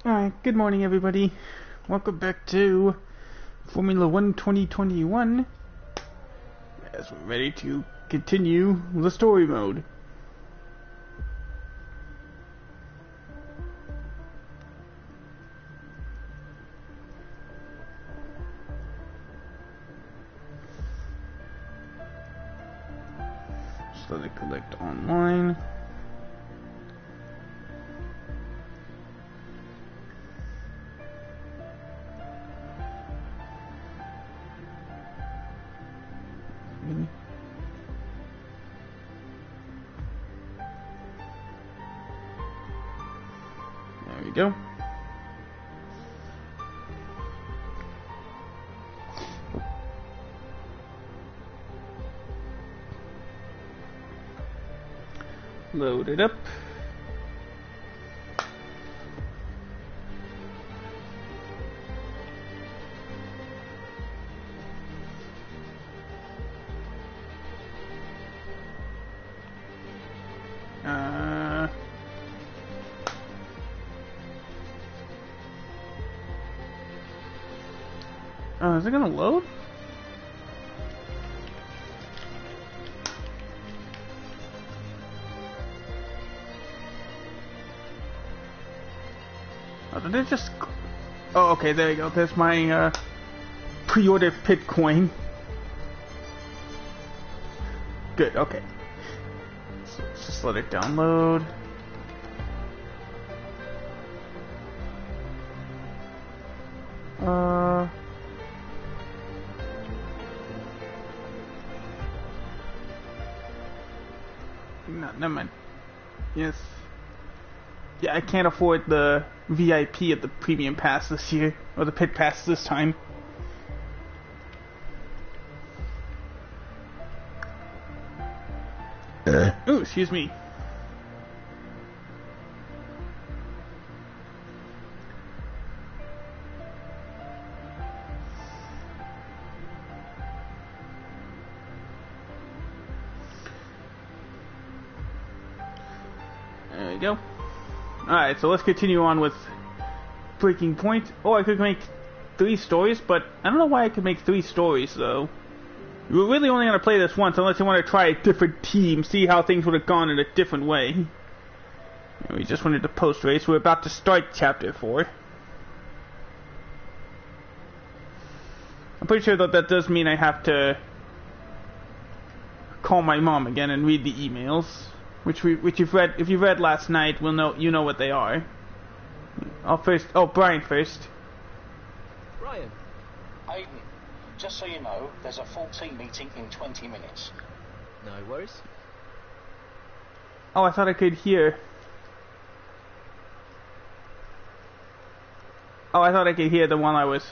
Alright, good morning everybody. Welcome back to Formula 1 2021 as we're ready to continue the story mode. So they collect online. There we go. Load it up. Is it gonna load? Oh, did it just... Oh, okay, there you go. There's my, pre-order Bitcoin. Good, okay. So let's just let it download. No, never mind. Yes. Yeah, I can't afford the VIP at the premium pass this year, or the pit pass this time. Ooh, excuse me. There we go. Alright, so let's continue on with Breaking Point. Oh, I could make 3 stories, but I don't know why I could make 3 stories, though. We're really only going to play this once, unless you want to try a different team, see how things would have gone in a different way. And we just wanted to post-race. We're about to start Chapter 4. I'm pretty sure that does mean I have to call my mom again and read the emails. Which you've read. If you read last night, you know what they are. Brian first. Brian. Aiden, just so you know, there's a full team meeting in 20 minutes. No worries. Oh, I thought I could hear. Oh, I thought I could hear the one I was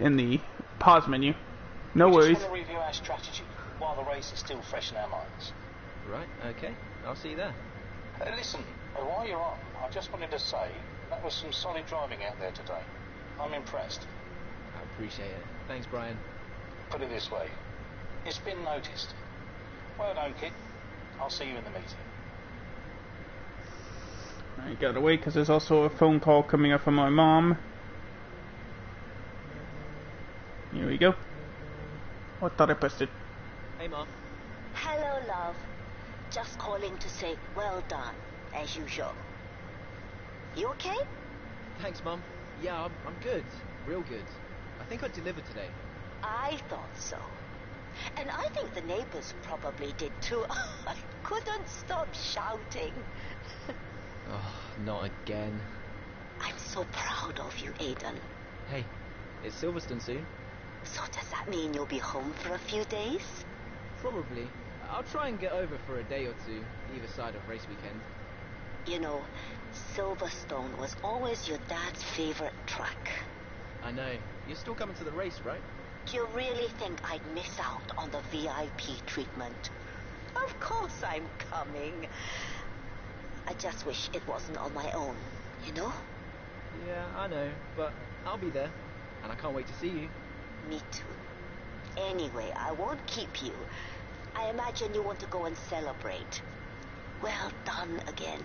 in the pause menu. No worries. We just want to review our strategy while the race is still fresh in our minds. Right, okay. I'll see you there. Listen, while you're on, I just wanted to say that was some solid driving out there today. I'm impressed. I appreciate it. Thanks, Brian. Put it this way, it's been noticed. Well done, kid. I'll see you in the meeting. I gotta wait because there's also a phone call coming up from my mom. Here we go. Oh, I thought I pressed it. Hey, Mom. Hello, love. Just calling to say well done, as usual. You okay? Thanks, Mom. Yeah, I'm good. Real good. I think I delivered today. I thought so. And I think the neighbors probably did too. I couldn't stop shouting. Oh, not again. I'm so proud of you, Aiden. Hey, it's Silverstone soon. So does that mean you'll be home for a few days? Probably. I'll try and get over for a day or two, either side of race weekend. You know, Silverstone was always your dad's favorite track. I know. You're still coming to the race, right? Do you really think I'd miss out on the VIP treatment? Of course I'm coming. I just wish it wasn't on my own, you know? Yeah, I know, but I'll be there, and I can't wait to see you. Me too. Anyway, I won't keep you. I imagine you want to go and celebrate. Well done again.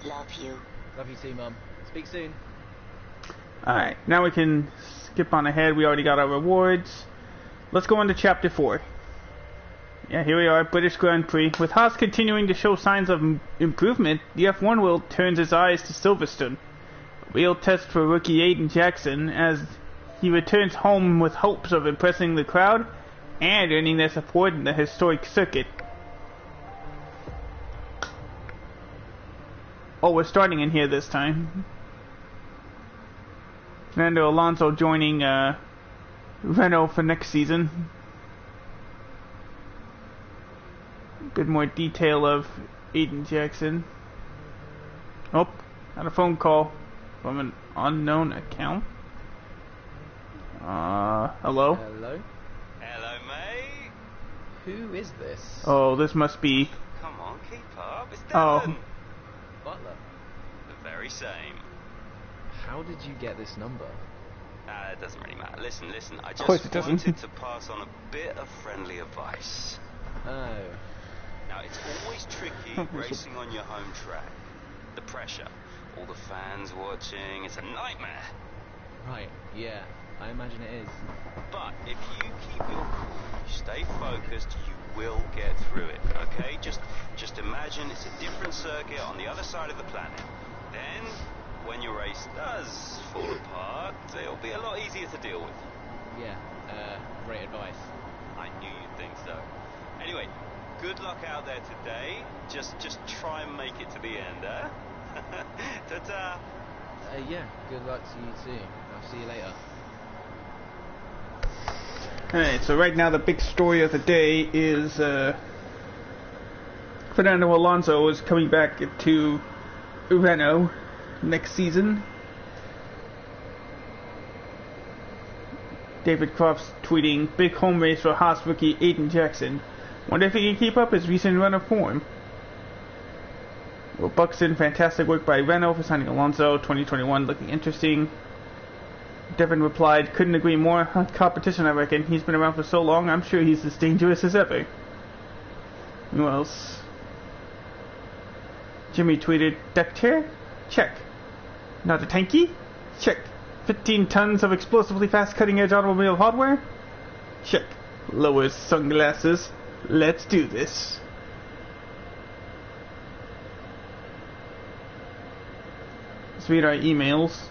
Love you. Love you too, Mum. Speak soon. Alright, now we can skip on ahead. We already got our rewards. Let's go on to Chapter 4. Yeah, here we are, British Grand Prix. With Haas continuing to show signs of improvement, the F1 world turns its eyes to Silverstone. A real test for rookie Aiden Jackson as he returns home with hopes of impressing the crowd and earning their support in the historic circuit. Oh, we're starting in here this time. Fernando Alonso joining Renault for next season. A bit more detail of Aiden Jackson. Oh, got a phone call from an unknown account. Hello? Hello? Hello, mate. Who is this? Oh, this must be... Come on, keep up. It's Oh. Dylan. Butler. The very same. How did you get this number? It doesn't really matter. Listen. I course just it doesn't. wanted to pass on a bit of friendly advice. Oh. Now, it's always tricky racing on your home track. The pressure, all the fans watching, it's a nightmare. Right, yeah. I imagine it is. But if you keep your cool, you stay focused, you will get through it, okay? Just imagine it's a different circuit on the other side of the planet. Then, when your race does fall apart, it'll be a lot easier to deal with. Yeah, great advice. I knew you'd think so. Anyway, good luck out there today. Just try and make it to the end, eh? Ta-ta! Yeah, good luck to you too. I'll see you later. Alright, so right now the big story of the day is Fernando Alonso is coming back to Renault next season. David Croft's tweeting, big home race for Haas rookie Aiden Jackson. Wonder if he can keep up his recent run of form. Will Buxton, fantastic work by Renault for signing Alonso. 2021 looking interesting. Devin replied, couldn't agree more. Competition, I reckon. He's been around for so long, I'm sure he's as dangerous as ever. Who else? Jimmy tweeted, deck chair? Check. Not a tanky? Check. 15 tons of explosively fast cutting-edge automobile hardware? Check. Lowers sunglasses. Let's do this. Let's read our emails.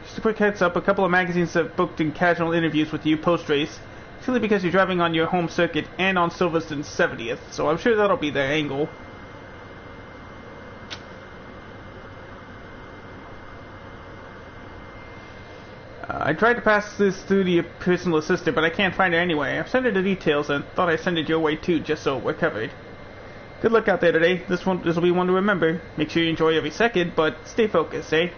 Just a quick heads up, a couple of magazines have booked in casual interviews with you post-race, simply because you're driving on your home circuit and on Silverstone's 70th, so I'm sure that'll be their angle. I tried to pass this through to your personal assistant, but I can't find her anywhere. I've sent her the details and thought I'd send it your way too, just so we're covered. Good luck out there today. This will be one to remember. Make sure you enjoy every second, but stay focused, eh?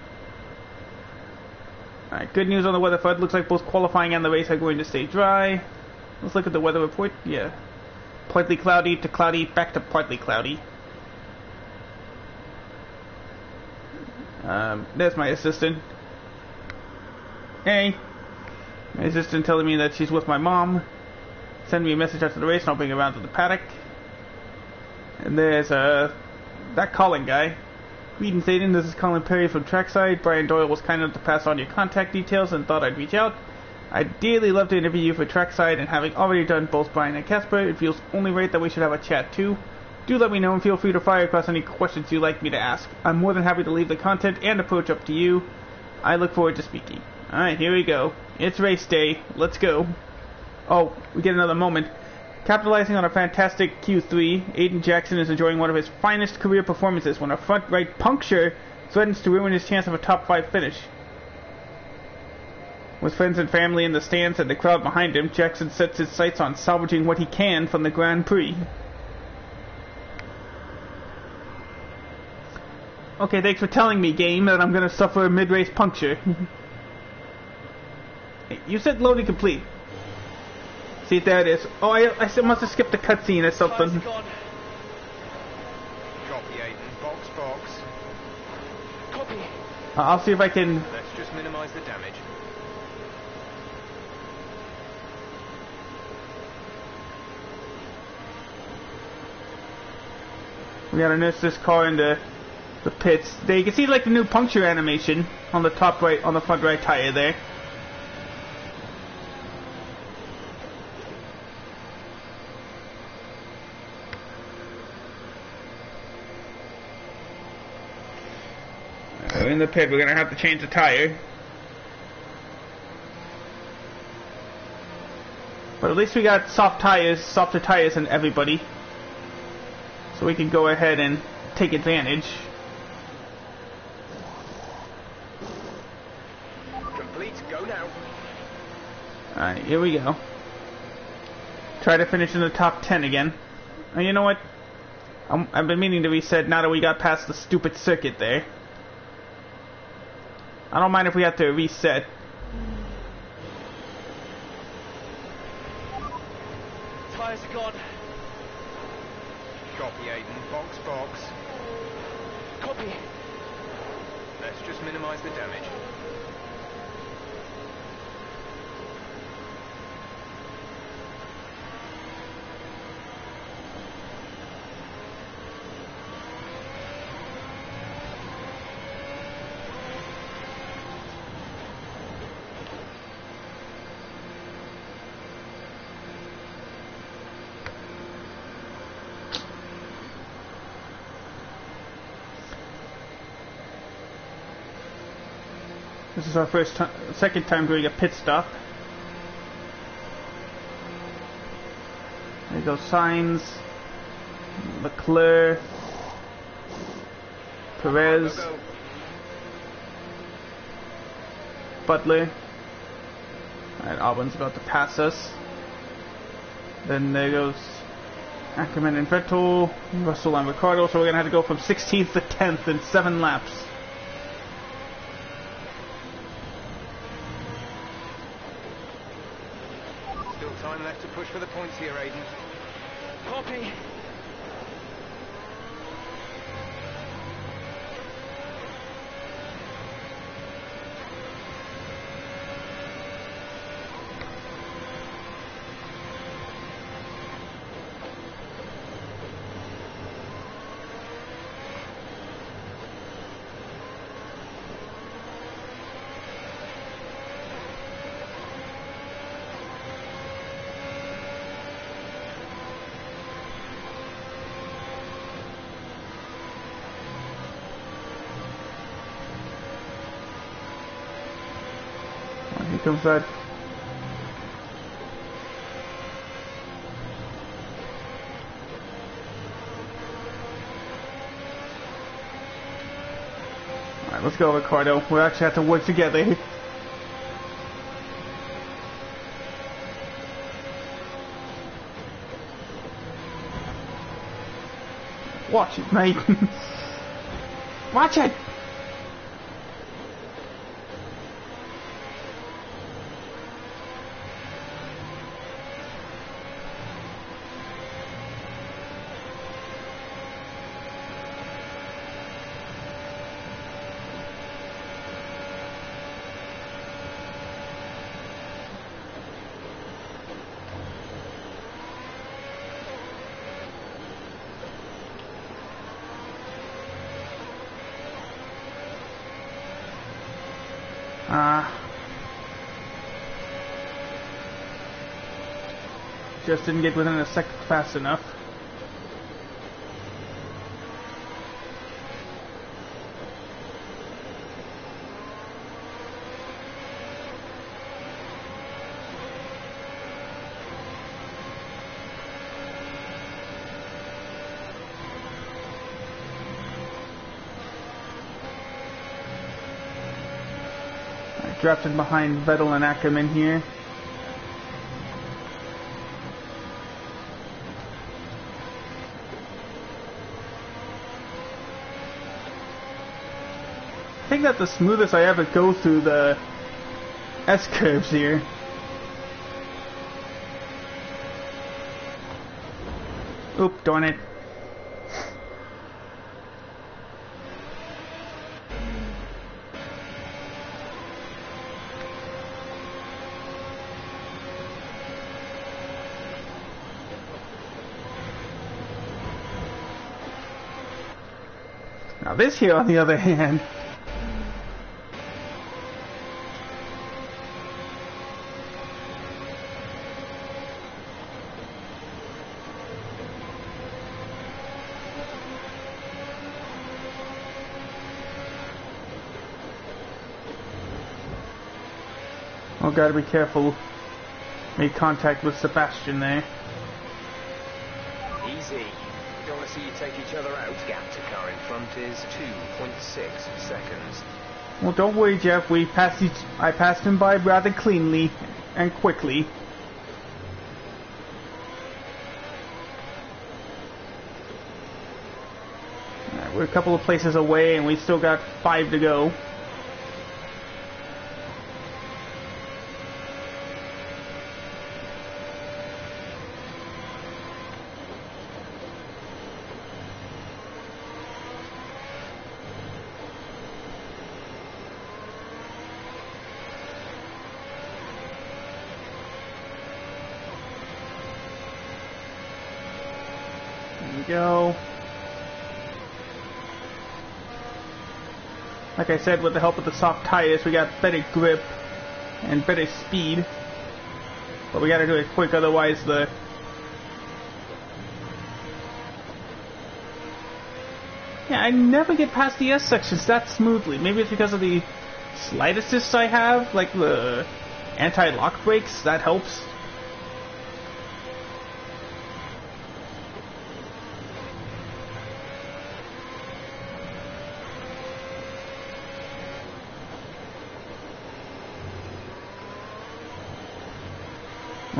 Alright, good news on the weather front. Looks like both qualifying and the race are going to stay dry. Let's look at the weather report. Yeah. Partly cloudy to cloudy, back to partly cloudy. There's my assistant. Hey. My assistant telling me that she's with my mom. Send me a message after the race and I'll bring her around to the paddock. And there's, that Colin guy. Greetings, Aiden. This is Colin Perry from Trackside. Brian Doyle was kind enough to pass on your contact details and thought I'd reach out. I'd dearly love to interview you for Trackside, and having already done both Brian and Casper, it feels only right that we should have a chat too. Do let me know and feel free to fire across any questions you'd like me to ask. I'm more than happy to leave the content and approach up to you. I look forward to speaking. Alright, here we go. It's race day. Let's go. Oh, we get another moment. Capitalizing on a fantastic Q3, Aiden Jackson is enjoying one of his finest career performances when a front right puncture threatens to ruin his chance of a top 5 finish. With friends and family in the stands and the crowd behind him, Jackson sets his sights on salvaging what he can from the Grand Prix. Okay, thanks for telling me, game, that I'm going to suffer a mid-race puncture. Hey, you said loading complete. See, there it is. Oh, I must have skipped a cutscene or something. Drop the Aiden. Box. Copy. I'll see if I can... Let's just minimize the damage. We gotta nurse this car into the pits. There you can see like the new puncture animation on the top right, on the front right tire there. We're in the pit. We're gonna have to change the tire. But at least we got soft tires, softer tires than everybody. So we can go ahead and take advantage. Complete, go now. Alright, here we go. Try to finish in the top 10 again. And you know what? I've been meaning to reset now that we got past the stupid circuit there. I don't mind if we have to reset. Tires are gone. Copy, Aiden. Box, box. Copy. Let's just minimize the damage. This is our second time doing a pit stop. There goes Sainz, Leclerc, Perez, Go, go. Butler. Alright, Albon's about to pass us. Then there goes Ackerman and Vettel, Russell and Ricciardo. So we're gonna have to go from 16th to 10th in 7 laps. Still time left to push for the points here, Aiden. Copy. Here comes that. Alright, let's go, Ricardo. We actually have to work together. Watch it, mate. Watch it! Just didn't get within a second fast enough. I drafted behind Vettel and Ackerman here. I think that's the smoothest I ever go through the S-curves here. Oop, darn it. Now this here, on the other hand, oh, gotta be careful. Made contact with Sebastian there. Easy. Don't want to see you take each other out. Gap to car in front is 2.6 seconds. Well, don't worry, Jeff. I passed him by rather cleanly and quickly. Alright, we're a couple of places away, and we still got 5 to go. Go. Like I said, with the help of the soft tires, we got better grip and better speed. But we gotta do it quick, otherwise the... Yeah, I never get past the S sections that smoothly. Maybe it's because of the slide assists I have, like the anti-lock brakes, that helps.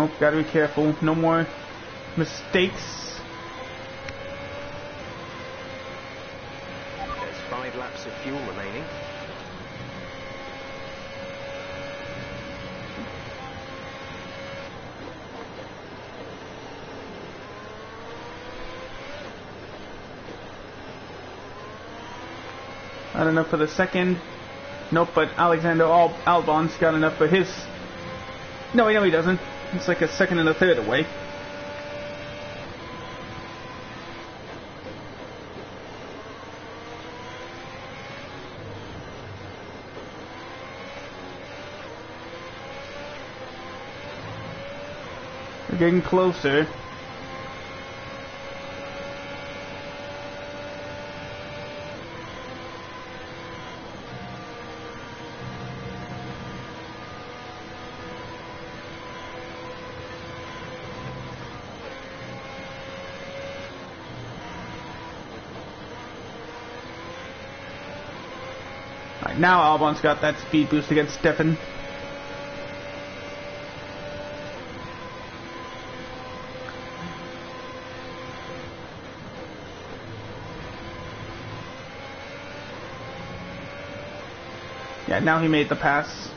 Oh, gotta be careful. No more mistakes. There's 5 laps of fuel remaining. Not enough for the second. Nope, but Alexander Albon's got enough for his... No, he doesn't. It's like a second and a third away. We're getting closer. Alright, now Albon's got that speed boost against Stefan. Yeah, now he made the pass.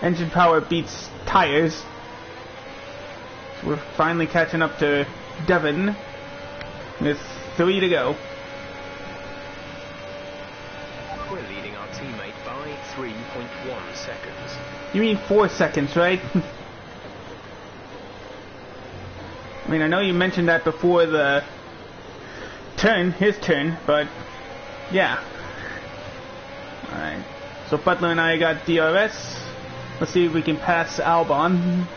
Engine power beats tires. So we're finally catching up to Devin with 3 to go. We're leading our teammate by 3.1 seconds. You mean 4 seconds, right? I mean, I know you mentioned that before the turn, his turn, but yeah. Alright, so Butler and I got DRS. Let's see if we can pass Albon.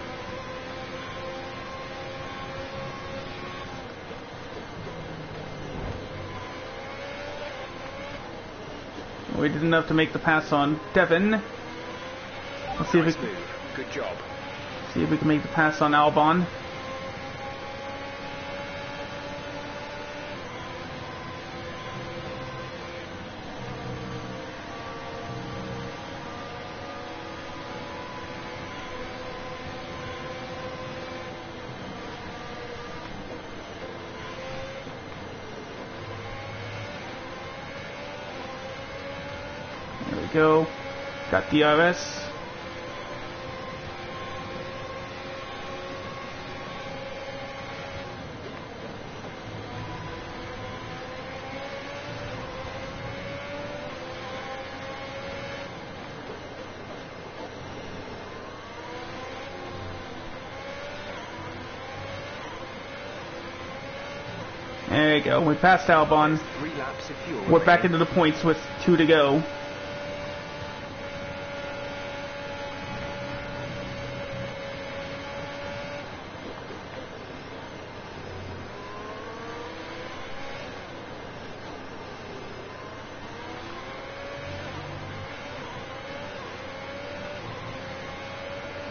We did enough to make the pass on Devin. Let's see if we can... Good job. See if we can make the pass on Albon. There we go. Got DRS. There you go. We passed Albon. 3 laps of fuel We're back remaining. into the points with 2 to go.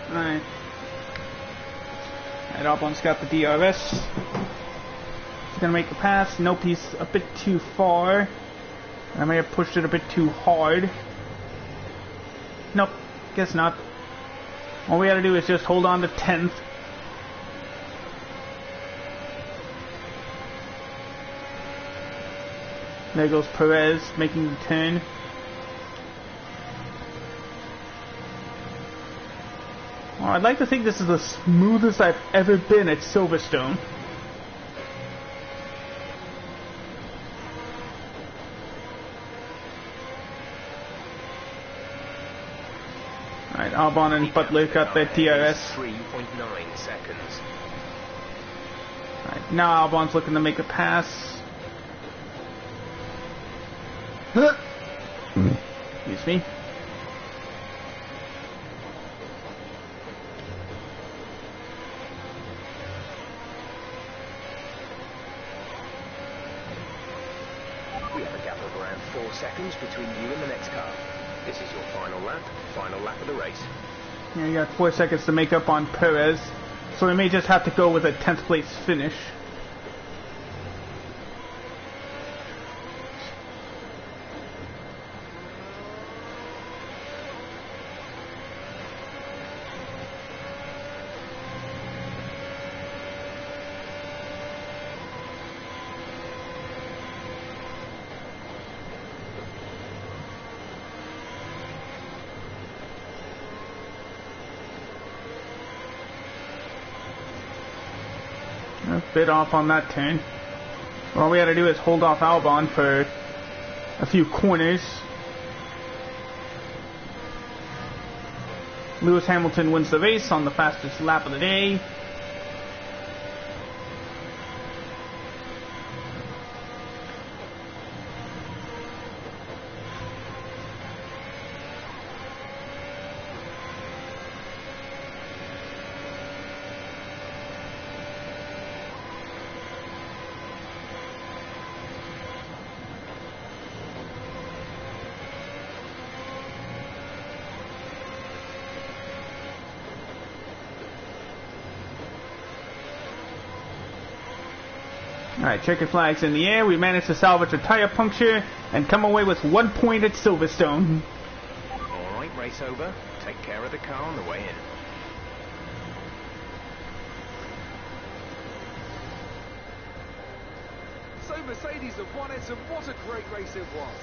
Alright. And Albon's got the DRS. He's gonna make the pass. Nope, he's a bit too far. I may have pushed it a bit too hard. Nope, guess not. All we gotta do is just hold on to 10th. There goes Perez making the turn. Oh, I'd like to think this is the smoothest I've ever been at Silverstone. Alright, Albon and Butler got their DRS. 3.9 seconds. Alright, now Albon's looking to make a pass. Excuse me. We have a gap of around 4 seconds between you and the next car. This is your final lap of the race. Yeah, you got 4 seconds to make up on Perez, so we may just have to go with a 10th place finish. A bit off on that turn. All we gotta do is hold off Albon for a few corners. Lewis Hamilton wins the race on the fastest lap of the day. Alright, checkered flags in the air. We managed to salvage a tire puncture and come away with 1 point at Silverstone. Alright, race over. Take care of the car on the way in. So Mercedes have won it, and what a great race it was.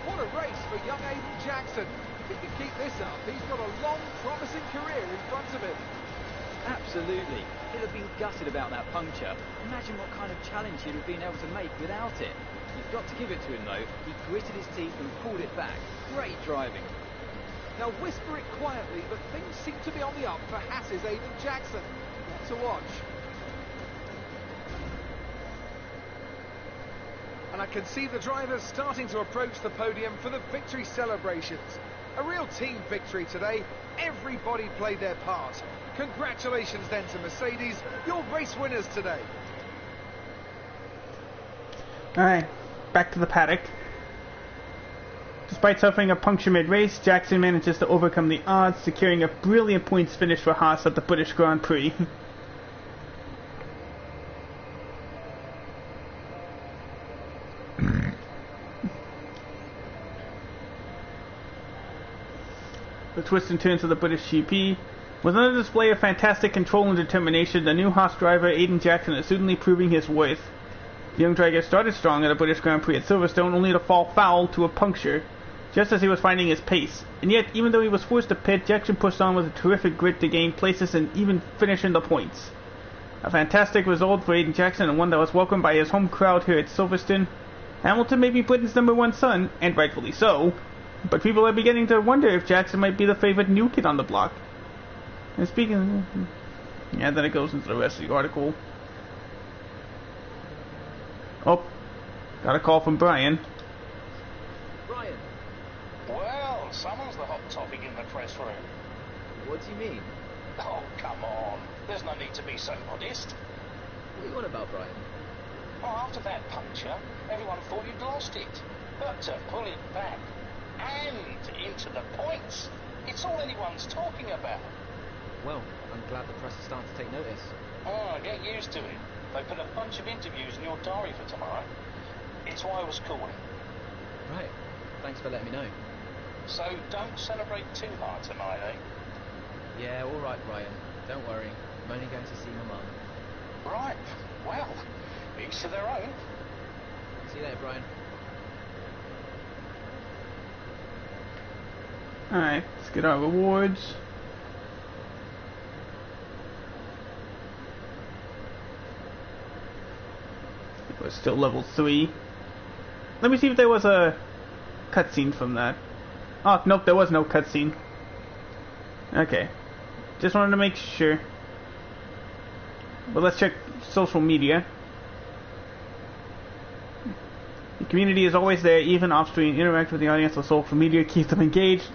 What a race for young Aiden Jackson. If he can keep this up, he's got a long, promising career in front of him. Absolutely. He'd have been gutted about that puncture. Imagine what kind of challenge he'd have been able to make without it. You've got to give it to him though. He gritted his teeth and pulled it back. Great driving. Now whisper it quietly, but things seem to be on the up for Haas's Aiden Jackson. What to watch. And I can see the drivers starting to approach the podium for the victory celebrations. A real team victory today. Everybody played their part. Congratulations then to Mercedes, your race winners today. Alright, back to the paddock. Despite suffering a puncture mid-race, Jackson manages to overcome the odds, securing a brilliant points finish for Haas at the British Grand Prix. The twists and turns of the British GP. With another display of fantastic control and determination, the new Haas driver Aiden Jackson is certainly proving his worth. The young driver started strong at a British Grand Prix at Silverstone, only to fall foul to a puncture, just as he was finding his pace. And yet, even though he was forced to pit, Jackson pushed on with a terrific grit to gain places and even finish in the points. A fantastic result for Aiden Jackson, and one that was welcomed by his home crowd here at Silverstone. Hamilton may be Britain's #1 son, and rightfully so, but people are beginning to wonder if Jackson might be the favorite new kid on the block. And speaking Yeah, then it goes into the rest of the article. Oh, got a call from Brian. Brian, Well, someone's the hot topic in the press room. what do you mean? Oh, come on. There's no need to be so modest. What are you on about, Brian? Oh, after that puncture, everyone thought you'd lost it. But to pull it back and into the points, it's all anyone's talking about. Well, I'm glad the press is starting to take notice. Oh, get used to it. They put a bunch of interviews in your diary for tomorrow. It's why I was calling. Right. Thanks for letting me know. So don't celebrate too hard tonight, eh? Yeah, all right, Brian. Don't worry. I'm only going to see my mum. Right. Well, each to their own. See you later, Brian. Alright, let's get our rewards. We're still level 3. Let me see if there was a cutscene from that. Oh, nope, there was no cutscene. Okay. Just wanted to make sure. But let's check social media. The community is always there, even off screen. Interact with the audience on social media, keep them engaged.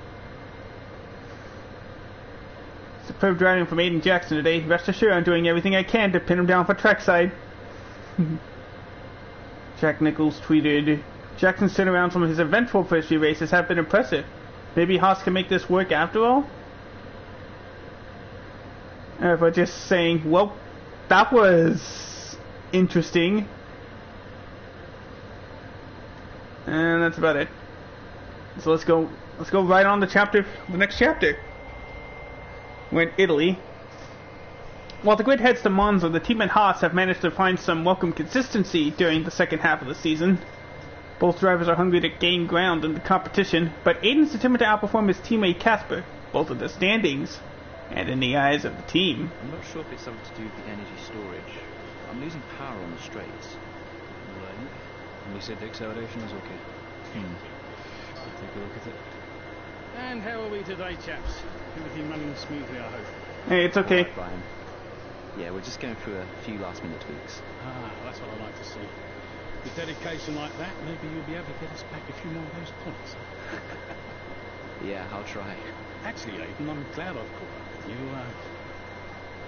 Superb driving from Aiden Jackson today. Rest assured I'm doing everything I can to pin him down for trackside. Jack Nichols tweeted, Jackson's turnaround from his eventful first few races have been impressive. Maybe Haas can make this work after all? But just saying, well, that was interesting. And that's about it. So let's go right on to the next chapter. We're in Italy. While the grid heads to Monza, the team at Haas have managed to find some welcome consistency during the second half of the season. Both drivers are hungry to gain ground in the competition, but Aiden's determined to outperform his teammate Casper, both in the standings and in the eyes of the team. I'm not sure if it's something to do with the energy storage. I'm losing power on the straights. Right. And we said the acceleration is okay. We'll take a look at it. And how are we today, chaps? Everything running smoothly, I hope. Hey, it's okay. All right, Brian. Yeah, we're just going through a few last-minute tweaks. Ah, that's what I like to see. With dedication like that, maybe you'll be able to get us back a few more of those points. Yeah, I'll try. Actually, Aiden, I'm glad I've caught up with you.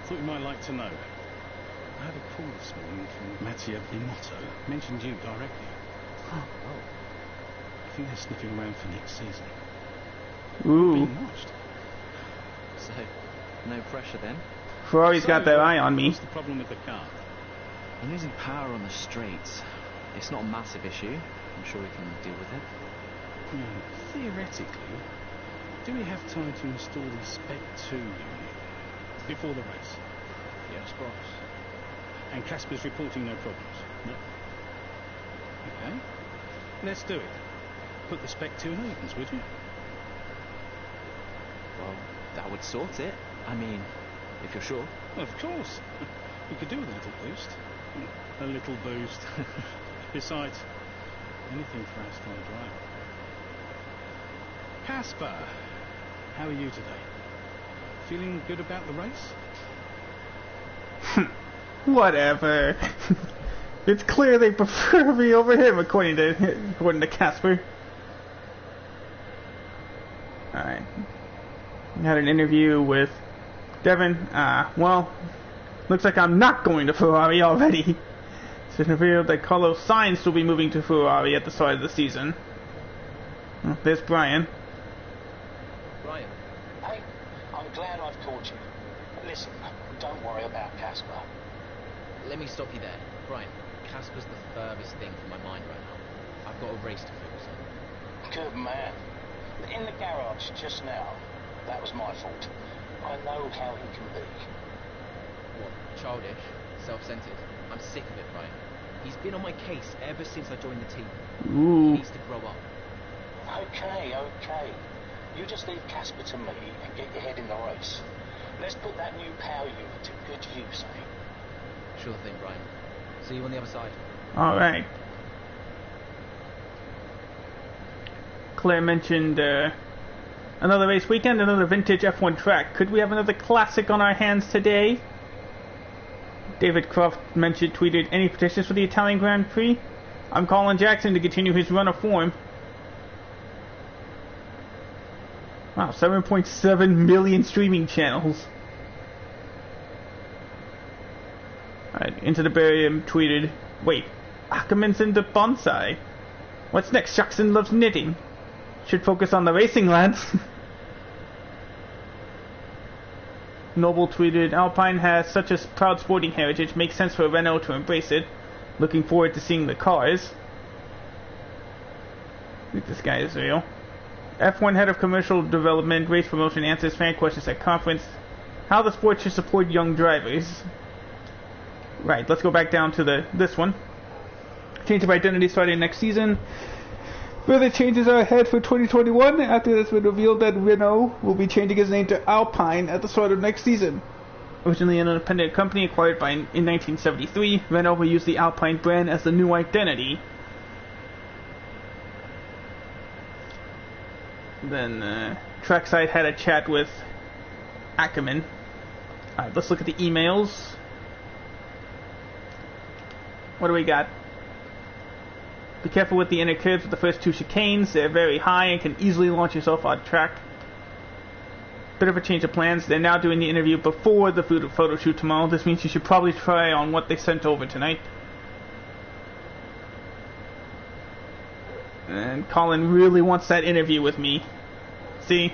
Thought you might like to know. I had a call this morning from Mattia Binotto. Mentioned you directly. Oh. I think they're sniffing around for next season. Ooh. Being watched. So, no pressure then? Ferrari's got their eye on me. What's the problem with the car? I'm losing power on the straights. It's not a massive issue. I'm sure we can deal with it. Theoretically, do we have time to install the Spec 2 unit before the race? Yes, boss. And Casper's reporting no problems? No? Okay. Let's do it. Put the Spec 2 in Evans, would you? Well, that would sort it. I mean, if you're sure. Of course. We could do with a little boost. A little boost. Besides, anything for our style driver. Casper, how are you today? Feeling good about the race? Whatever. It's clear they prefer me over him, according to Casper. Alright. Had an interview with Devin. Well, looks like I'm not going to Ferrari already. It's been revealed that Carlos Sainz will be moving to Ferrari at the start of the season. There's Brian. Brian. Hey, I'm glad I've caught you. Listen, don't worry about Casper. Let me stop you there. Brian, Casper's the furthest thing from my mind right now. I've got a race to focus on. Good man. In the garage just now, that was my fault. I know how he can be. What, childish? Self-centered? I'm sick of it, Brian. He's been on my case ever since I joined the team. Ooh. He needs to grow up. Okay. You just leave Casper to me and get your head in the race. Let's put that new power unit to good use, eh? Sure thing, Brian. See you on the other side. Alright. Claire mentioned another race weekend, another vintage F1 track. Could we have another classic on our hands today? David Croft tweeted, any petitions for the Italian Grand Prix? I'm calling Jackson to continue his run of form. Wow, 7.7 million streaming channels. Alright, Into the Barium tweeted, wait, Ackerman's into bonsai. What's next? Jackson loves knitting. Should focus on the racing, lads. Noble tweeted, Alpine has such a proud sporting heritage, makes sense for Renault to embrace it. Looking forward to seeing the cars. I think this guy is real. F1 head of commercial development, race promotion, answers fan questions at conference. How the sport should support young drivers. Right, let's go back down to this one. Change of identity starting next season. Further changes are ahead for 2021 after it has been revealed that Renault will be changing its name to Alpine at the start of next season. Originally an independent company acquired in 1973, Renault will use the Alpine brand as the new identity. Then Trackside had a chat with Ackerman. Alright, let's look at the emails. What do we got? Be careful with the inner curves with the first two chicanes. They're very high and can easily launch yourself on track. Bit of a change of plans. They're now doing the interview before the photo shoot tomorrow. This means you should probably try on what they sent over tonight. And Colin really wants that interview with me. See?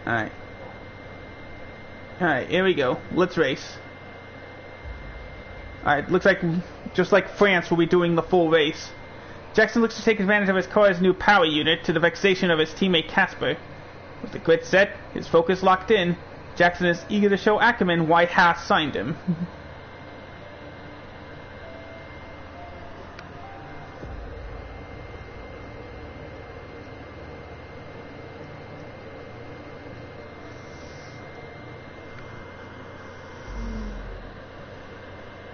Alright. Alright, here we go. Let's race. Alright, looks like just like France will be doing the full race. Jackson looks to take advantage of his car's new power unit to the vexation of his teammate Casper. With the grid set, his focus locked in, Jackson is eager to show Ackerman why Haas signed him.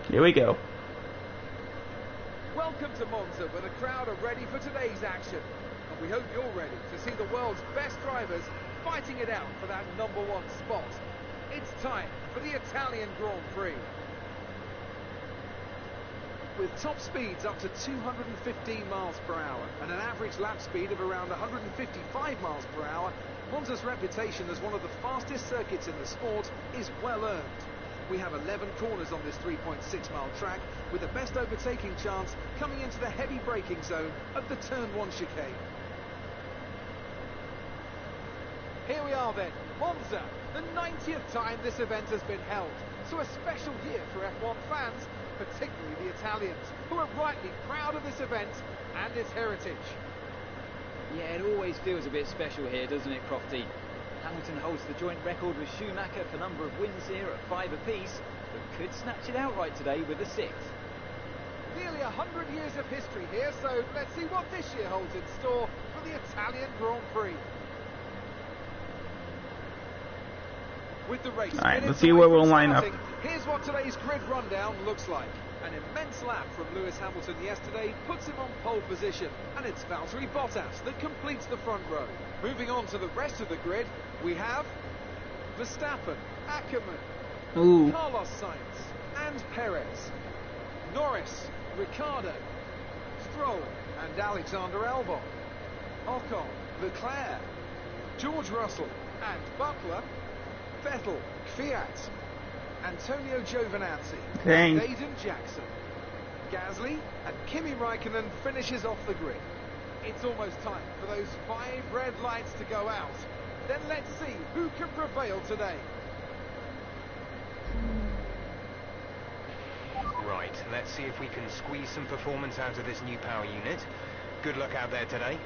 Here we go. Welcome to Monza, where the crowd are ready for today's action. And we hope you're ready to see the world's best drivers fighting it out for that #1 spot. It's time for the Italian Grand Prix. With top speeds up to 215 miles per hour and an average lap speed of around 155 miles per hour, Monza's reputation as one of the fastest circuits in the sport is well earned. We have 11 corners on this 3.6-mile track, with the best overtaking chance coming into the heavy braking zone of the Turn 1 chicane. Here we are then, Monza, the 90th time this event has been held. So a special year for F1 fans, particularly the Italians, who are rightly proud of this event and its heritage. Yeah, it always feels a bit special here, doesn't it, Crofty? Hamilton holds the joint record with Schumacher for number of wins here at 5 apiece, but could snatch it outright today with a 6th. Nearly 100 years of history here, so let's see what this year holds in store for the Italian Grand Prix. With the race, alright, let's see where we'll line up. Here's what today's grid rundown looks like. An immense lap from Lewis Hamilton yesterday puts him on pole position, and it's Valtteri Bottas that completes the front row. Moving on to the rest of the grid, we have Verstappen, Ackerman, Carlos Sainz and Perez, Norris, Ricciardo, Stroll and Alexander Albon, Ocon, Leclerc, George Russell and Butler, Vettel, Kvyat, Antonio Giovinazzi, and Aiden Jackson. Gasly and Kimi Raikkonen finishes off the grid. It's almost time for those 5 red lights to go out. Then let's see who can prevail today. Right, let's see if we can squeeze some performance out of this new power unit. Good luck out there today.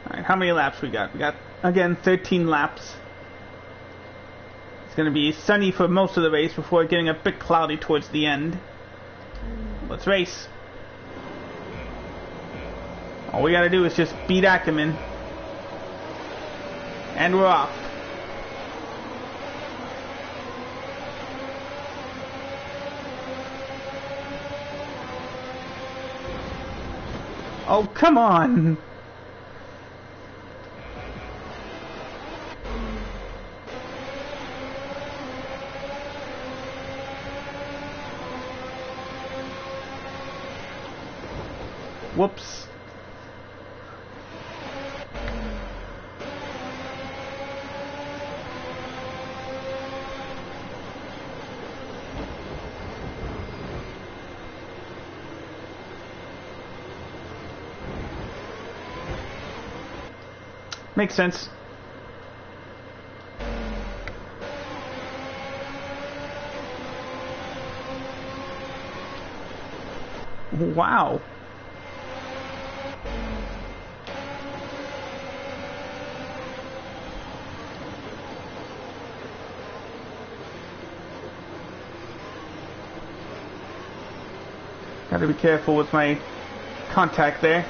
Alright, how many laps we got? We got, again, 13 laps. It's going to be sunny for most of the race before getting a bit cloudy towards the end. Let's race. All we got to do is just beat Ackerman. And we're off. Oh, come on! Whoops. Makes sense. Wow. Gotta be careful with my contact there.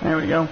There we go.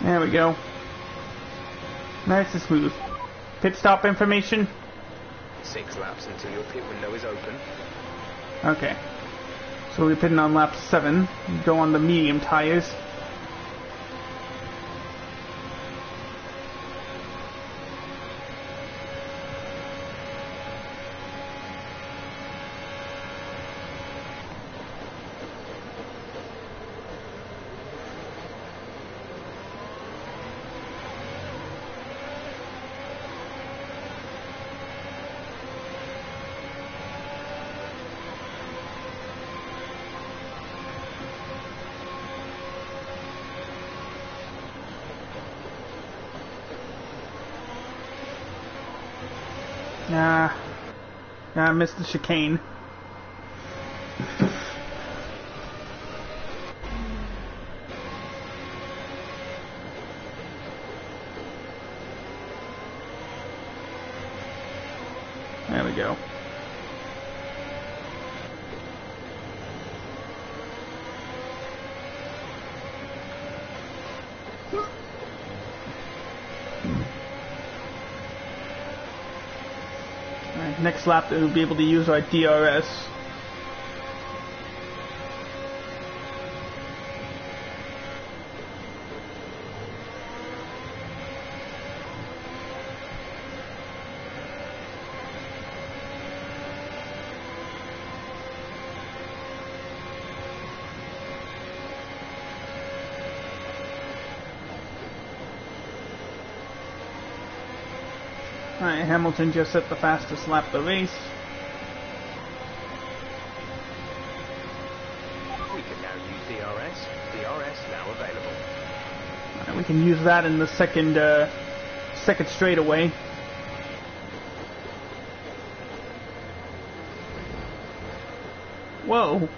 There we go. Nice and smooth. Pit stop information. 6 laps until your pit window is open. Okay. So we're pitting on lap 7. Go on the medium tires. I missed the chicane. There we go. Next lap, we'll be able to use our DRS. Alright, Hamilton just set the fastest lap of the race. We can now use DRS. DRS now available. Alright, we can use that in the second straightaway. Whoa.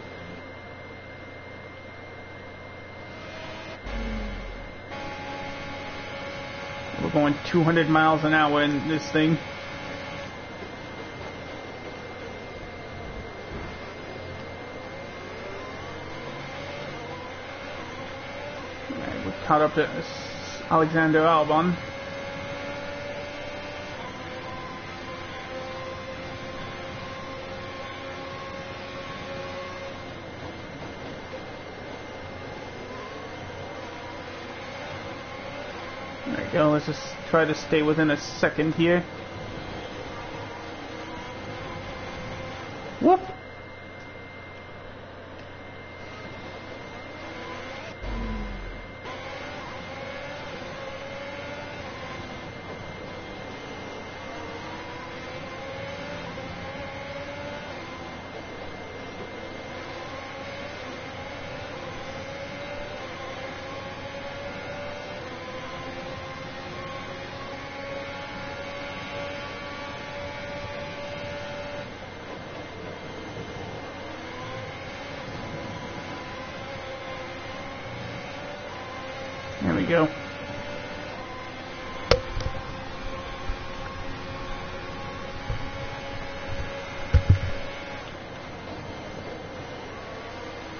We're going 200 miles an hour in this thing. Alright, we're caught up to Alexander Albon. There we go, let's just try to stay within a second here. Whoop! go.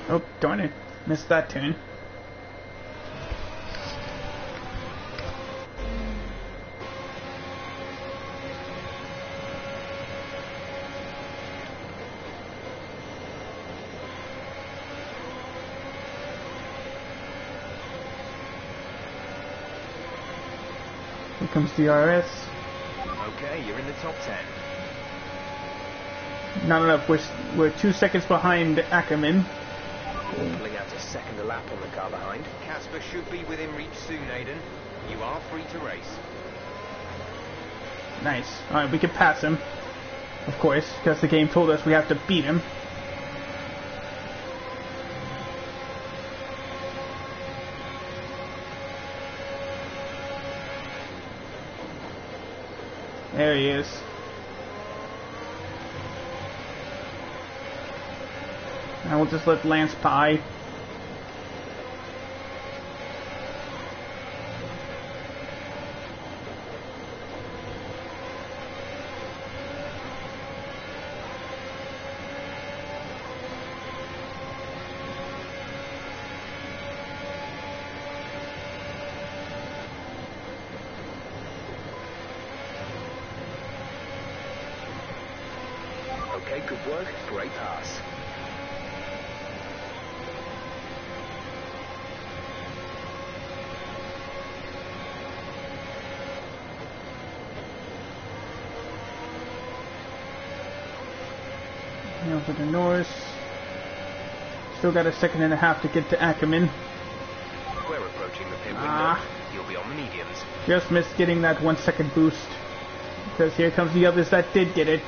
Oh, darn it. Missed that turn. Here comes DRS. Okay, you're in the top 10. Not enough. We're 2 seconds behind Ackerman. Pulling out a second a lap on the car behind. Casper should be within reach soon, Aiden. You are free to race. Nice. Alright, we can pass him. Of course, because the game told us we have to beat him. There he is. Now we'll just let Lance pie. Okay, good work. Great pass. Now for the Norris. Still got a second and a half to get to Ackerman. We're approaching the pit window. You'll be on the mediums. Just missed getting that 1 second boost. Because here comes the others that did get it.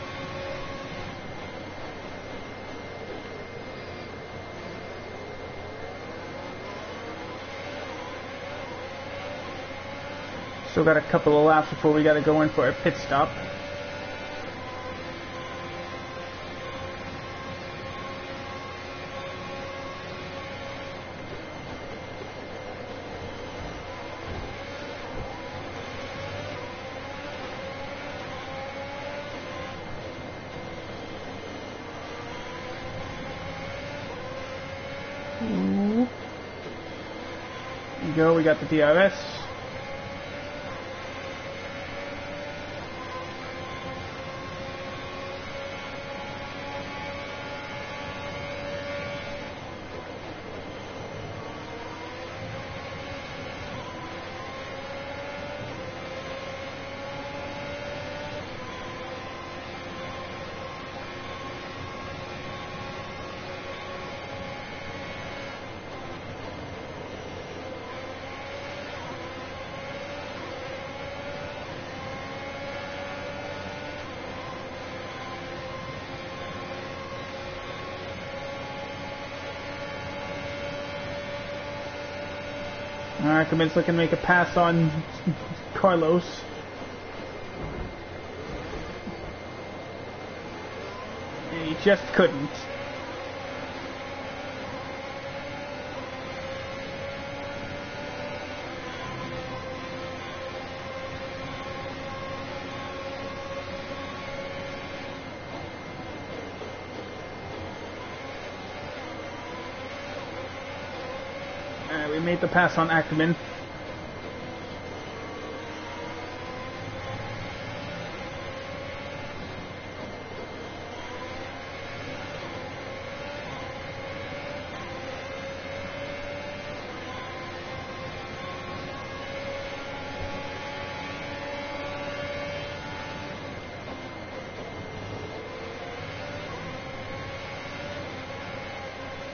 Still got a couple of laps before we gotta go in for a pit stop. Ooh. There you go, we got the DRS. Ackerman's looking to make a pass on Carlos. And he just couldn't. We made the pass on Ackerman.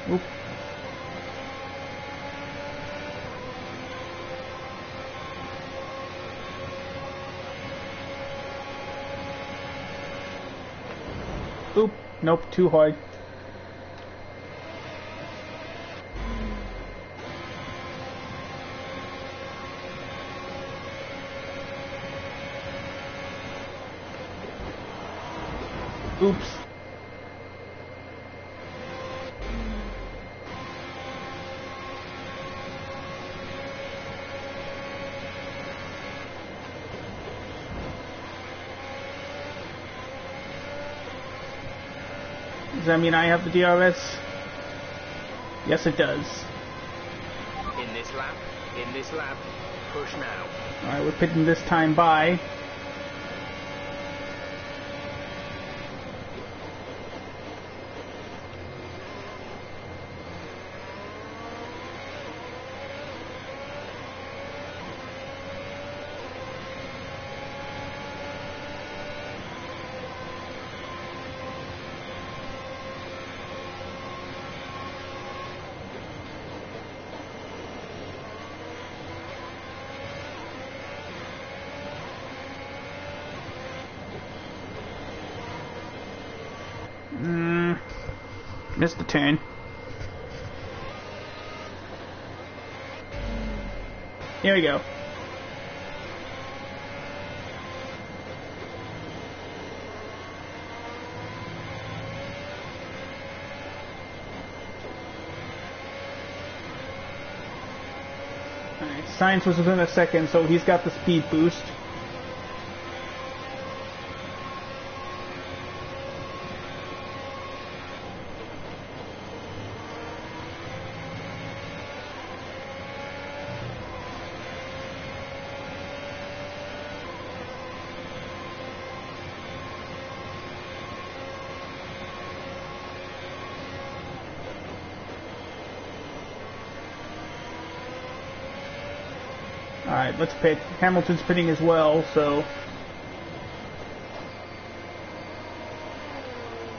Oop. Oop, nope, too hard. Oops. that mean I have the DRS? Yes, it does. In this lap, push now. Alright, we're pitting this time by. Missed the turn. Here we go. Alright, Sainz was within a second, so he's got the speed boost. Alright, let's pit. Hamilton's pitting as well, so...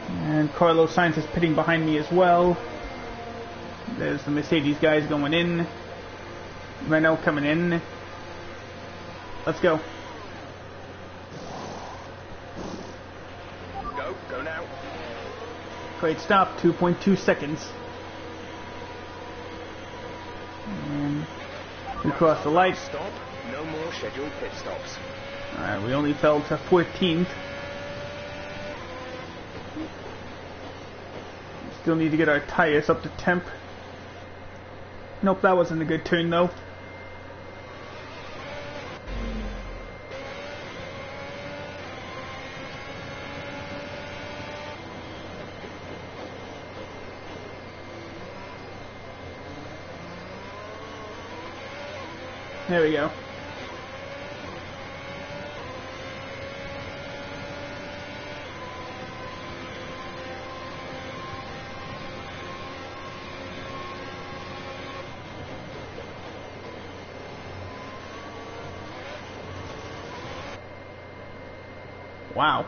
And Carlos Sainz is pitting behind me as well. There's the Mercedes guys going in. Renault coming in. Let's go. Go now. Great stop, 2.2 seconds. And we crossed the light. Stop. No more scheduled pit stops. Alright, we only fell to 14th. Still need to get our tires up to temp. Nope, that wasn't a good turn though. There we go. Wow.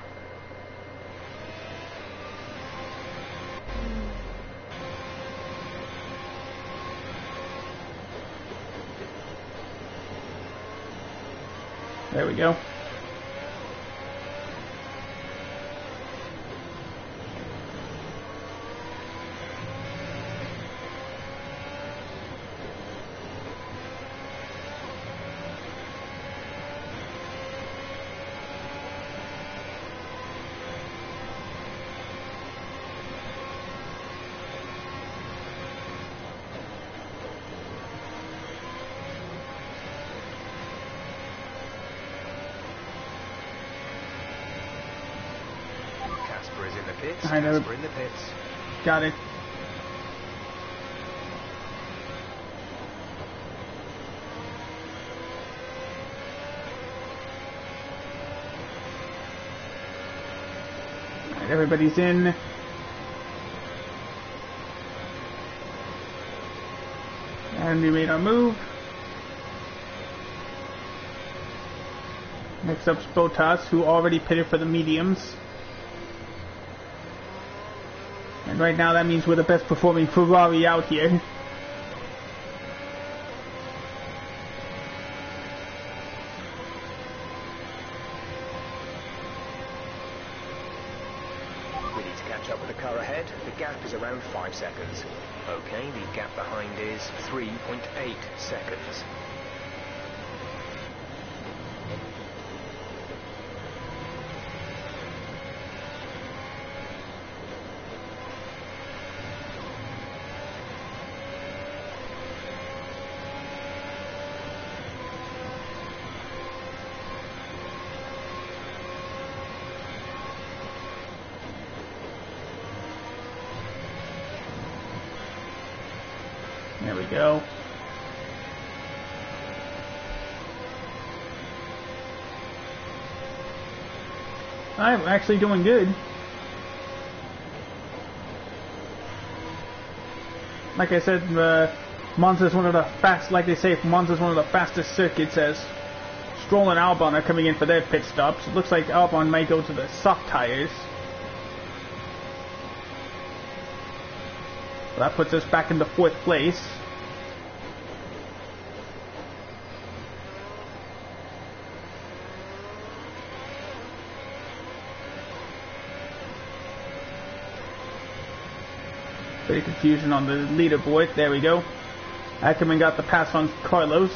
There we go. Casper is in the pits. I know. Casper in the pits. Got it. Alright, everybody's in. And we made our move. Next up's Bottas, who already pitted for the mediums. And right now that means we're the best performing Ferrari out here. We need to catch up with the car ahead. The gap is around 5 seconds. Okay, the gap behind is 3.8 seconds. go. I'm actually doing good. Like I said, Monza's one of the like they say, Monza's one of the fastest circuits as Stroll and Albon are coming in for their pit stops. It looks like Albon might go to the soft tires. So that puts us back into 4th place. Bit of confusion on the leaderboard. There we go. Ackerman got the pass on Carlos.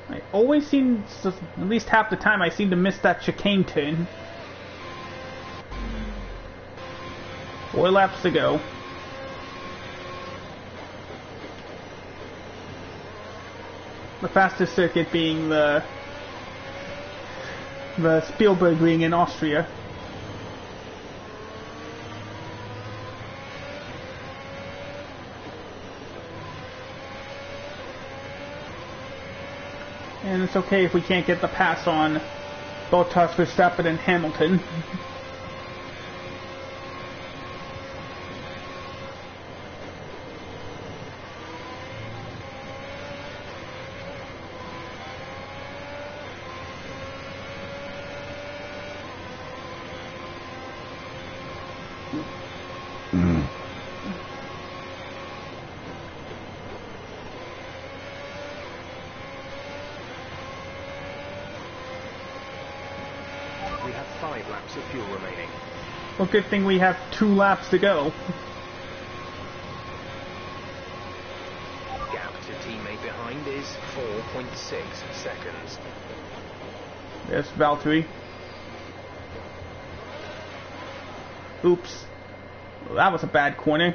I always seem, at least half the time, I seem to miss that chicane turn. 4 laps to go. The fastest circuit being the Spielberg Ring in Austria. And it's okay if we can't get the pass on Bottas, Verstappen, and Hamilton. We have 5 laps of fuel remaining. Well, good thing we have 2 laps to go. Gap to teammate behind is 4.6 seconds. There's Valtteri. Oops. Well, that was a bad corner.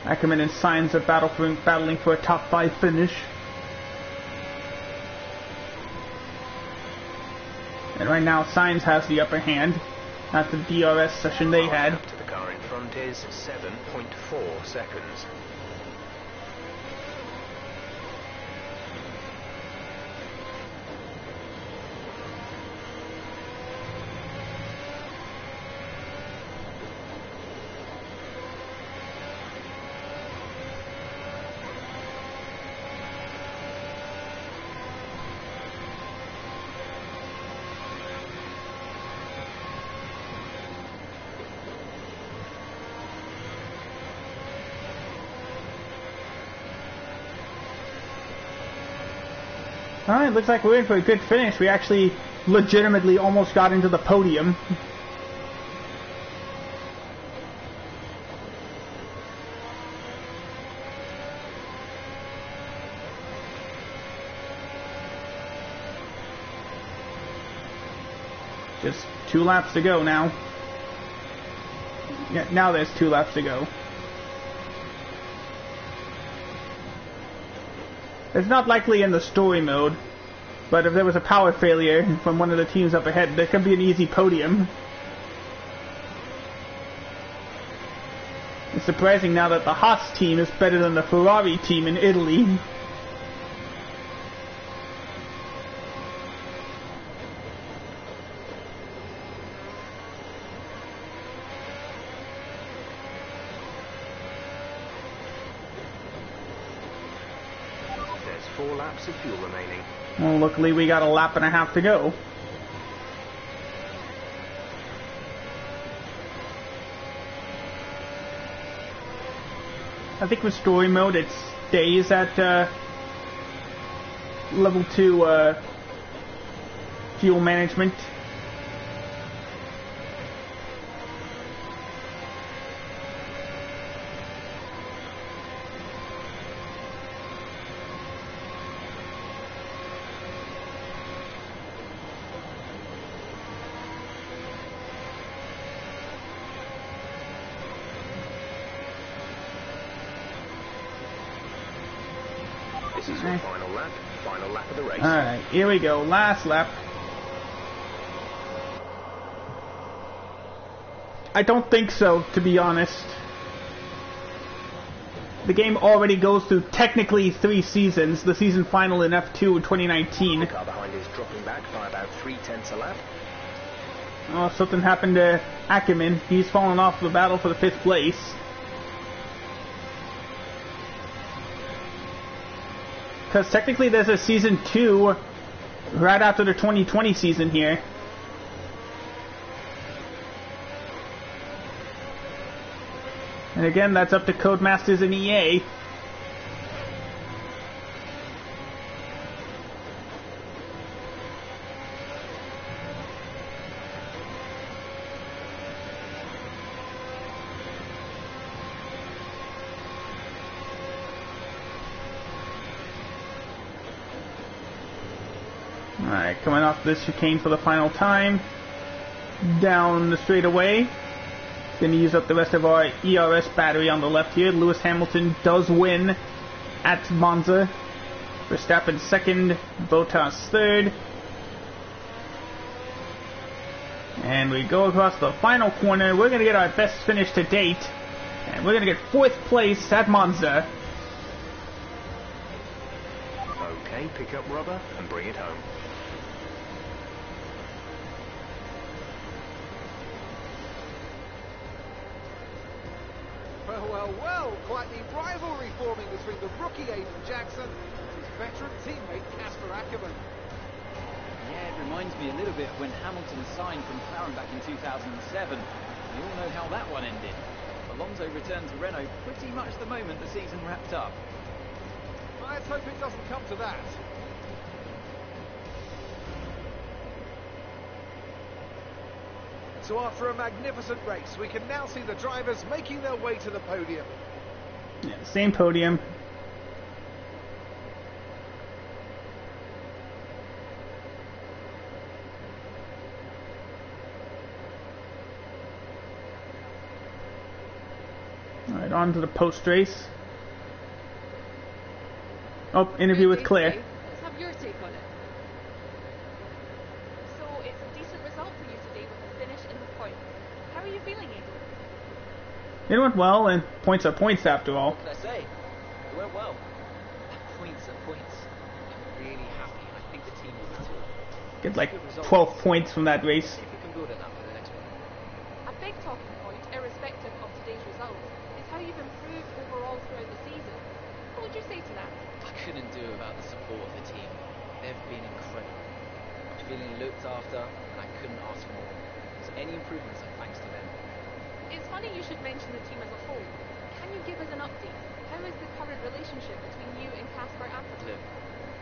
Ackerman and Sainz are battling for a top 5 finish. And right now Sainz has the upper hand after the DRS session they had. To the car in front is 7.4 seconds. Alright, looks like we're in for a good finish. We actually legitimately almost got into the podium. Just 2 laps to go now. Yeah, now there's 2 laps to go. It's not likely in the story mode, but if there was a power failure from one of the teams up ahead, there could be an easy podium. It's surprising now that the Haas team is better than the Ferrari team in Italy. There's 4 laps of fuel remaining. Well, luckily we got a lap and a half to go. I think with story mode it stays at level 2 fuel management. is your final lap of the race. Alright, here we go, last lap. I don't think so, to be honest. The game already goes through technically 3 seasons. The season final in F2 in 2019. The car behind is dropping back by about 3/10 a lap. Oh, something happened to Ackerman. He's fallen off the battle for the 5th place. Because technically there's a season 2 right after the 2020 season here. And again, that's up to Codemasters and EA. Alright, coming off this chicane for the final time. Down the straightaway. Going to use up the rest of our ERS battery on the left here. Lewis Hamilton does win at Monza. Verstappen second, Bottas third. And we go across the final corner. We're going to get our best finish to date. And we're going to get 4th place at Monza. Okay, pick up rubber and bring it home. Well, quite the rivalry forming between the rookie Aiden Jackson and his veteran teammate Casper Ackerman. Yeah, it reminds me a little bit of when Hamilton signed from McLaren back in 2007. We all know how that one ended. Alonso returned to Renault pretty much the moment the season wrapped up. Let's hope it doesn't come to that. So after a magnificent race, we can now see the drivers making their way to the podium. Yeah, same podium. Alright, on to the post-race. Oh, interview with Claire. Let's have your take on it. So, it's a decent result for you today with a finish in the points. How are you feeling, Aidan? It went well, and points are points after all. What can I say? It went well. Points are points. I'm really happy. I think the team will too. Get like 12 points from that race. See if we can build it up for the next one. A big talking point, irrespective of today's result, is how you've improved overall throughout the season. What would you say to that? I couldn't do without the support of the team. They've been incredible. I'm feeling looked after, and I couldn't ask for more. So any improvements are thanks to them. It's funny you should mention the team as a whole. Can you give us an update? How is the current relationship between you and Casper Ackerman? Look,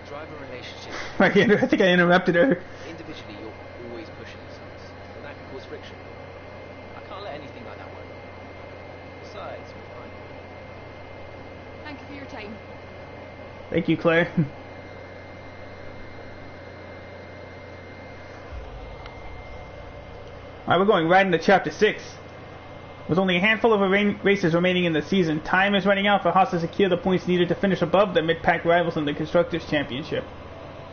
driver relationships. I think I interrupted her. Individually, you're always pushing yourselves, and that can cause friction. I can't let anything like that work. Besides, we're fine. Thank you for your time. Thank you, Claire. Alright, we're going right into Chapter 6. With only a handful of races remaining in the season, time is running out for Haas to secure the points needed to finish above their mid-pack rivals in the Constructors' Championship.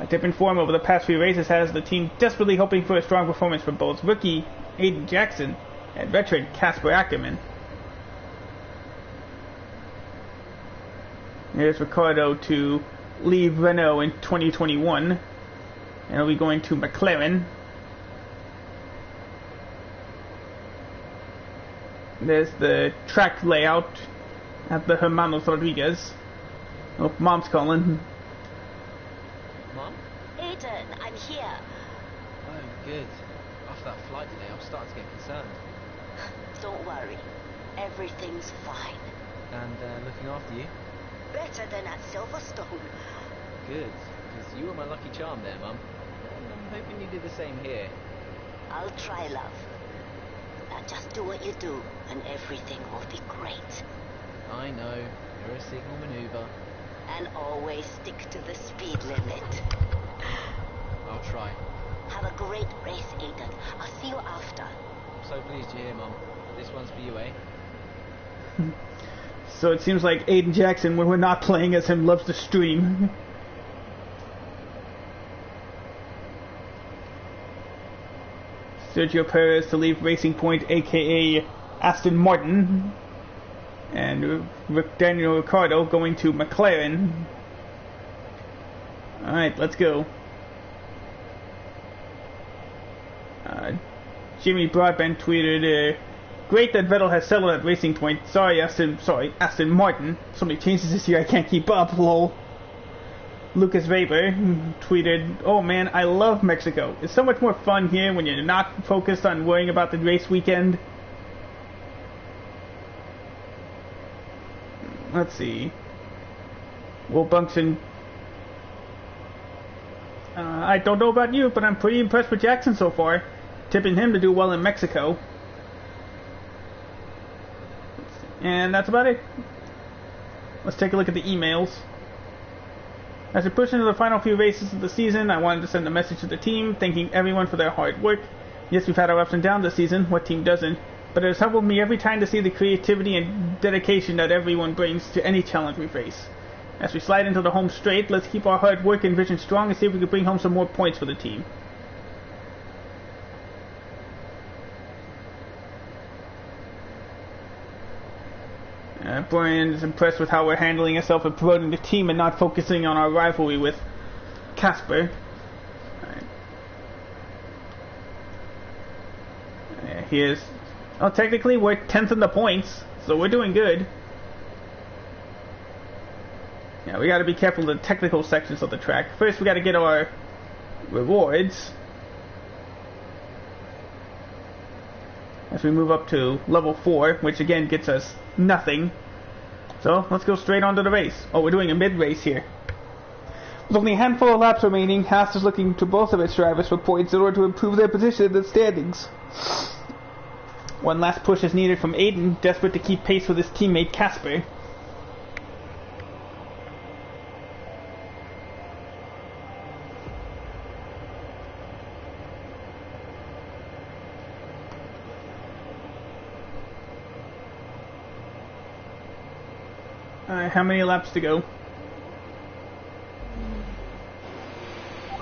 A dip in form over the past few races has the team desperately hoping for a strong performance from both rookie Aiden Jackson and veteran Casper Ackerman. Here's Ricciardo to leave Renault in 2021, and he'll be going to McLaren. There's the track layout at the Hermanos Rodriguez. Oh, Mom's calling. Mom? Aiden, I'm here. Oh, good. After that flight delay, I'm starting to get concerned. Don't worry. Everything's fine. And looking after you? Better than at Silverstone. Good, because you were my lucky charm there, Mum. And I'm hoping you did the same here. I'll try, love. Now just do what you do, and everything will be great. I know. You're a signal maneuver. And always stick to the speed limit. I'll try. Have a great race, Aiden. I'll see you after. I'm so pleased you're here, Mum. This one's for you, eh? So it seems like Aiden Jackson, when we're not playing as him, loves to stream. Sergio Perez to leave Racing Point, aka Aston Martin, and Daniel Ricciardo going to McLaren. Alright, let's go. Jimmy Broadbent tweeted, great that Vettel has settled at Racing Point. Aston Martin. So many changes this year I can't keep up, lol. Lucas Weber tweeted, oh man, I love Mexico. It's so much more fun here when you're not focused on worrying about the race weekend. Let's see. Will Bunkson. I don't know about you, but I'm pretty impressed with Jackson so far. Tipping him to do well in Mexico. And that's about it. Let's take a look at the emails. As we push into the final few races of the season, I wanted to send a message to the team, thanking everyone for their hard work. Yes, we've had our ups and downs this season, what team doesn't? But it has humbled me every time to see the creativity and dedication that everyone brings to any challenge we face. As we slide into the home straight, let's keep our hard work and vision strong and see if we can bring home some more points for the team. Brian is impressed with how we're handling ourselves and promoting the team and not focusing on our rivalry with Casper. Here's... Oh, technically we're 10th in the points, so we're doing good. Yeah, we gotta be careful of the technical sections of the track. First we gotta get our rewards. As we move up to level 4, which again gets us nothing. So, let's go straight on to the race. Oh, we're doing a mid-race here. With only a handful of laps remaining, Haas is looking to both of its drivers for points in order to improve their position in the standings. One last push is needed from Aiden, desperate to keep pace with his teammate Casper. How many laps to go?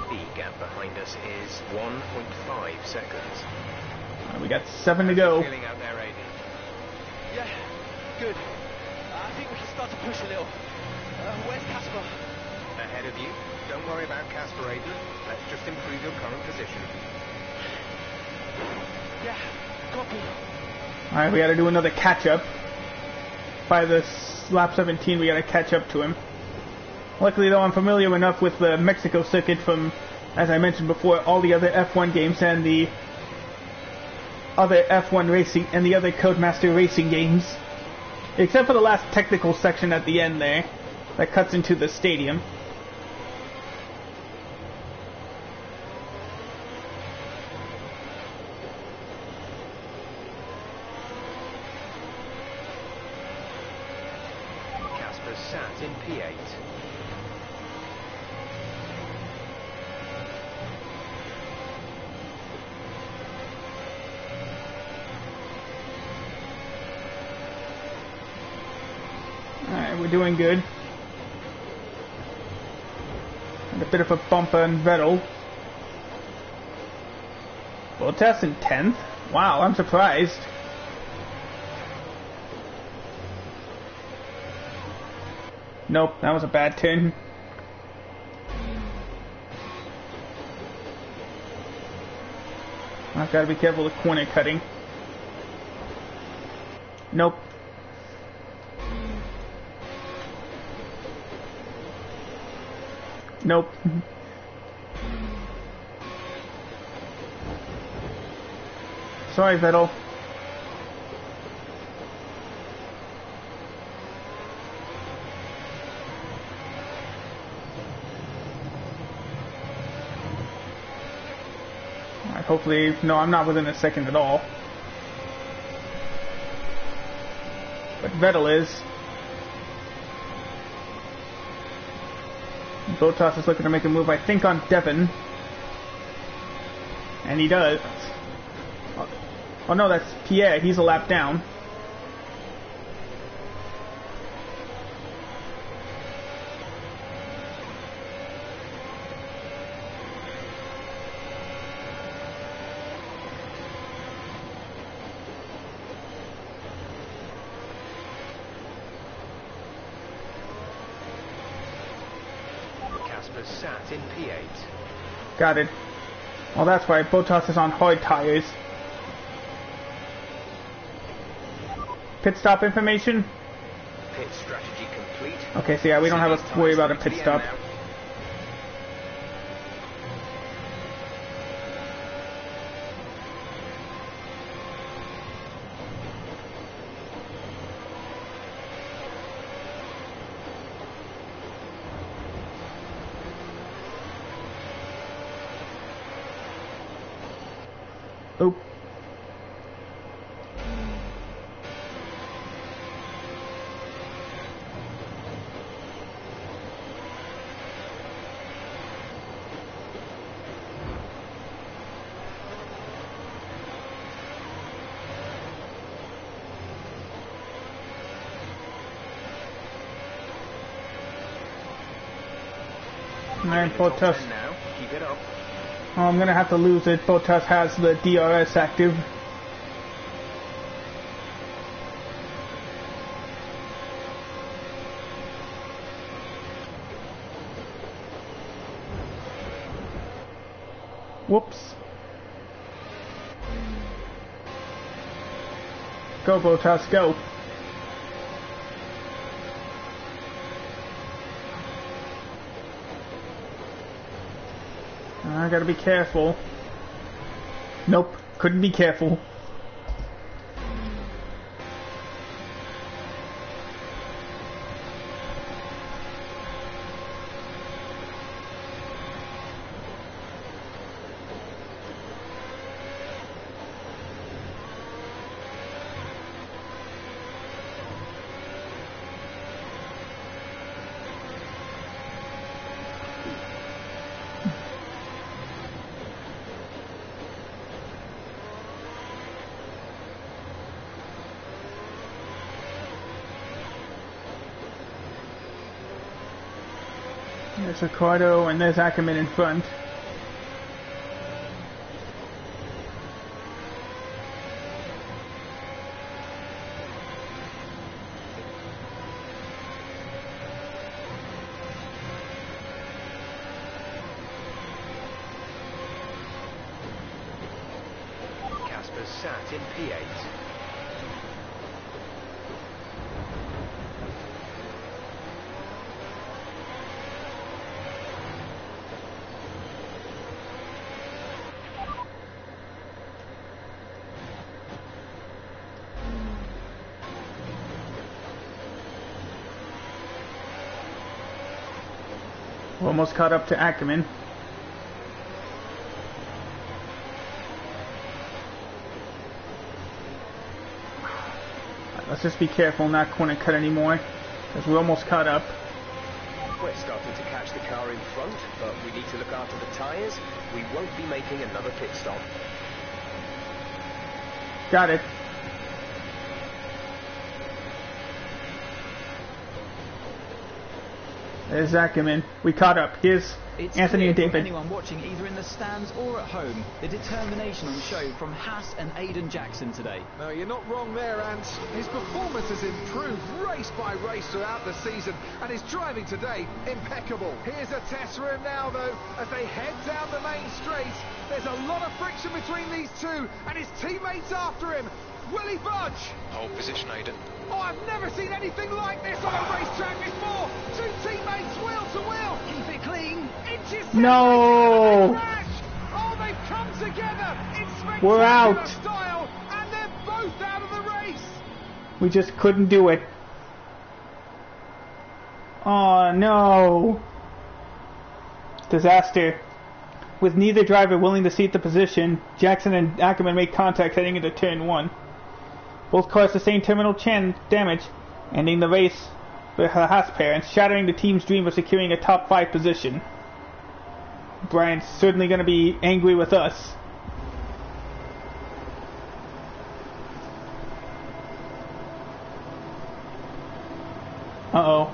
The gap behind us is 1.5 seconds. We got 7 to go. Feeling out there, Aiden? Yeah, good. I think we can start to push a little. Where's Casper? Ahead of you. Don't worry about Casper, Aiden. Let's just improve your current position. Yeah, copy. Alright, we gotta do another catch-up. By this lap 17, we gotta catch up to him. Luckily, though, I'm familiar enough with the Mexico circuit from, as I mentioned before, all the other F1 games and the other F1 racing and the other Codemaster racing games. Except for the last technical section at the end there, that cuts into the stadium. Sat in P8. Alright, we're doing good. And a bit of a bump on Vettel. Bottas in 10th? Wow, I'm surprised. Nope, that was a bad turn. I've got to be careful with corner cutting. Nope. Nope. Sorry, Vettel. Hopefully, no, I'm not within a second at all. But Vettel is. Bottas is looking to make a move, I think, on Devon. And he does. Oh no, that's Pierre. He's a lap down. Casper's sat in P8. Got it. Well, that's right. Bottas is on hard tires. Pit stop information. Pit strategy complete. Okay, so yeah, we don't have to worry about a pit stop. Oop. Alright, Bottas. Now, keep it up. Oh, I'm gonna have to lose it. Bottas has the DRS active. Whoops. Go, Bottas, go. I gotta be careful. Nope, couldn't be careful. There's Ricardo and there's Ackerman in front. Casper's sat in P8. We're almost caught up to Ackerman. Let's just be careful not corner cut anymore, because we're almost caught up. We're starting to catch the car in front, but we need to look after the tyres. We won't be making another pit stop. Got it. There's Ackerman. We caught up. Here's It's Anthony and clear from David. anyone watching either in the stands or at home, the determination on show from Haas and Aiden Jackson today. No, you're not wrong there, Ant. His performance has improved race by race throughout the season, and his driving today, impeccable. Here's a test for him now, though, as they head down the main straight. There's a lot of friction between these two, and his teammates after him. Will he budge? Hold position, Aiden. Oh, I've never seen anything like this on a racetrack before. Two teammates wheel to wheel. Keep it clean. Inches No. separated, crash. Oh, they've come together in spectacular We're out. style, and they're both out of the race. We just couldn't do it. Oh no. Disaster. With neither driver willing to cede the position, Jackson and Ackerman make contact heading into turn 1. Both cars sustained terminal damage, ending the race for the Haas pair and shattering the team's dream of securing a top 5 position. Brian's certainly going to be angry with us. Uh-oh.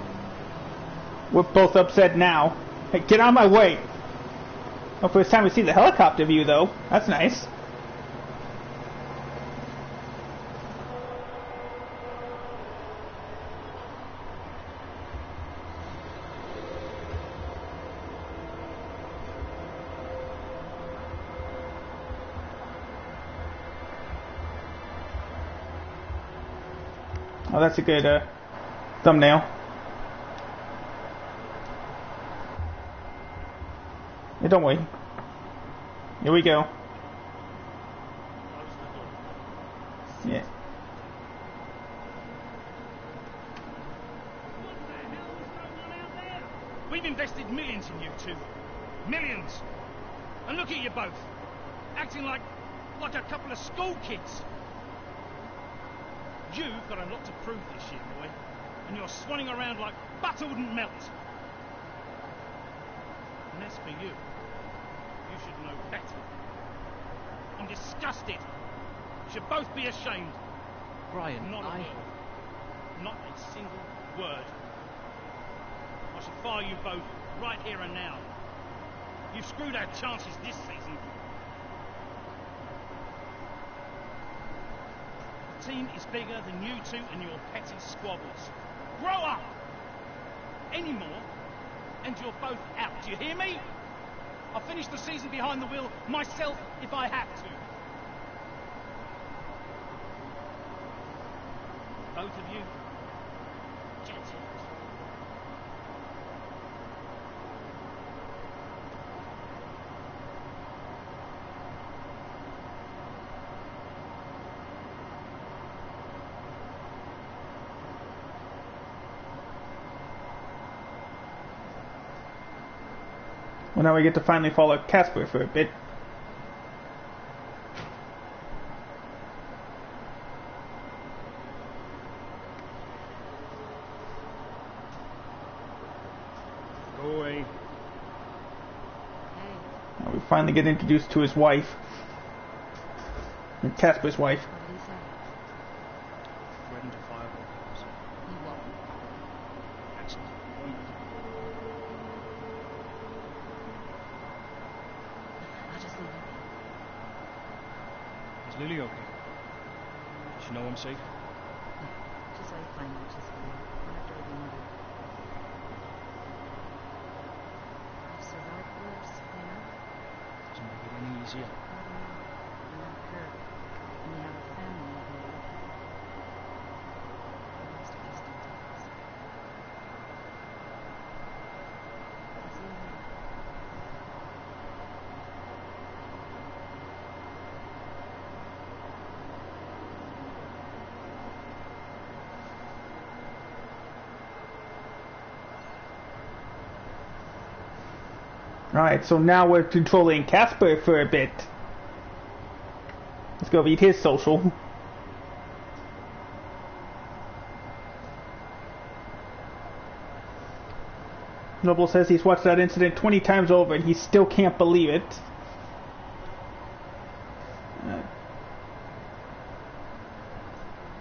We're both upset now. Hey, get out of my way! Oh, first time we see the helicopter view, though. That's nice. Oh, that's a good thumbnail. Yeah, don't worry. Here we go. Yeah. We've invested millions in you two. Millions. And look at you both. Acting like a couple of school kids. You've got a lot to prove this year, boy. And you're swanning around like butter wouldn't melt. And as for you, you should know better. I'm disgusted. You should both be ashamed. Brian, Not a word. Not a single word. I should fire you both right here and now. You've screwed our chances this season. The team is bigger than you two and your petty squabbles. Grow up! Any more, and you're both out. Do you hear me? I'll finish the season behind the wheel myself if I have to. Both of you, get it. Well, now we get to finally follow Casper for a bit. Go away. Now we finally get introduced to his wife. Casper's wife. Threatened to fire us. You won't. That's the point. I'll just leave you be. Is Lily okay? Does she know I'm safe? She's very fine when she's with you. I'll have to with your mother. I've survived worse, you know? Doesn't make it any easier. I don't know. You're not hurt. And you have a family over there. The rest are just details. I'll see you later. Alright, so now we're controlling Casper for a bit. Let's go read his social. Noble says he's watched that incident 20 times over and he still can't believe it.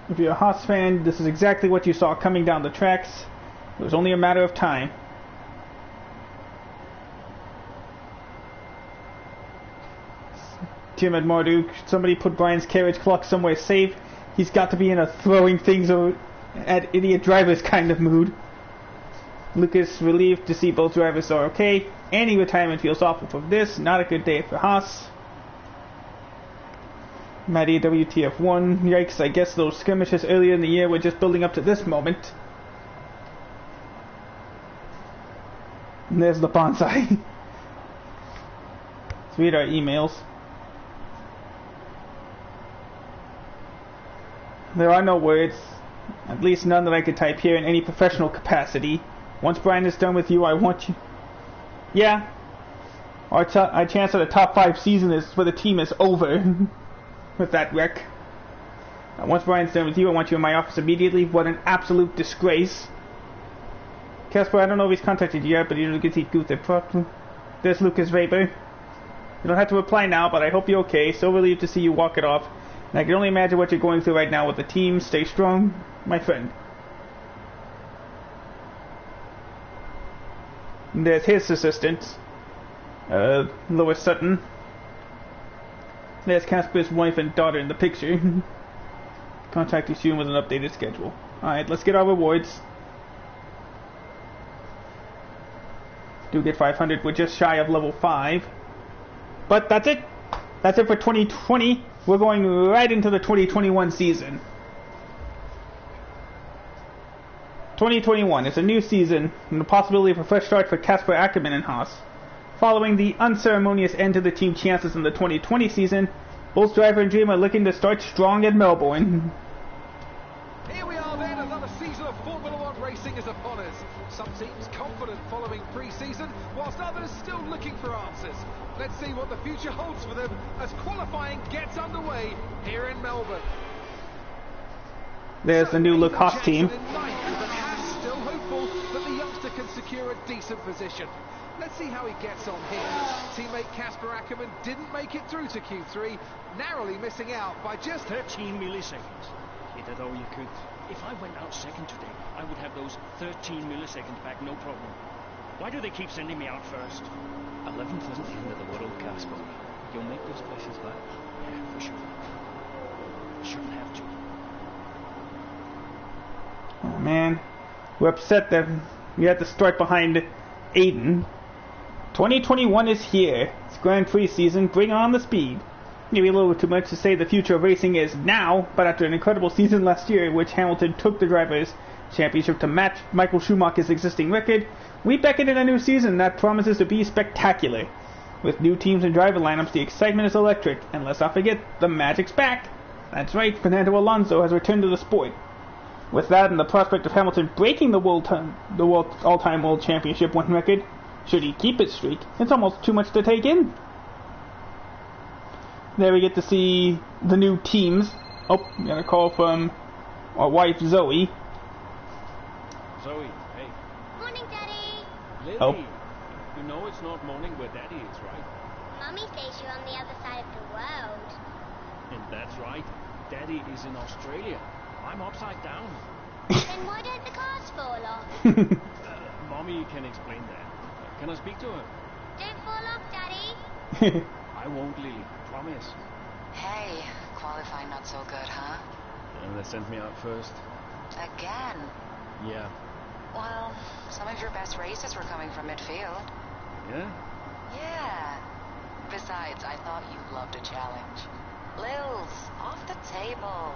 If you're a Haas fan, this is exactly what you saw coming down the tracks. It was only a matter of time. Tim and Marduk, somebody put Brian's carriage clock somewhere safe. He's got to be in a throwing things at idiot drivers kind of mood. Lucas relieved to see both drivers are okay. Any retirement feels awful from this. Not a good day for Haas. Matty WTF1. Yikes, I guess those skirmishes earlier in the year were just building up to this moment. And there's the bonsai. Let's read our emails. There are no words, at least none that I could type here in any professional capacity. Once Brian is done with you, I want you... Yeah. Our chance at a top 5 season is for the team is over. With that wreck. Once Brian's done with you, I want you in my office immediately. What an absolute disgrace. Casper, I don't know if he's contacted you yet, but you can see Guther. There's Lucas Weber. You don't have to reply now, but I hope you're okay. So relieved to see you walk it off. And I can only imagine what you're going through right now with the team. Stay strong, my friend. And there's his assistant, Lois Sutton. There's Casper's wife and daughter in the picture. Contact you soon with an updated schedule. Alright, let's get our rewards. Do get 500. We're just shy of level 5. But that's it. That's it for 2020. We're going right into the 2021 season. 2021 is a new season and the possibility of a fresh start for Casper Ackerman and Haas. Following the unceremonious end to the team chances in the 2020 season, both driver and dream are looking to start strong at Melbourne. Here we are then, another season of Formula One racing is upon us. Some teams confident following pre-season, whilst others still looking for answers. Let's see what the future holds for them as qualifying gets underway here in Melbourne. There's the new Luke Haas team. Haas still hopeful that the youngster can secure a decent position. Let's see how he gets on here. Teammate Casper Ackerman didn't make it through to Q3, narrowly missing out by just 13 milliseconds. Hit it all you could. If I went out second today, I would have those 13 milliseconds back, no problem. Why do they keep sending me out first? 11th isn't the end of the world, Casper. You'll make those places back. Yeah, for sure. Shouldn't have to. Oh man, we're upset that we had to start behind Aiden. 2021 is here. It's Grand Prix season. Bring on the speed. Maybe a little too much to say the future of racing is now, but after an incredible season last year in which Hamilton took the Drivers' Championship to match Michael Schumacher's existing record, we beckon in a new season that promises to be spectacular. With new teams and driver lineups, the excitement is electric, and let's not forget, the magic's back. That's right, Fernando Alonso has returned to the sport. With that and the prospect of Hamilton breaking the all-time world championship win record, should he keep his streak, it's almost too much to take in. There we get to see the new teams. Oh, we got a call from our wife Zoe. Zoe, hey. Morning, Daddy. Lily, Oh. You know it's not morning where Daddy is, right? Mummy says you're on the other side of the world. And that's right. Daddy is in Australia. I'm upside down. Then why don't the cars fall off? Mommy can explain that. Can I speak to her? Don't fall off, Daddy. I won't, Lily. Promise. Hey, qualifying not so good, huh? And they sent me out first. Again? Yeah. Well, some of your best races were coming from midfield. Yeah? Yeah. Besides, I thought you loved a challenge. Lils, off the table.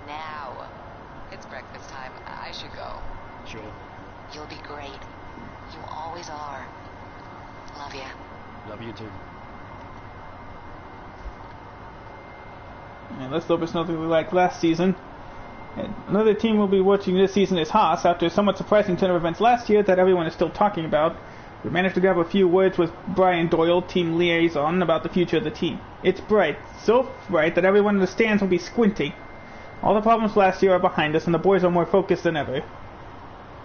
Now. It's breakfast time. I should go. Sure. You'll be great. You always are. Love ya. Love you too. And let's hope it's nothing like last season. And another team we'll be watching this season is Haas. After a somewhat surprising turn of events last year that everyone is still talking about, we managed to grab a few words with Brian Doyle, team liaison, about the future of the team. It's bright, so bright that everyone in the stands will be squinting. All the problems last year are behind us, and the boys are more focused than ever.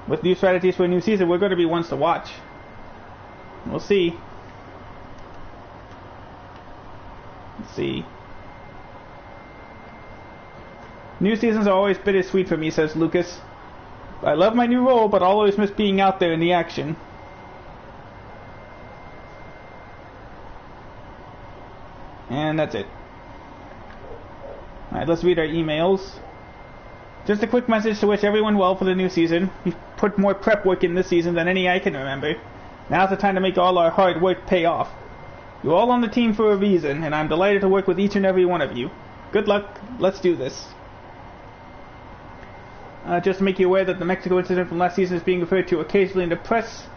With new strategies for a new season, we're going to be ones to watch. We'll see. Let's see. New seasons are always bittersweet for me, says Lucas. I love my new role, but I'll always miss being out there in the action. And that's it. Alright, let's read our emails. Just a quick message to wish everyone well for the new season. We've put more prep work in this season than any I can remember. Now's the time to make all our hard work pay off. You're all on the team for a reason, and I'm delighted to work with each and every one of you. Good luck. Let's do this. Just to make you aware that the Mexico incident from last season is being referred to occasionally in the press.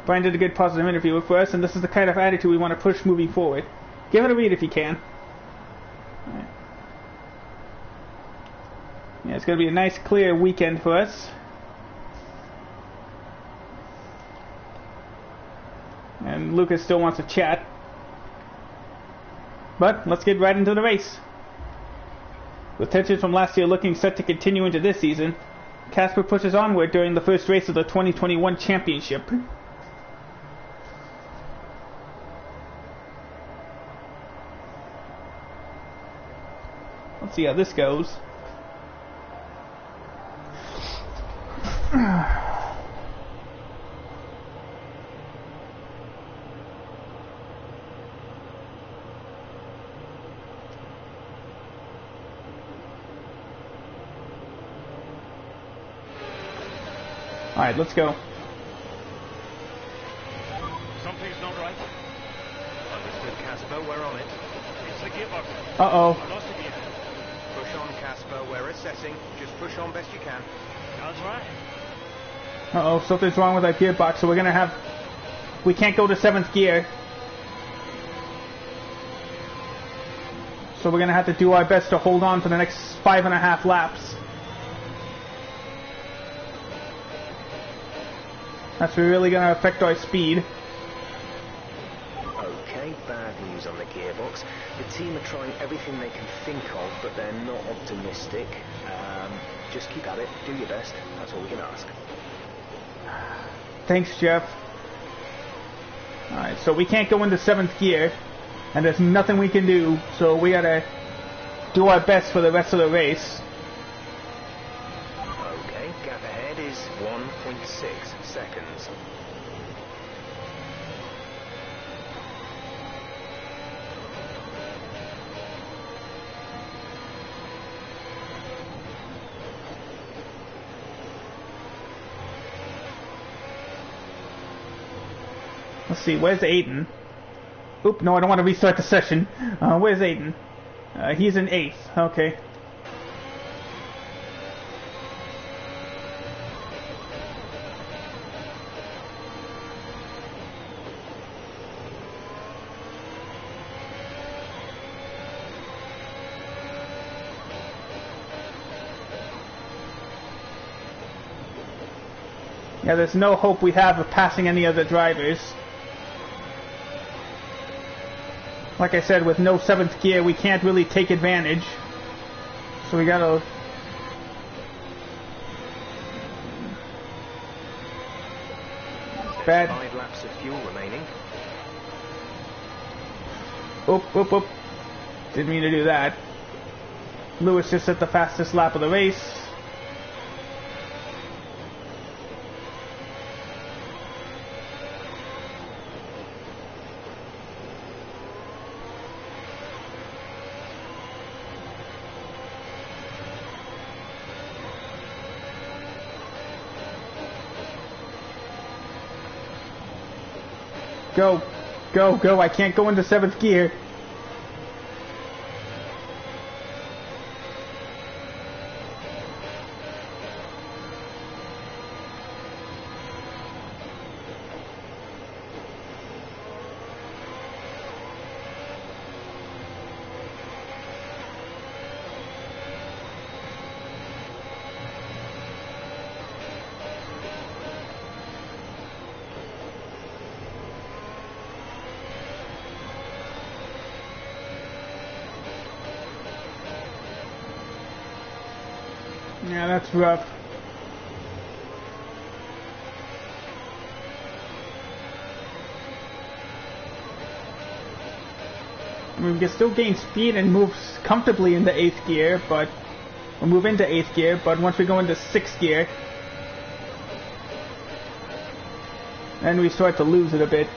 Brian did a good positive interview for us, and this is the kind of attitude we want to push moving forward. Give it a read if you can. Right. Yeah, it's going to be a nice, clear weekend for us. And Lucas still wants to chat. But let's get right into the race. With tensions from last year looking set to continue into this season, Casper pushes onward during the first race of the 2021 championship. Let's see how this goes. Alright, let's go. Something's not right. Understood, Casper. We're on it. It's the gearbox. Uh-oh. I lost the gear. Push on, Casper. We're assessing. Just push on best you can. I'll try. Uh-oh, something's wrong with our gearbox, so we're gonna have... We can't go to 7th gear. So we're gonna have to do our best to hold on for the next 5.5 laps. That's really gonna affect our speed. Okay, bad news on the gearbox. The team are trying everything they can think of, but they're not optimistic. Just keep at it, do your best, that's all we can ask. Thanks, Jeff. Alright, so we can't go into 7th gear, and there's nothing we can do, so we gotta do our best for the rest of the race. Okay, gap ahead is 1.6 seconds. Let's see, where's Aiden? Oop, no, I don't want to restart the session. Where's Aiden? He's in 8th, okay. Yeah, there's no hope we have of passing any other drivers. Like I said, with no 7th gear, we can't really take advantage. So we gotta... Bad. 5 laps of fuel remaining. Oop, oop, oop. Didn't mean to do that. Lewis just set the fastest lap of the race. Go. Go, go. I can't go into 7th gear. Yeah, that's rough. I mean, we can still gain speed and move comfortably into 8th gear, but we'll move into 8th gear, but once we go into 6th gear, then we start to lose it a bit.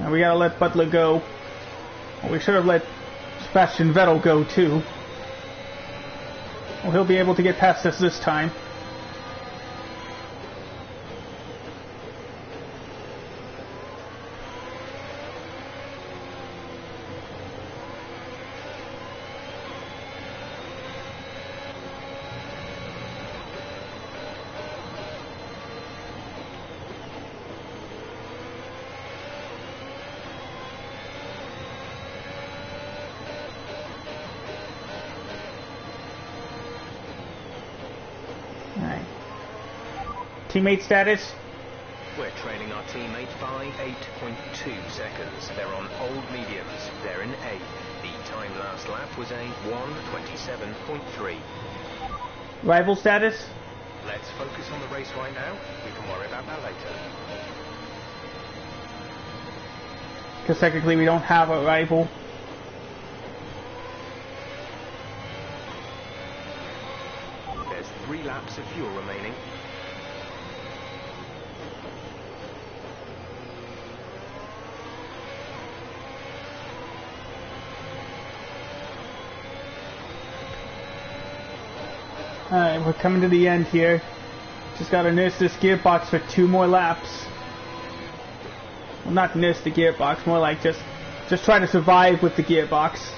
And we gotta let Butler go. Well, we should have let Sebastian Vettel go too. Well, he'll be able to get past us this time. Teammate status? We're trailing our teammate by 8.2 seconds. They're on old mediums. They're in 8th. The time last lap was a 1:27.3. Rival status? Let's focus on the race right now. We can worry about that later. Because technically we don't have a rival. There's 3 laps of fuel remaining. Alright, we're coming to the end here. Just gotta nurse this gearbox for 2 more laps. Well, not nurse the gearbox, more like just try to survive with the gearbox.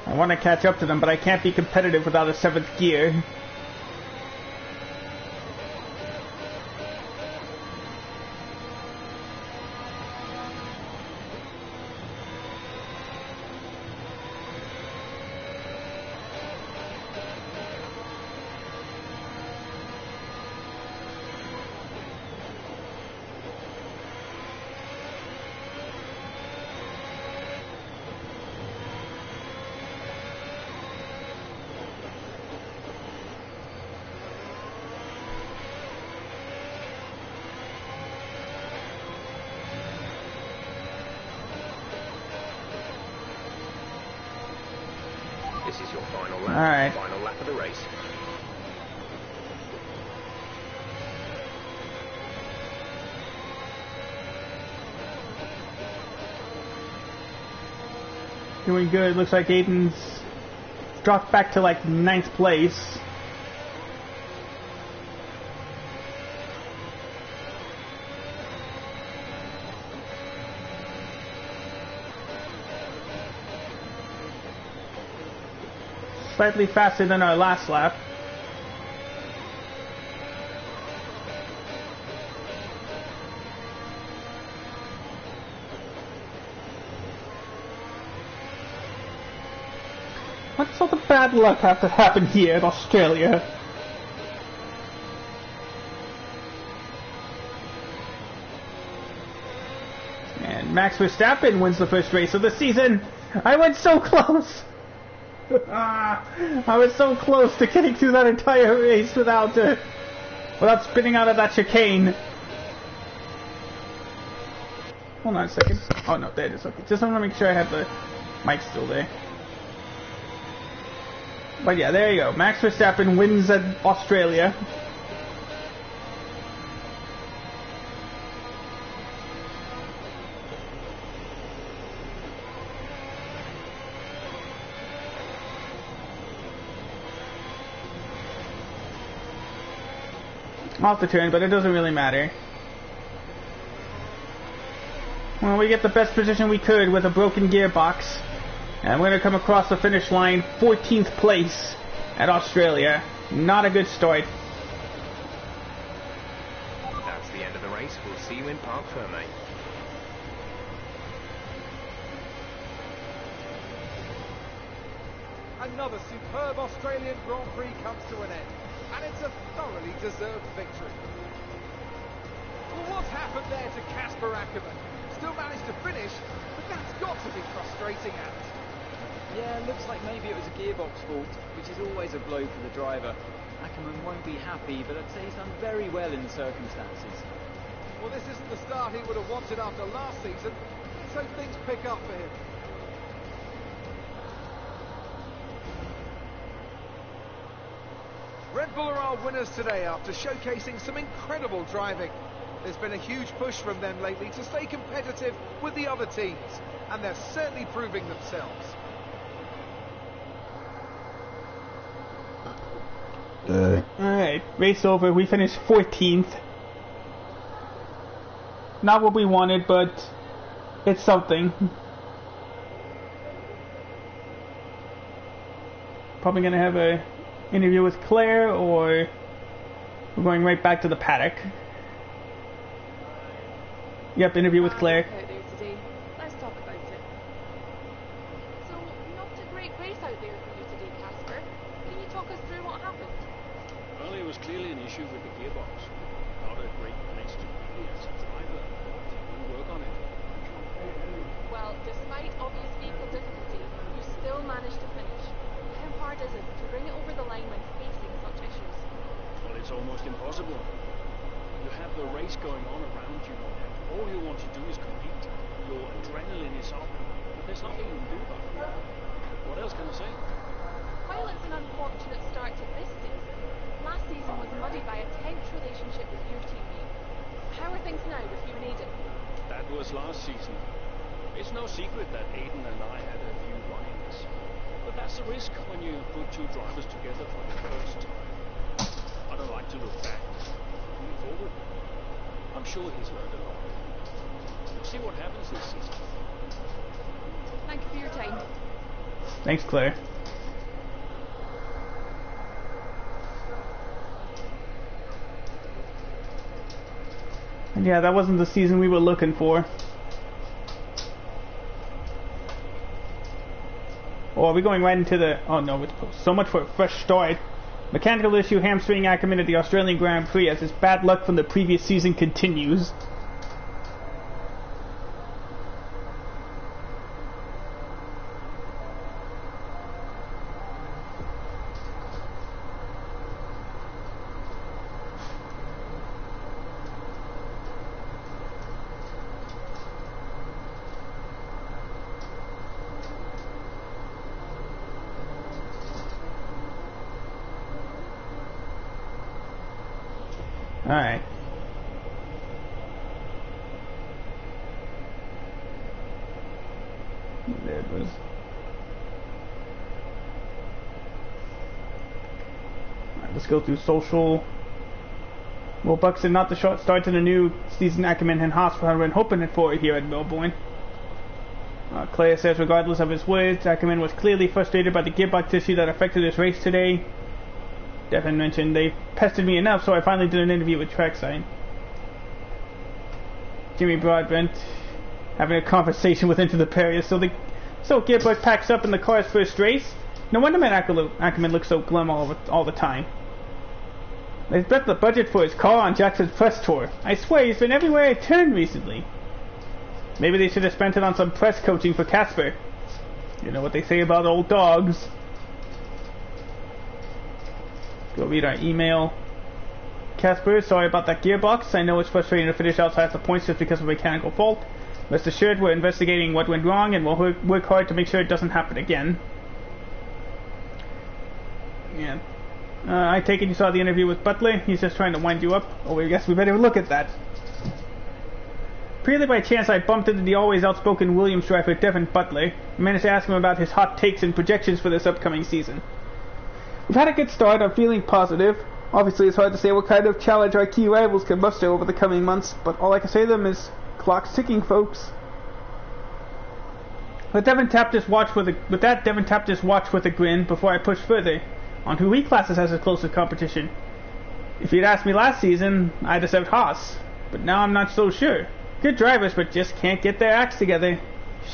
I want to catch up to them, but I can't be competitive without a 7th gear. This is your final lap. Alright. Final lap of the race. Doing good. Looks like Aiden's dropped back to like 9th place. Slightly faster than our last lap. What sort of bad luck have to happen here in Australia? And Max Verstappen wins the first race of the season. I went so close. I was so close to getting through that entire race without spinning out of that chicane. Hold on a second. Oh no, there it is. Okay, just want to make sure I have the mic still there. But yeah, there you go. Max Verstappen wins at Australia. Off the turn, but it doesn't really matter. Well, we get the best position we could with a broken gearbox. And we're going to come across the finish line 14th place at Australia. Not a good start. That's the end of the race. We'll see you in Parc Ferme. Another superb Australian Grand Prix comes to an end, and it's a thoroughly deserved victory. Well, what's happened there to Casper Ackermann? Still managed to finish, but that's got to be frustrating, Ant. Yeah, looks like maybe it was a gearbox fault, which is always a blow for the driver. Ackermann won't be happy, but I'd say he's done very well in the circumstances. Well, this isn't the start he would have wanted after last season. Let's hope things pick up for him. Red Bull are our winners today after showcasing some incredible driving. There's been a huge push from them lately to stay competitive with the other teams, and they're certainly proving themselves. Alright, race over. We finished 14th. Not what we wanted, but it's something. Probably gonna have a interview with Claire, or we're going right back to the paddock. Yep, interview with Claire. Out there today. Let's talk about it. So, not a great race out there for you today, Casper. Can you talk us through what happened? Well, it was clearly an issue with the gearbox. Not a great place to be as a driver, but we'll work on it. Well, despite obvious vehicle difficulties, you still managed to finish. How hard is it to bring it over the line when facing such issues? Well, it's almost impossible. You have the race going on around you, and all you want to do is compete. Your adrenaline is up, but there's nothing you can do about it. What else can I say? While it's an unfortunate start to this season, last season was muddied by a tense relationship with your teammate. How are things now with you and Aiden? That was last season. It's no secret that Aiden and I had a few run-ins. But that's the risk when you put two drivers together for the first time. I don't like to look back. Moving forward, I'm sure he's learned a lot. We'll see what happens this season. Thank you for your time. Thanks, Claire. And yeah, that wasn't the season we were looking for. Or are we going right into the... Oh no, it's so much for a fresh start. Mechanical issue hamstring Ackerman at the Australian Grand Prix as his bad luck from the previous season continues. Alright. There it was. Alright, let's go through social. Will Buxton not the short start to the new season Ackerman and Haas have been hoping for here at Melbourne. Claire says regardless of his words, Ackerman was clearly frustrated by the gearbox issue that affected his race today. Devin mentioned they pestered me enough, so I finally did an interview with Trackside. Jimmy Broadbent having a conversation with Into the Barrier. So Gearbox packs up in the car's first race. No wonder Ackerman looks so glum all the time. They bet the budget for his car on Jackson's press tour. I swear he's been everywhere I turned recently. Maybe they should have spent it on some press coaching for Casper. You know what they say about old dogs. Go read our email. Casper, sorry about that gearbox. I know it's frustrating to finish outside the points just because of a mechanical fault. Rest assured we're investigating what went wrong and we'll work hard to make sure it doesn't happen again. Yeah. I take it you saw the interview with Butler. He's just trying to wind you up. Oh, I guess we better look at that. Purely by chance I bumped into the always outspoken Williams driver Devin Butler. I managed to ask him about his hot takes and projections for this upcoming season. We've had a good start, I'm feeling positive. Obviously it's hard to say what kind of challenge our key rivals can muster over the coming months, but all I can say to them is, clock's ticking, folks. Devin tapped his watch with a grin before I pushed further on who he classes as his closest competition. If you'd asked me last season, I'd have said Haas, but now I'm not so sure. Good drivers, but just can't get their acts together.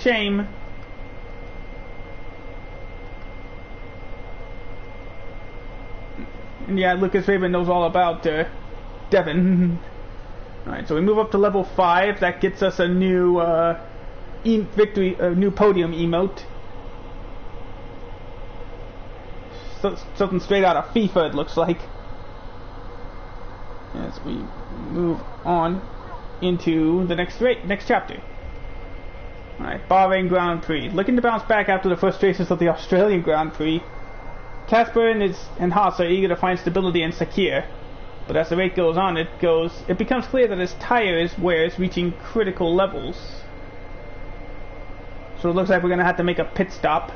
Shame. And yeah, Lucas Raven knows all about Devin. Alright, so we move up to level 5. That gets us a new new podium emote. Something straight out of FIFA, it looks like. As we move on into the next chapter. Alright, Bahrain Grand Prix. Looking to bounce back after the frustrations of the Australian Grand Prix. Casper and Haas are eager to find stability in Sakir, but as the race goes on, it becomes clear that his tires wear is reaching critical levels. So it looks like we're going to have to make a pit stop.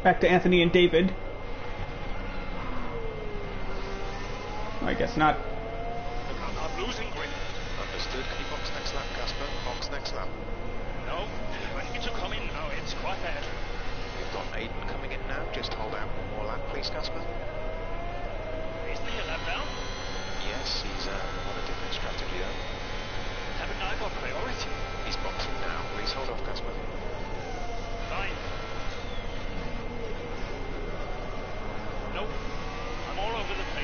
Back to Anthony and David. I guess not. I'm losing grip. Understood. Can you box next lap, Casper? Box next lap. No, I need to come in now. It's quite bad. You've got Aiden coming in now. Just hold out one more lap, please, Casper. Isn't he a lap down? Yes, he's on a different strategy though. Haven't I got priority? He's boxing now.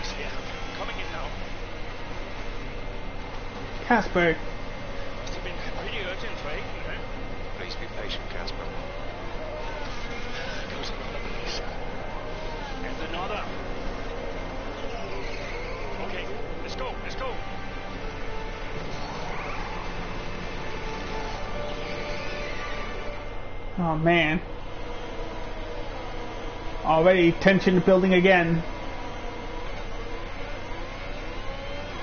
Almost here. Coming in now. Casper. Must have been pretty urgent for Aiden, eh? Please be patient, Casper. Goes another piece. And another. Okay, let's go, let's go. Oh man. Already tension building again.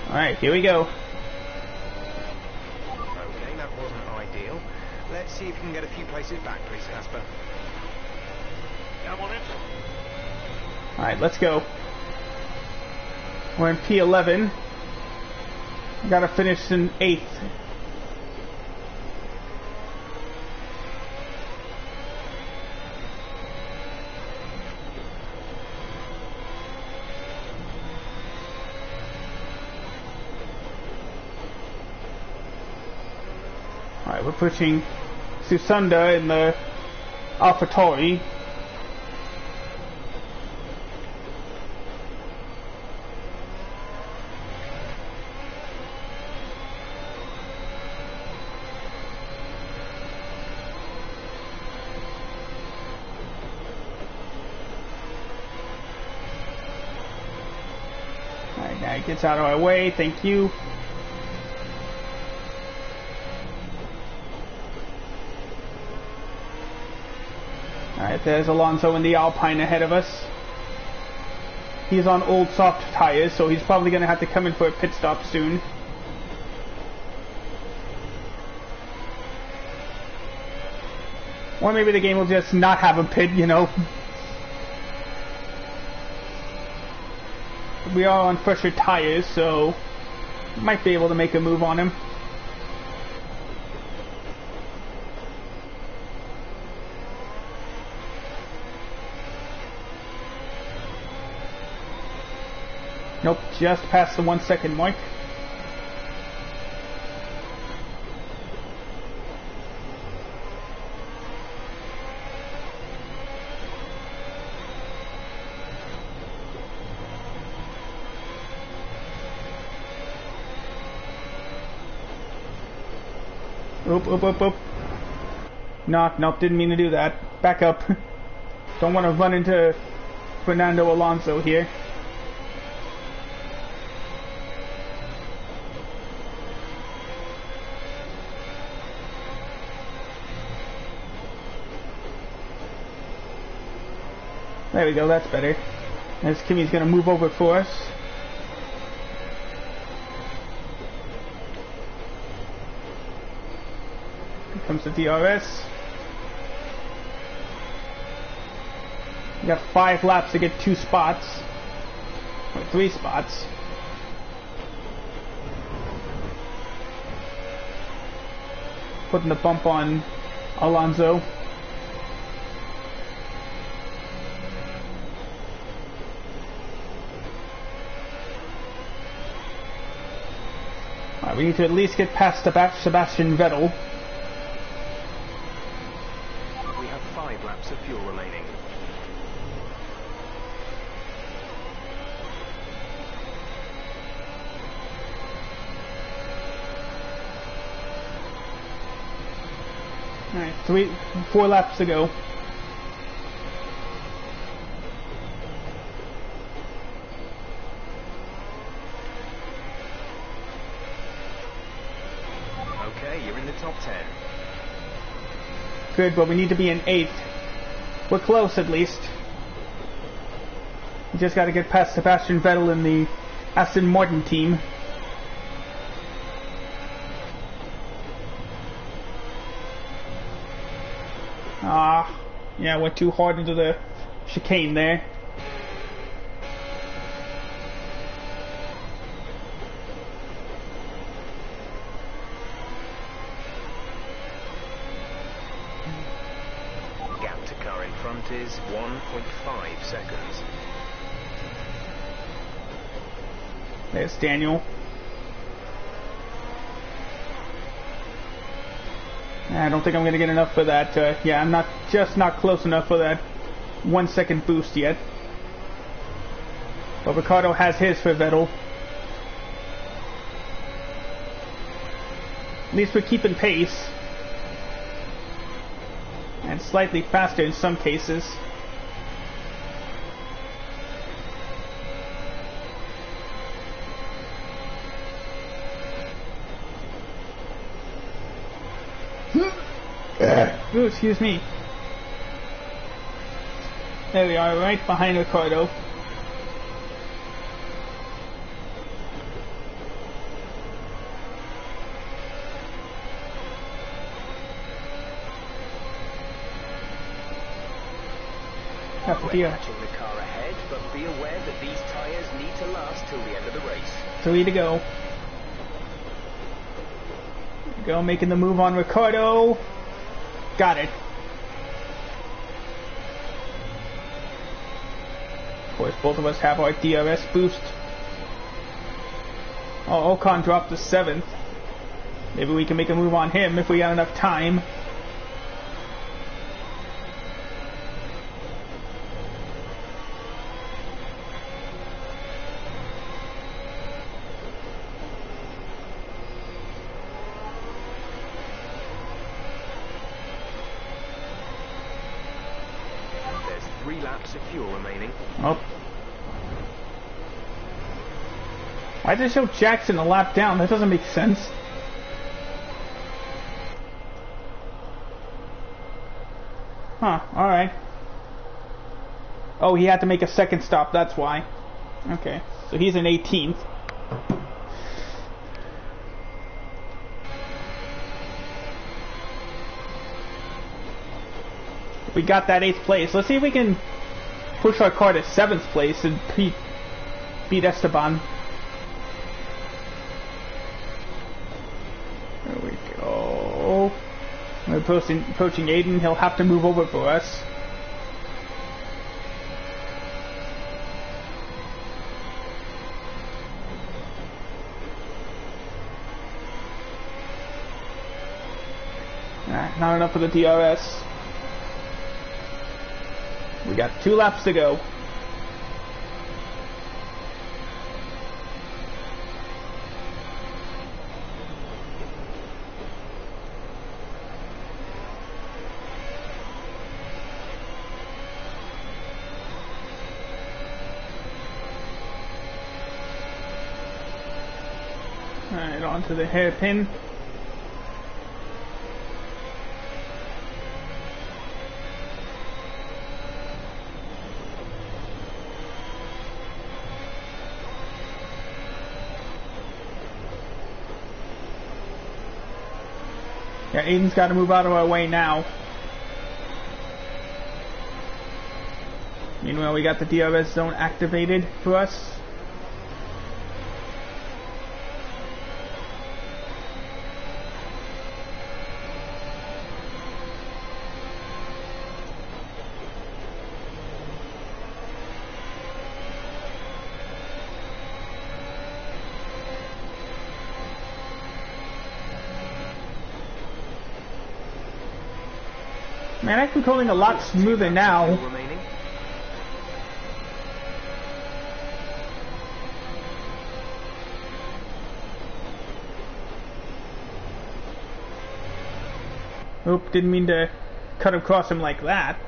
Alright, here we go. Okay, that wasn't ideal. Let's see if you can get a few places back, please, Casper. Yeah, I'm on it. Alright, let's go. We're in P11. Gotta finish in 8th. Alright, we're pushing Susunda in the AlphaTauri. Alright, now he gets out of our way, thank you. Alright, there's Alonso in the Alpine ahead of us. He's on old soft tires, so he's probably going to have to come in for a pit stop soon. Or maybe the game will just not have a pit, you know. We are on fresher tires, so might be able to make a move on him. Nope, just past the 1 second mark. Oop. Nope, didn't mean to do that. Back up. Don't want to run into Fernando Alonso here. There we go, that's better. As Kimi's gonna move over for us. Here comes the DRS. You got 5 laps to get 2 spots. Or 3 spots. Putting the bump on Alonso. We need to at least get past Sebastian Vettel. We have 5 laps of fuel remaining. Alright, 4 laps to go. You're in the top 10. Good, but we need to be in 8th. We're close at least. We just gotta get past Sebastian Vettel in the Aston Martin team. Yeah, went too hard into the chicane there. Is 1.5 seconds. There's Daniel. I don't think I'm going to get enough for that. Yeah, I'm not close enough for that 1 second boost yet. But Ricciardo has his for Vettel. At least we're keeping pace. And slightly faster in some cases. Ooh, excuse me. There we are, right behind Ricciardo. We're catching the car ahead, but be aware that these tyres need to last till the end of the race. 3 to go. Go, making the move on Ricciardo. Got it. Of course, both of us have our DRS boost. Oh, Ocon dropped to 7th. Maybe we can make a move on him if we got enough time. There's 3 laps of fuel remaining. Oh. Why did it show Jackson a lap down? That doesn't make sense. Huh, alright. Oh, he had to make a second stop, that's why. Okay, so he's in 18th. We got that 8th place. Let's see if we can push our car to 7th place and beat Esteban. There we go. We're approaching Aiden. He'll have to move over for us. Not enough for the DRS. We got 2 laps to go. Alright, on to the hairpin. Yeah, Aiden's got to move out of our way now. Meanwhile, we got the DRS zone activated for us. Man, I'm controlling a lot smoother now. Oop, didn't mean to cut across him like that.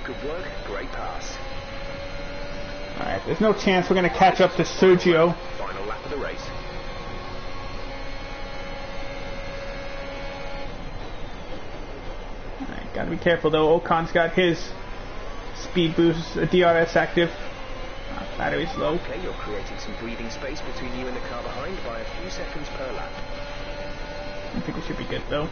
Good work, great pass. Alright, there's no chance we're going to catch up to Sergio. Final lap of the race. Alright, gotta be careful though. Ocon's got his speed boost, DRS active. Battery's low. Okay, you're creating some breathing space between you and the car behind by a few seconds per lap. I think we should be good though.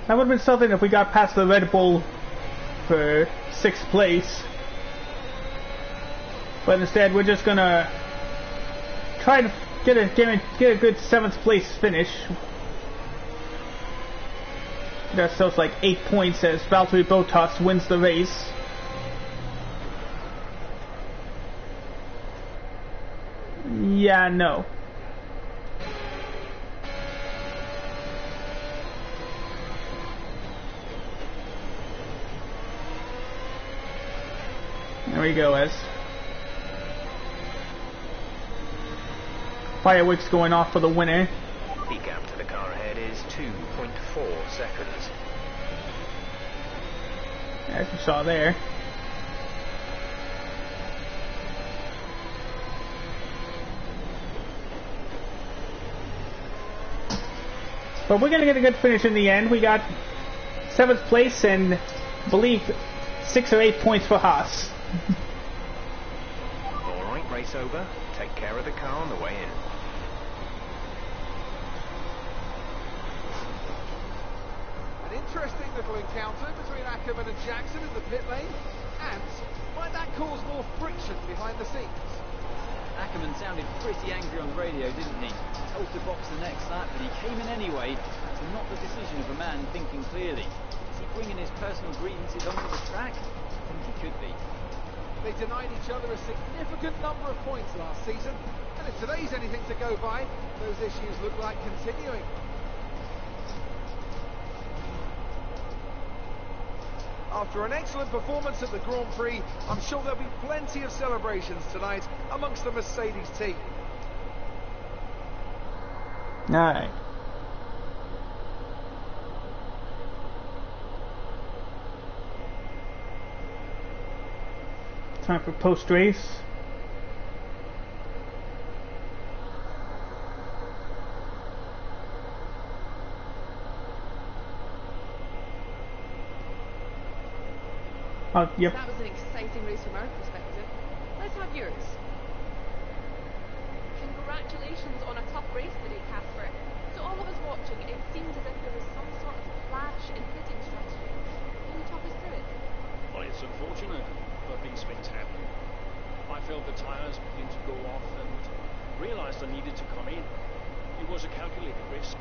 That would have been something if we got past the Red Bull for 6th place. But instead, we're just gonna try to get a good 7th place finish. Get ourselves like 8 points as Valtteri Bottas wins the race. Yeah, no. There we go, as fireworks going off for the winner. The gap to the car ahead is 2.4 seconds. As you saw there. But we're going to get a good finish in the end. We got 7th place and I believe 6 or 8 points for Haas. Alright, race over. Take care of the car on the way in. An interesting little encounter between Ackerman and Jackson in the pit lane. And might that cause more friction behind the scenes? Ackerman sounded pretty angry on the radio, didn't he? Told to box the next lap, but he came in anyway. It's not the decision of a man thinking clearly. Is he bringing his personal grievances onto the track? I think he could be. They denied each other a significant number of points last season, and if today's anything to go by, those issues look like continuing. After an excellent performance at the Grand Prix, I'm sure there'll be plenty of celebrations tonight amongst the Mercedes team. Alright. Time for post-race. Yep. That was an exciting race from our perspective. Let's have yours. Congratulations on a tough race today, Casper. To all of us watching, it seemed as if there was some sort of clash in pitting strategy. Can you talk us through it? Well, it's unfortunate, but these things happen. I felt the tyres begin to go off and realised I needed to come in. It was a calculated risk.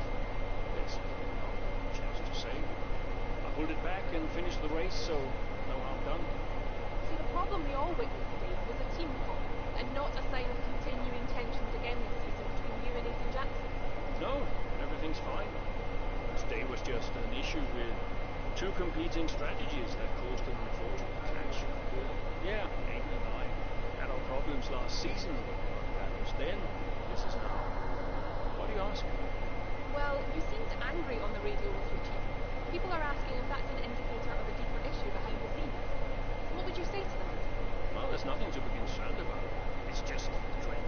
There's no chance to say. I pulled it back and finished the race, so no harm done. See, the problem we all witnessed today was a team call, and not a sign of continuing tensions again this season between you and Nathan Jackson. No, everything's fine. Today was just an issue with two competing strategies that caused an unfortunate clash. Yeah, Nathan and I had our problems last season. That was then, this is now. Why do you ask? Well, you seemed angry on the radio with your team. People are asking if that's an indicator of a deeper issue behind the scenes. What would you say to them? Well, there's nothing to be concerned about. It's just trend.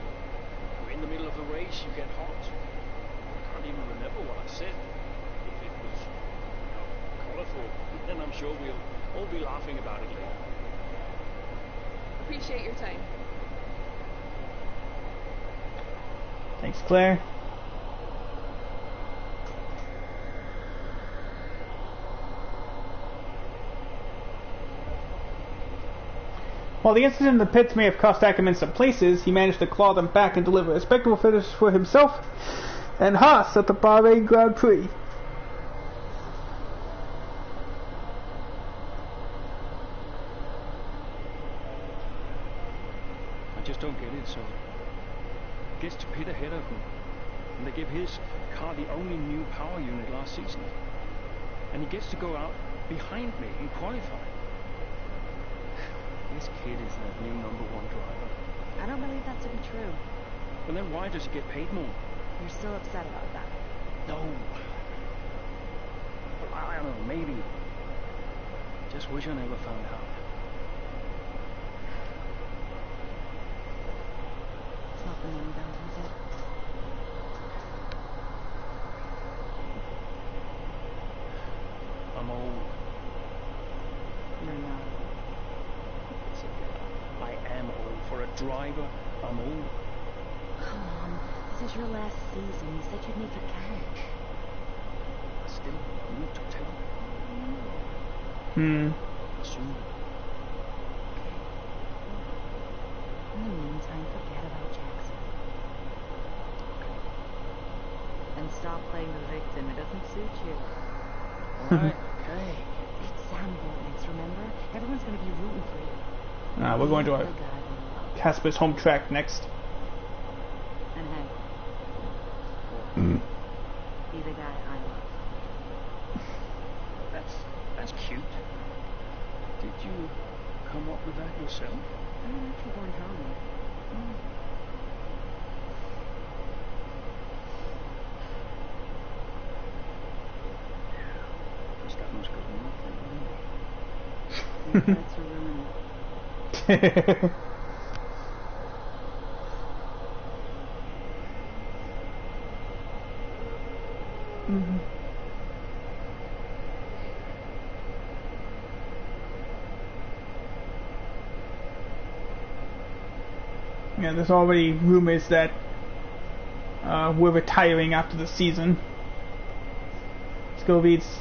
You're in the middle of a race, you get hot. I can't even remember what I said. If it was, colourful, then I'm sure we'll all be laughing about it later. Appreciate your time. Thanks, Claire. While the incident in the pits may have cost Ackerman some places, he managed to claw them back and deliver a respectable finish for himself and Haas at the Bahrain Grand Prix. I just don't get it, so gets to pit ahead of me, and they give his car the only new power unit last season, and he gets to go out behind me in qualifying. This kid is the new #1 driver. I don't believe that to be true. Well, then why does he get paid more? You're still upset about that? No. Well, I don't know, maybe. Just wish I never found out. It's not the money, though, is it? I'm old. You're not. I am old. For a driver, I'm old. Come on. This is your last season. You said you'd make it count. still need to tell? Soon. In the meantime, forget about Jackson. And stop playing the victim. It doesn't suit you. Alright, okay. It's Zandvoort next, remember? Everyone's gonna be rooting for you. We're going to our Casper's home track next. And hey, be the guy I love. That's cute. Did you come up with that yourself? I don't actually born home. This guy must go nothing. That's a ruin. Yeah, there's already rumors that we're retiring after the season. Scovey's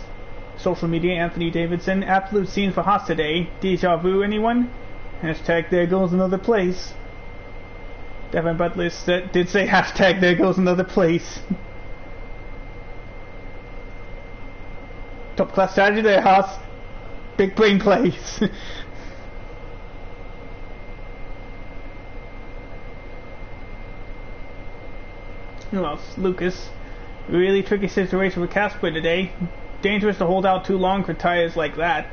social media, Anthony Davidson. Absolute scene for Haas today. Deja vu, anyone? Hashtag there goes another place. Devin Butler did say hashtag there goes another place. Top class strategy there, Haas. Big brain plays. Who else? Lucas. Really tricky situation with Casper today. Dangerous to hold out too long for tires like that.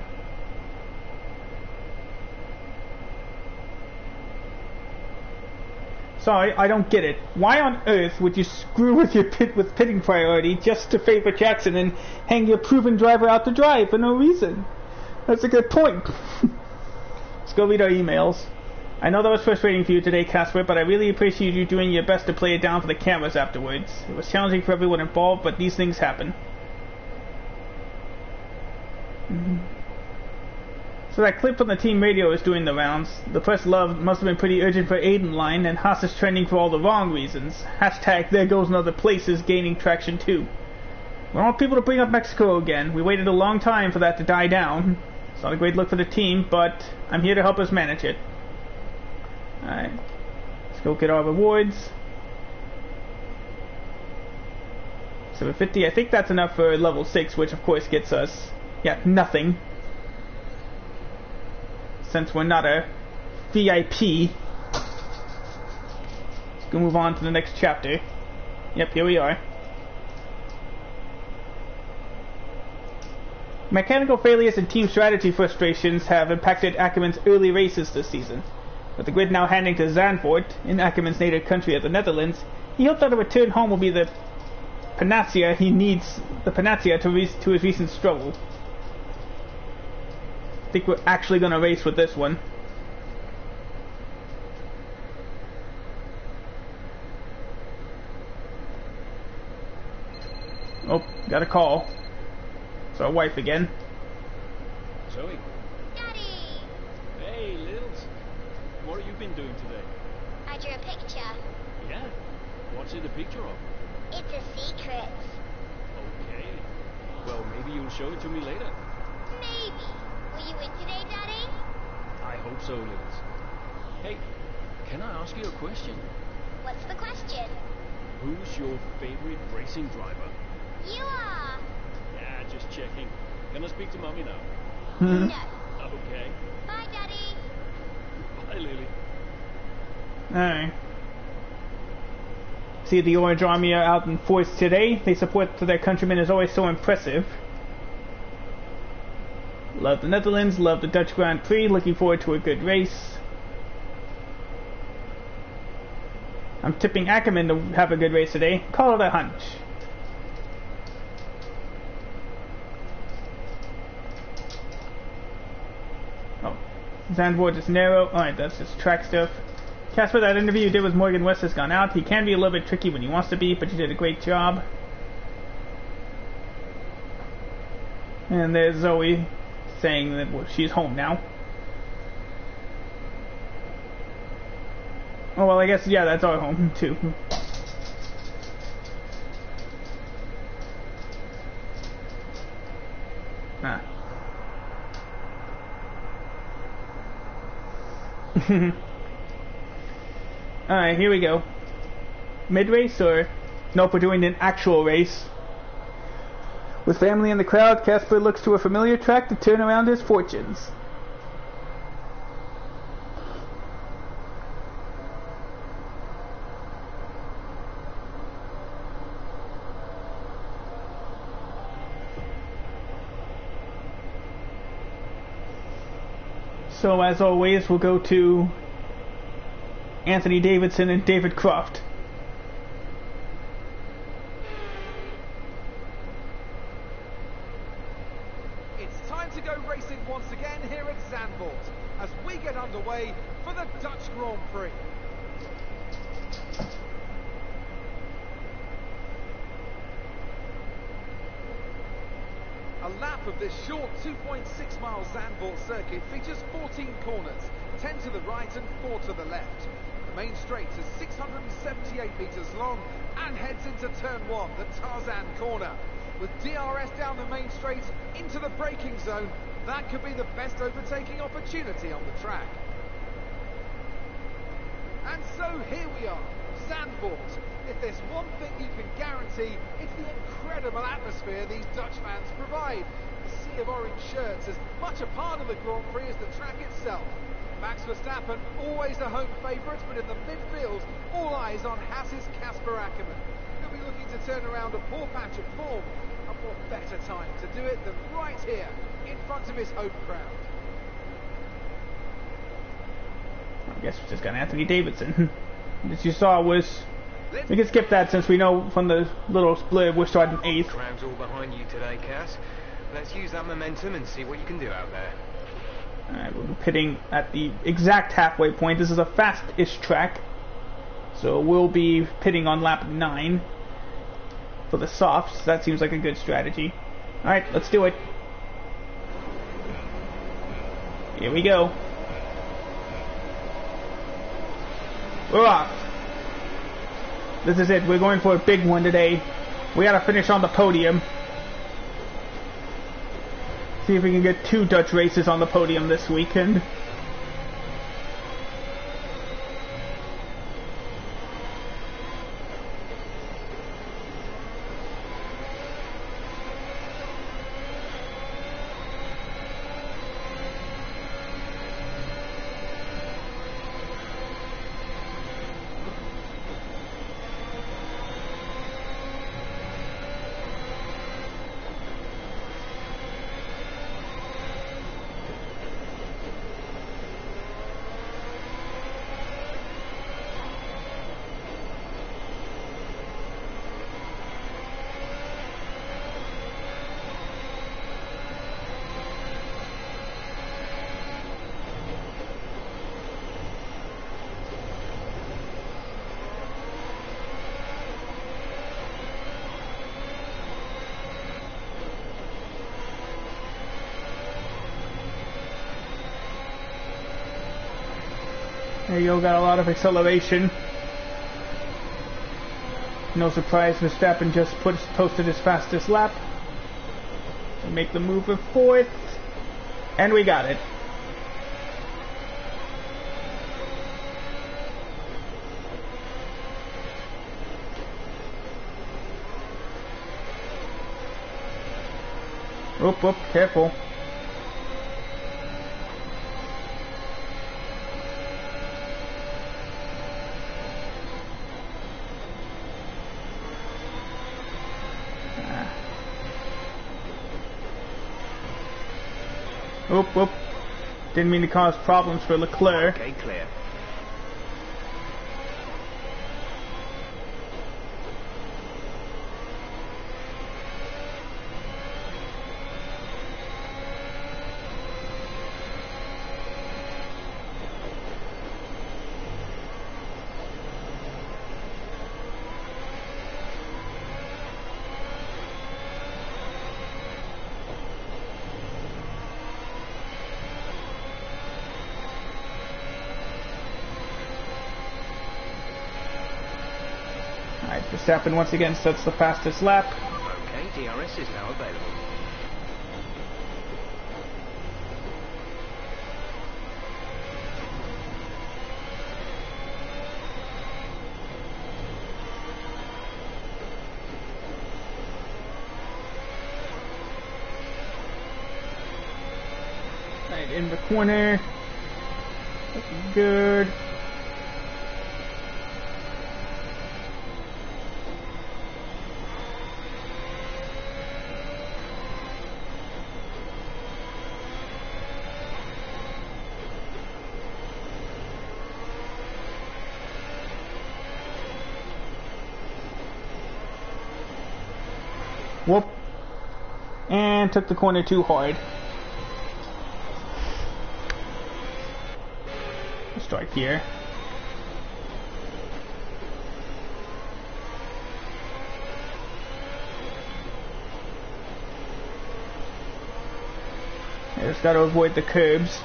Sorry, I don't get it. Why on earth would you screw with your pitting priority just to favor Jackson and hang your proven driver out to dry for no reason? That's a good point. Let's go read our emails. I know that was frustrating for you today, Casper, but I really appreciate you doing your best to play it down for the cameras afterwards. It was challenging for everyone involved, but these things happen. So that clip on the team radio is doing the rounds. The press love must have been pretty urgent for Aiden line, and Haas is trending for all the wrong reasons. Hashtag there goes another place is gaining traction too. We want people to bring up Mexico again. We waited a long time for that to die down. It's not a great look for the team, but I'm here to help us manage it. Alright. Let's go get our rewards. 750, I think that's enough for level 6, which of course gets us, nothing. Since we're not a VIP. Let's go move on to the next chapter. Yep, here we are. Mechanical failures and team strategy frustrations have impacted Ackerman's early races this season. With the grid now handing to Zandvoort, in Ackerman's native country of the Netherlands, he hopes that a return home will be the panacea he needs, to his recent struggle. I think we're actually going to race with this one. Oh, got a call. It's our wife again. Zoe. Daddy! Hey, Lils. What have you been doing today? I drew a picture. Yeah? What's it a picture of? It's a secret. Okay. Well, maybe you'll show it to me later. Maybe. Were you in today, Daddy? I hope so, Lils. Hey, can I ask you a question? What's the question? Who's your favorite racing driver? You are. Yeah, just checking. Can I speak to Mommy now? No. Okay. Bye, Daddy. Bye, Lily. Alright. See the Orange Army are out in force today. They support to their countrymen is always so impressive. Love the Netherlands, love the Dutch Grand Prix, looking forward to a good race. I'm tipping Ackerman to have a good race today. Call it a hunch. Oh, Zandvoort is narrow. Alright, that's just track stuff. Casper, that interview you did with Morgan West has gone out. He can be a little bit tricky when he wants to be, but you did a great job. And there's Zoe saying that she's home now. Oh, well, I guess, yeah, that's our home, too. Ah. Alright, here we go. Mid-race or... Nope, we're doing an actual race. With family in the crowd, Casper looks to a familiar track to turn around his fortunes. So as always, we'll go to Anthony Davidson and David Croft. It's time to go racing once again here at Zandvoort as we get underway for the Dutch Grand Prix. A lap of this short 2.6 mile Zandvoort circuit features 14 corners, 10 to the right and 4 to the left. The main straight is 678 metres long and heads into turn 1, the Tarzan corner. With DRS down the main straight into the braking zone, that could be the best overtaking opportunity on the track. And so here we are, Zandvoort. If there's one thing you can guarantee, it's the incredible atmosphere these Dutch fans provide. The sea of orange shirts is much a part of the Grand Prix as the track itself. Max Verstappen, always a home favourite, but in the midfield, all eyes on Haas's Casper Ackermann. He'll be looking to turn around a poor patch of form, and what better time to do it than right here, in front of his home crowd. I guess we just got Anthony Davidson. As you saw was... We can skip that since we know from the little split we're starting 8th. Crowd's all behind you today, Cass. Let's use that momentum and see what you can do out there. Alright, we'll be pitting at the exact halfway point. This is a fast-ish track. So we'll be pitting on lap 9 for the softs. That seems like a good strategy. Alright, let's do it. Here we go. We're off. This is it. We're going for a big one today. We gotta finish on the podium. See if we can get 2 Dutch races on the podium this weekend. There you go, got a lot of acceleration. No surprise, Verstappen just posted his fastest lap. To make the move for 4th. And we got it. Whoop, whoop, careful. Whoop, whoop. Didn't mean to cause problems for Leclerc. Okay, clear. Verstappen once again sets the fastest lap. Okay, DRS is now available. in the corner. Looking good. Whoop. And took the corner too hard. Strike here. Just got to avoid the curbs.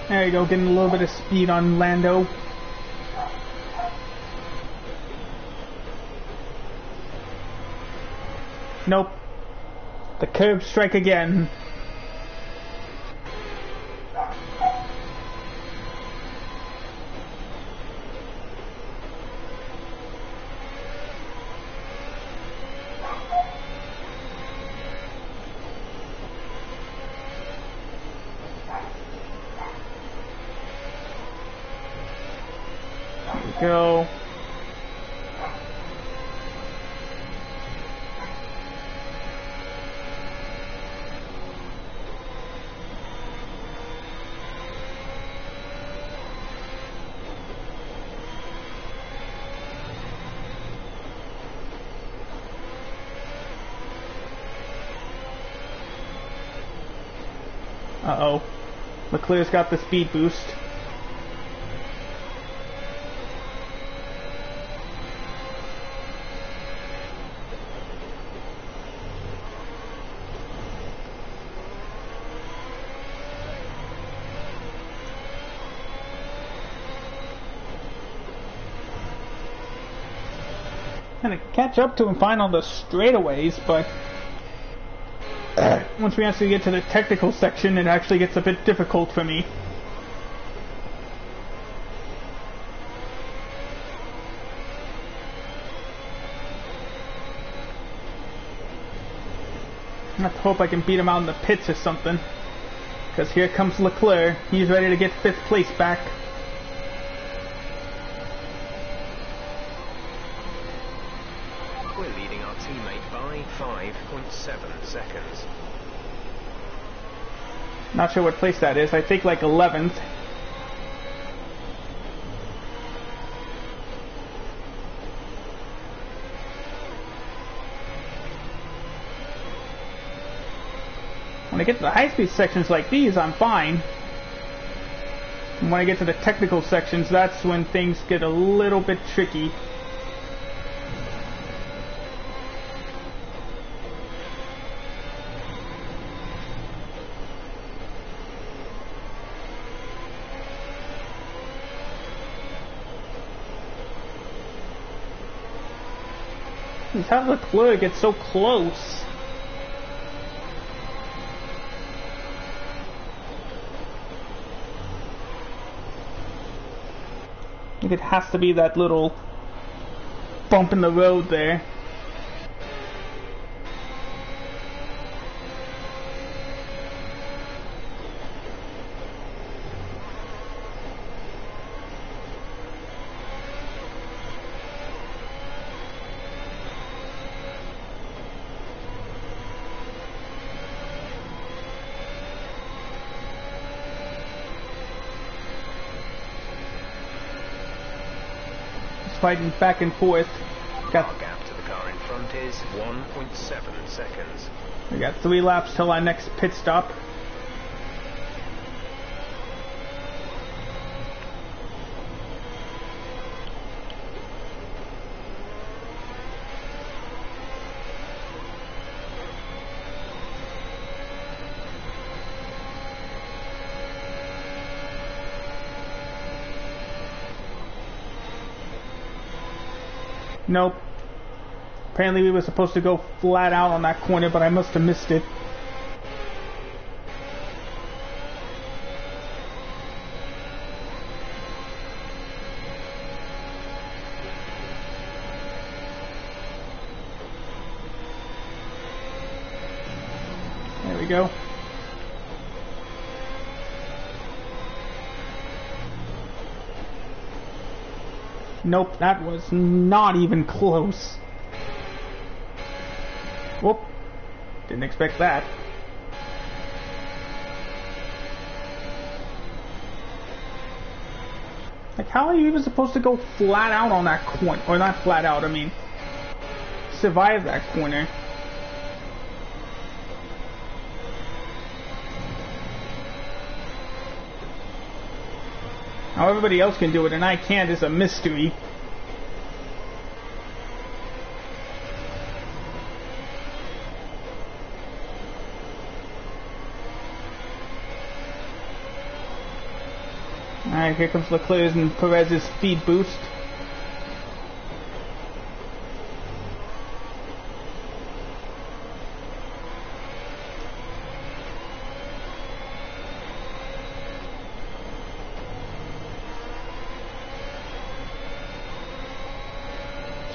There you go, getting a little bit of speed on Lando. Nope. The curb strike again. Go. Uh-oh. Leclerc's got the speed boost. Gonna catch up to him fine on the straightaways, but once we actually get to the technical section, it actually gets a bit difficult for me. I have to hope I can beat him out in the pits or something, because here comes Leclerc. He's ready to get 5th place back. We're leading our teammate by 5.7 seconds. Not sure what place that is. I think like 11th. When I get to the high-speed sections like these, I'm fine. And when I get to the technical sections, that's when things get a little bit tricky. How did Leclerc get so close? I think it has to be that little bump in the road there. Fighting back and forth. Our gap to the car in front is 1.7 seconds. We got 3 laps till our next pit stop. Nope. Apparently we were supposed to go flat out on that corner, but I must have missed it. There we go. Nope, that was not even close. Whoop. Didn't expect that. Like, how are you even supposed to go flat out on that corner? Or not flat out, I mean, survive that corner. How everybody else can do it and I can't is a mystery. Alright, here comes Leclerc's and Perez's speed boost.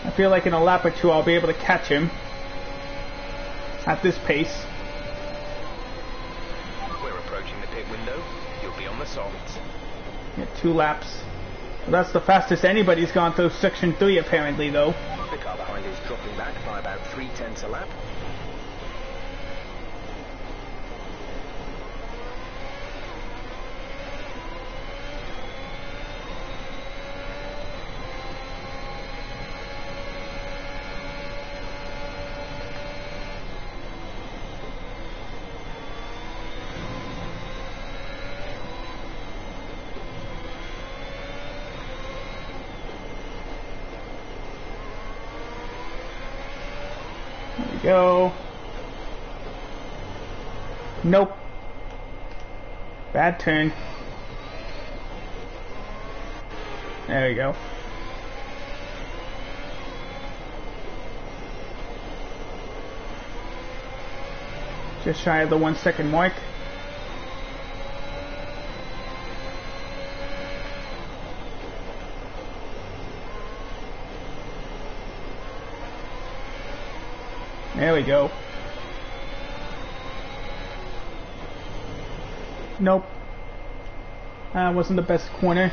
I feel like in a lap or two I'll be able to catch him at this pace. We're approaching the pit window. You'll be on the softs. Yeah, 2 laps. Well, that's the fastest anybody's gone through Section 3 apparently, though. The car behind is dropping back by about 3/10 a lap. There we go. Nope. Bad turn. There we go. Just shy of the 1 second mark. There we go. Nope. That wasn't the best corner.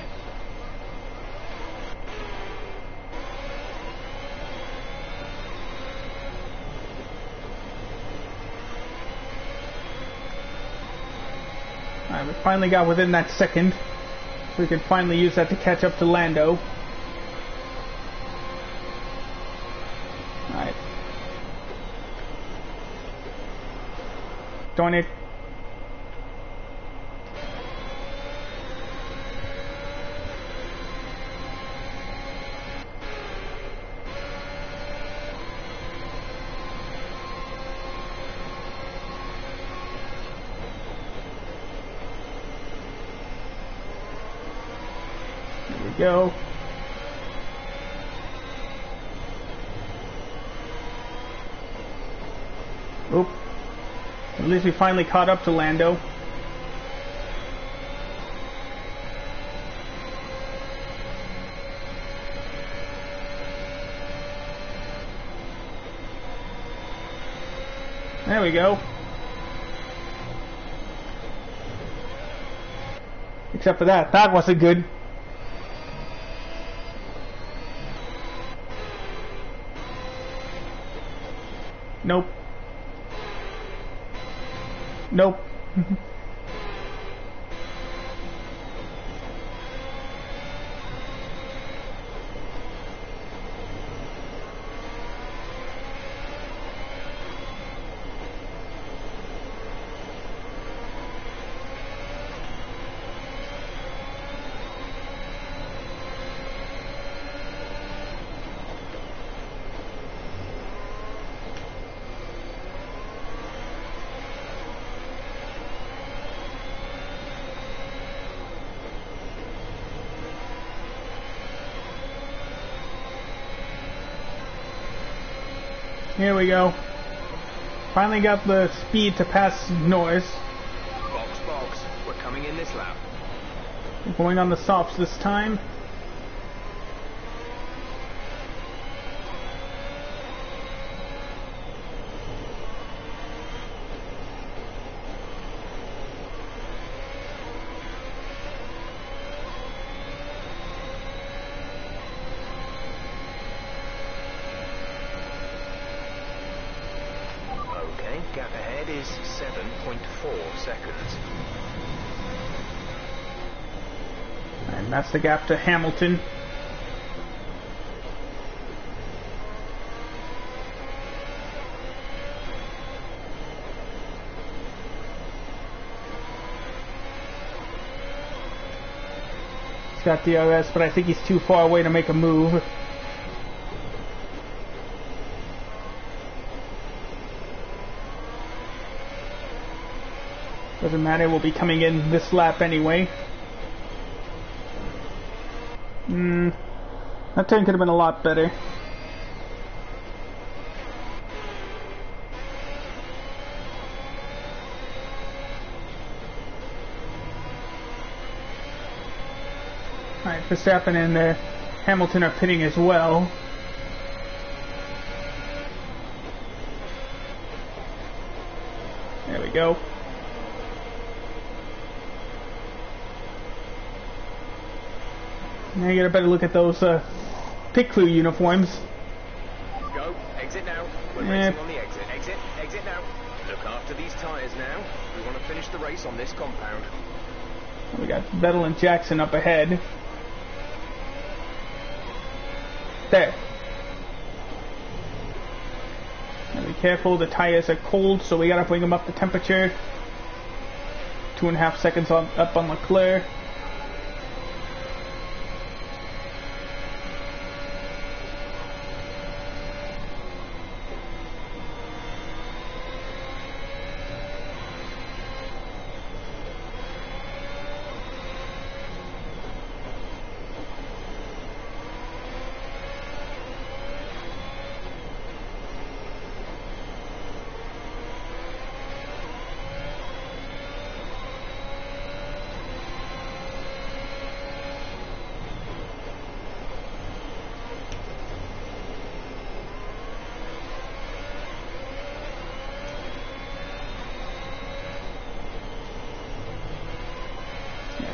Alright, we finally got within that second. So we can finally use that to catch up to Lando. Alright. Darn it. There we go. Oop. At least we finally caught up to Lando. There we go. Except for that. That wasn't good. Nope. Nope. Here we go. Finally got the speed to pass Norris. Box. We're coming in this lap. Going on the softs this time. Gap ahead is 7.4 seconds. And that's the gap to Hamilton. He's got DRS, but I think he's too far away to make a move. Doesn't matter, we'll be coming in this lap anyway. That turn could have been a lot better. Alright, Verstappen and Hamilton are pitting as well. There we go. Now you get a better look at those pit crew uniforms. Go, exit now. We're racing on the exit. Exit now. Look after these tyres now. We want to finish the race on this compound. We got Vettel and Jackson up ahead. There. Now be careful, the tyres are cold, so we gotta bring them up to temperature. 2.5 seconds up on Leclerc.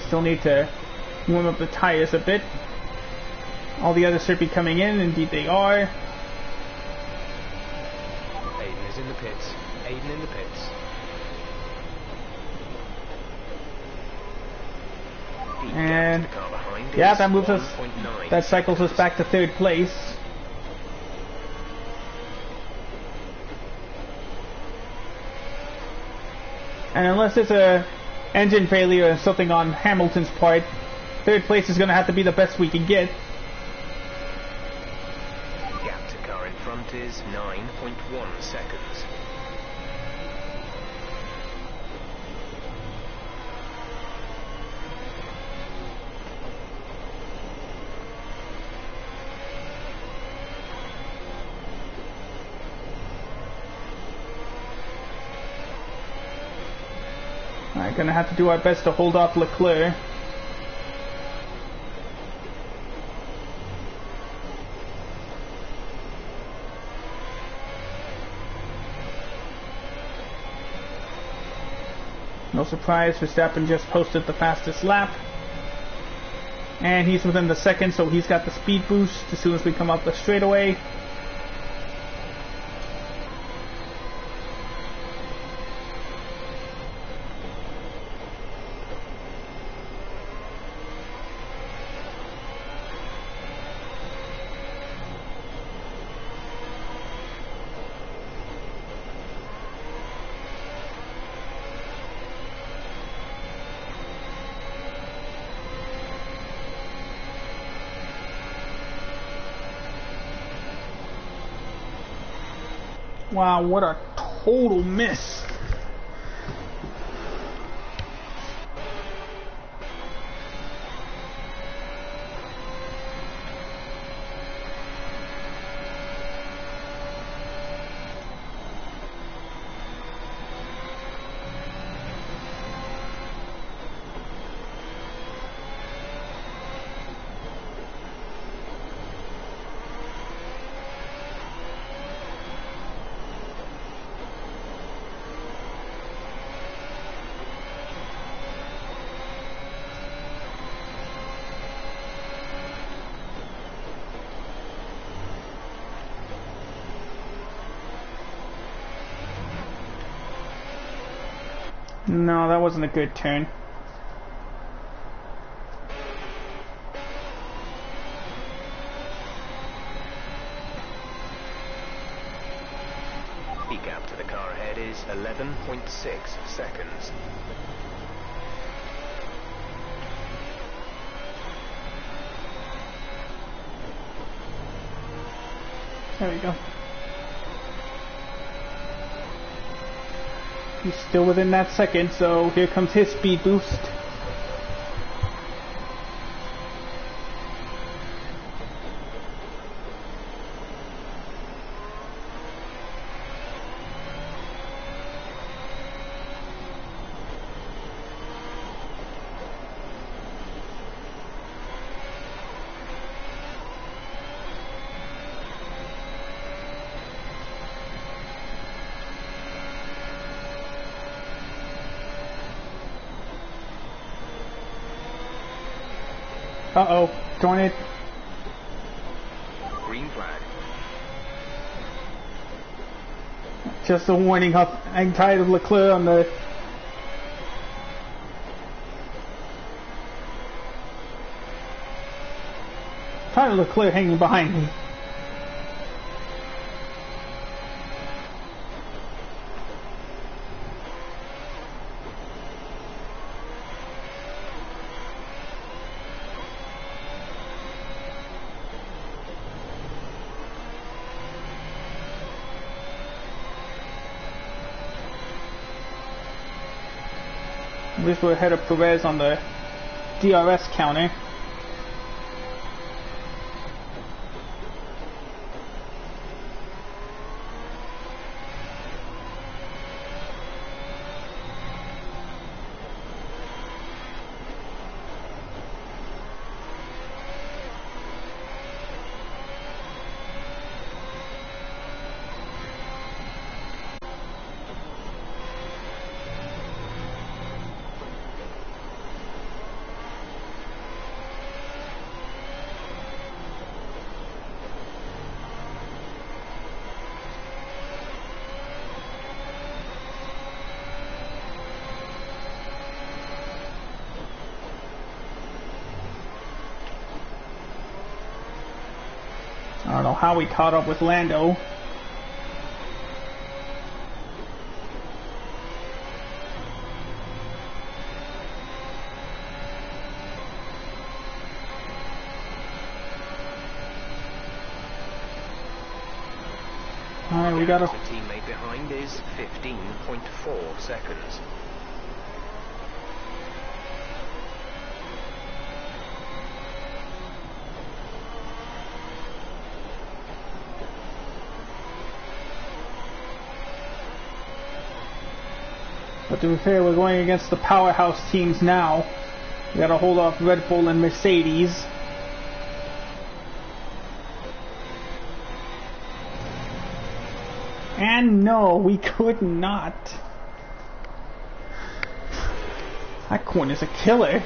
Still need to warm up the tires a bit. All the others should be coming in, indeed they are. Aiden is in the pits. Aiden in the pits. And yeah, that moves us, that cycles us back to 3rd place. And unless it's a engine failure or something on Hamilton's part, 3rd place is going to have to be the best we can get. Gap to car in front is 9.1 seconds. Alright, gonna have to do our best to hold off Leclerc. No surprise, Verstappen just posted the fastest lap. And he's within the second, so he's got the speed boost as soon as we come up the straightaway. Wow, what a total miss. No, that wasn't a good turn. The gap to the car ahead is 11.6 seconds. There we go. He's still within that second, so here comes his speed boost. Uh-oh, darn it. Green flag. Just a warning, I'm tired of Leclerc on the... Tired of Leclerc hanging behind me. At least we're ahead of Perez on the DRS counter. I don't know how we caught up with Lando. Alright, we got a... The teammate behind is 15.4 seconds. But to be fair, we're going against the powerhouse teams now. We gotta hold off Red Bull and Mercedes. And no, we could not. That corn is a killer.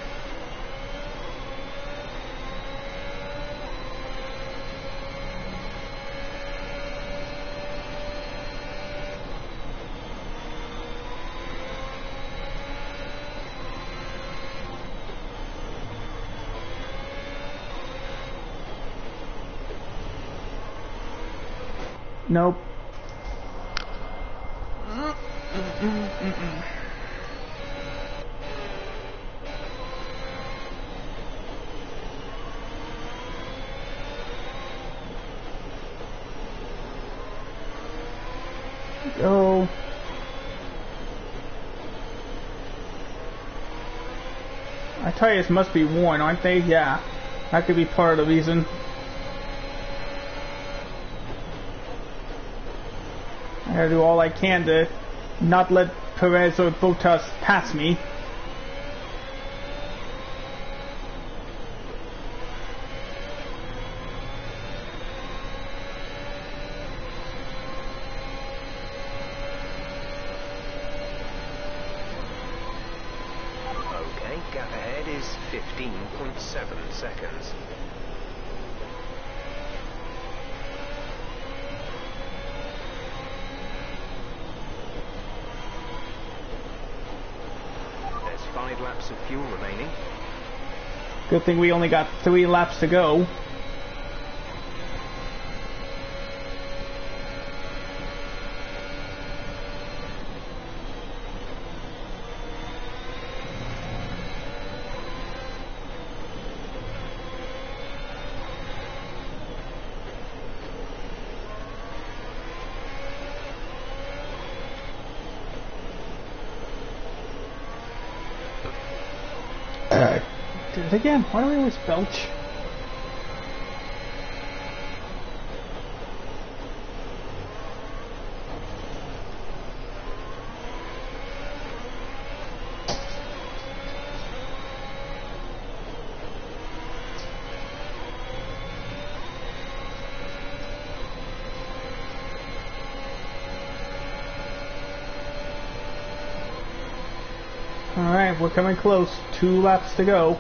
Nope. Go. Our tires must be worn, aren't they? Yeah. That could be part of the reason. I gotta do all I can to not let Perez or Bottas pass me. Okay, gap ahead is 15.7 seconds. 5 laps of fuel remaining. Good thing we only got 3 laps to go. Again, why do we always belch? Alright, we're coming close. 2 laps to go.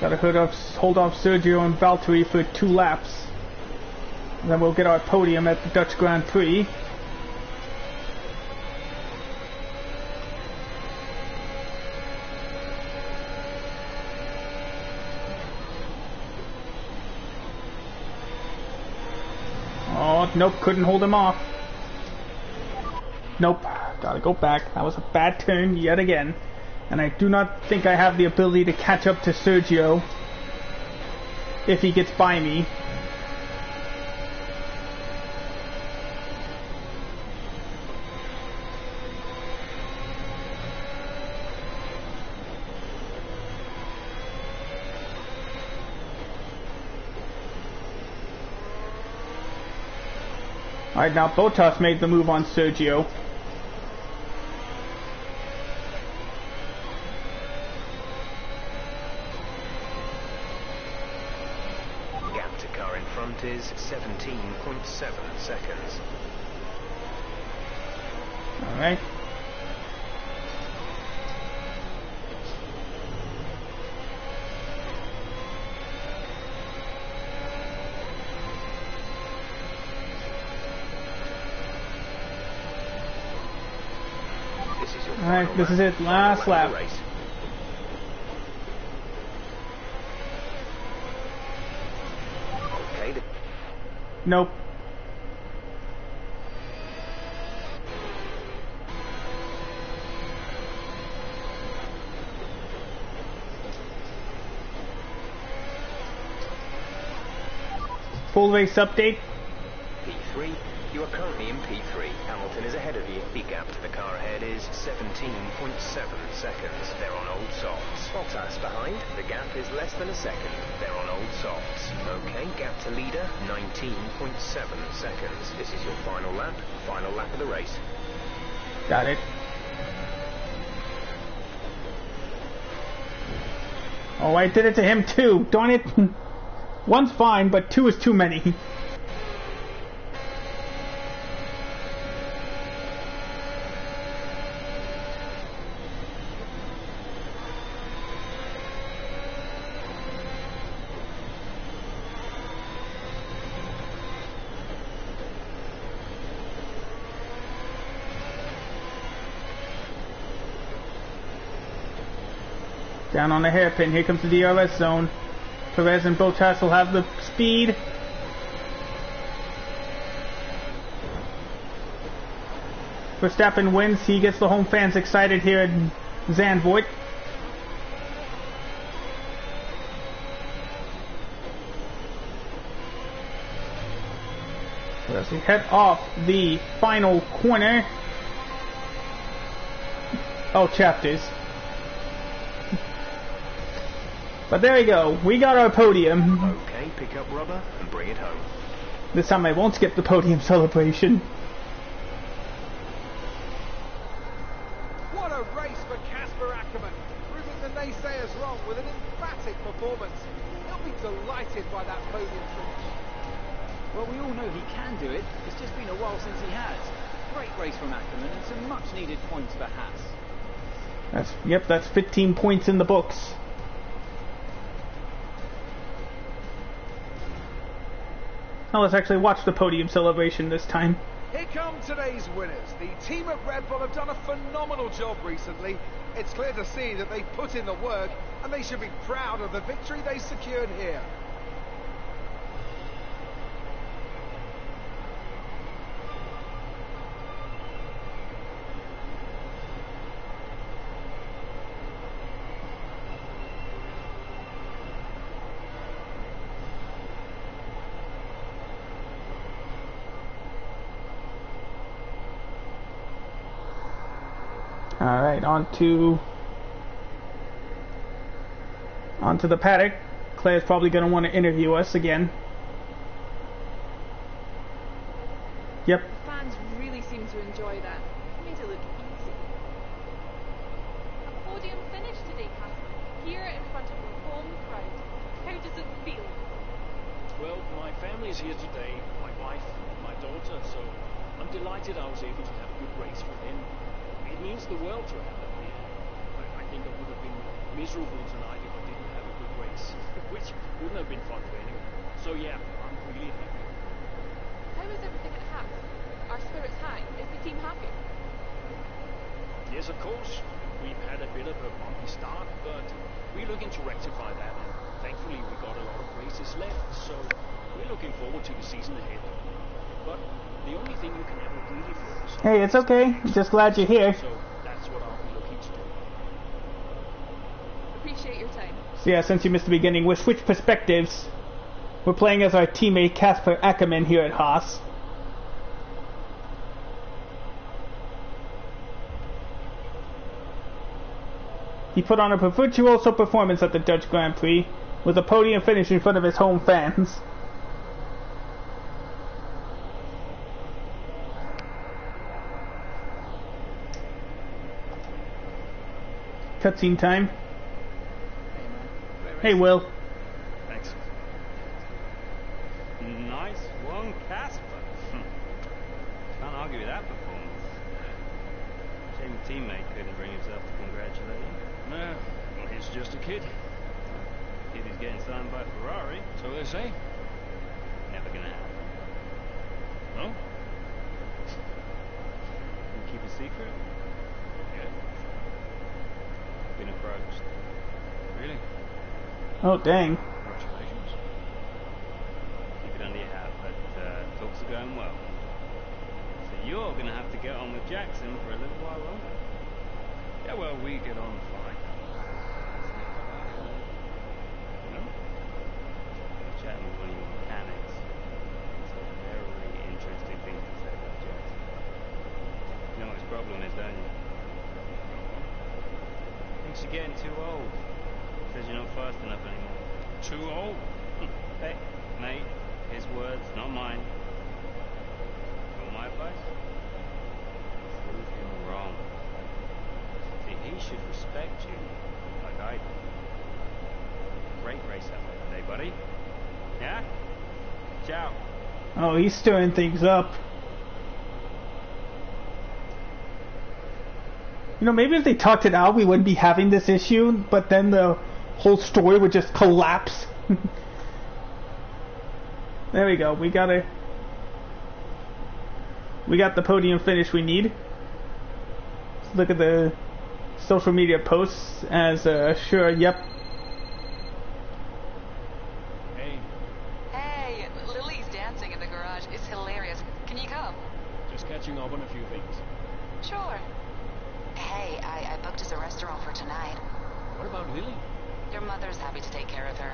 Gotta hold off Sergio and Valtteri for 2 laps. And then we'll get our podium at the Dutch Grand Prix. Oh, nope, couldn't hold him off. Nope, gotta go back. That was a bad turn yet again. And I do not think I have the ability to catch up to Sergio if he gets by me. Alright, now Bottas made the move on Sergio. Is 17.7 seconds. Alright. Alright, this is it. Last lap. Nope. Full race update. P3. You are currently in P3. Hamilton is ahead of you. The gap to the car ahead is 17.7 seconds. They're on old softs. Bottas behind. The gap is less than a second. They're on old softs. Okay, gap to leader, 19.7 seconds. This is your final lap of the race. Got it. Oh, I did it to him too. Darn it. One's fine, but 2 is too many. Down on the hairpin. Here comes the DRS zone. Perez and Bottas will have the speed. Verstappen wins. He gets the home fans excited here in Zandvoort. So as we head off the final corner. Oh, chapters. But there we go. We got our podium. Okay, pick up rubber and bring it home. This time I won't skip the podium celebration. What a race for Casper Ackermann, proving the naysayers wrong with an emphatic performance. He'll be delighted by that podium finish. Well, we all know he can do it. It's just been a while since he has. Great race from Ackermann and some much needed points for Haas. That's 15 points in the books. Now let's actually watch the podium celebration this time. Here come today's winners. The team at Red Bull have done a phenomenal job recently. It's clear to see that they put in the work, and they should be proud of the victory they secured here. Alright, onto the paddock. Claire's probably going to want to interview us again. Yep. The fans really seem to enjoy that. Made it look easy. A podium finish today, Casper. Here in front of your home crowd. How does it feel? Well, my family is here today, my wife and my daughter, so I'm delighted I was able to have a good race for them. It means the world to have them here. I think I would have been miserable tonight if I didn't have a good race, which wouldn't have been fun for anyone. So yeah, I'm really happy. How is everything at Haas? Are spirits high? Is the team happy? Yes, of course. We've had a bit of a bumpy start, but we're looking to rectify that. And thankfully, we got a lot of races left, so we're looking forward to the season ahead. But the only thing you can ever really focus on... Hey, it's okay. Just glad you're here. So that's what I'll be looking to do. Appreciate your time. So yeah, since you missed the beginning, we'll switch perspectives. We're playing as our teammate Casper Ackerman here at Haas. He put on a virtuoso performance at the Dutch Grand Prix, with a podium finish in front of his home fans. Cutscene time. Hey, Will. Thanks. Nice one, Casper. Can't argue with that performance. Shame the teammate couldn't bring himself to congratulate you. Well, he's just a kid. Kid who's getting signed by Ferrari. So they say. Never gonna happen. No? Can you keep a secret? Yeah. Been approached. Really? Oh, dang. Congratulations. Keep it under your hat, but talks are going well. So you're going to have to get on with Jackson for a little while longer. Yeah, well, we get on fine. You know? I was chatting with one of your mechanics. It's a very interesting thing to say about Jackson. You know what his problem is, don't you? Thinks you're getting too old. Says you're not fast enough anymore. Too old? Hey, mate, his words, not mine. You want my advice? Prove him wrong. See, he should respect you, like I do. Great race effort today, buddy. Yeah? Ciao. Oh, he's stirring things up. You know, maybe if they talked it out, we wouldn't be having this issue, but then the whole story would just collapse. There we go. We got the podium finish we need. Let's look at the social media posts as sure, yep. Hey. Hey, Lily's dancing in the garage. It's hilarious. Can you come? Just catching up on a few things. Sure. Hey, I booked us a restaurant for tonight. What about Lily? Your mother's happy to take care of her.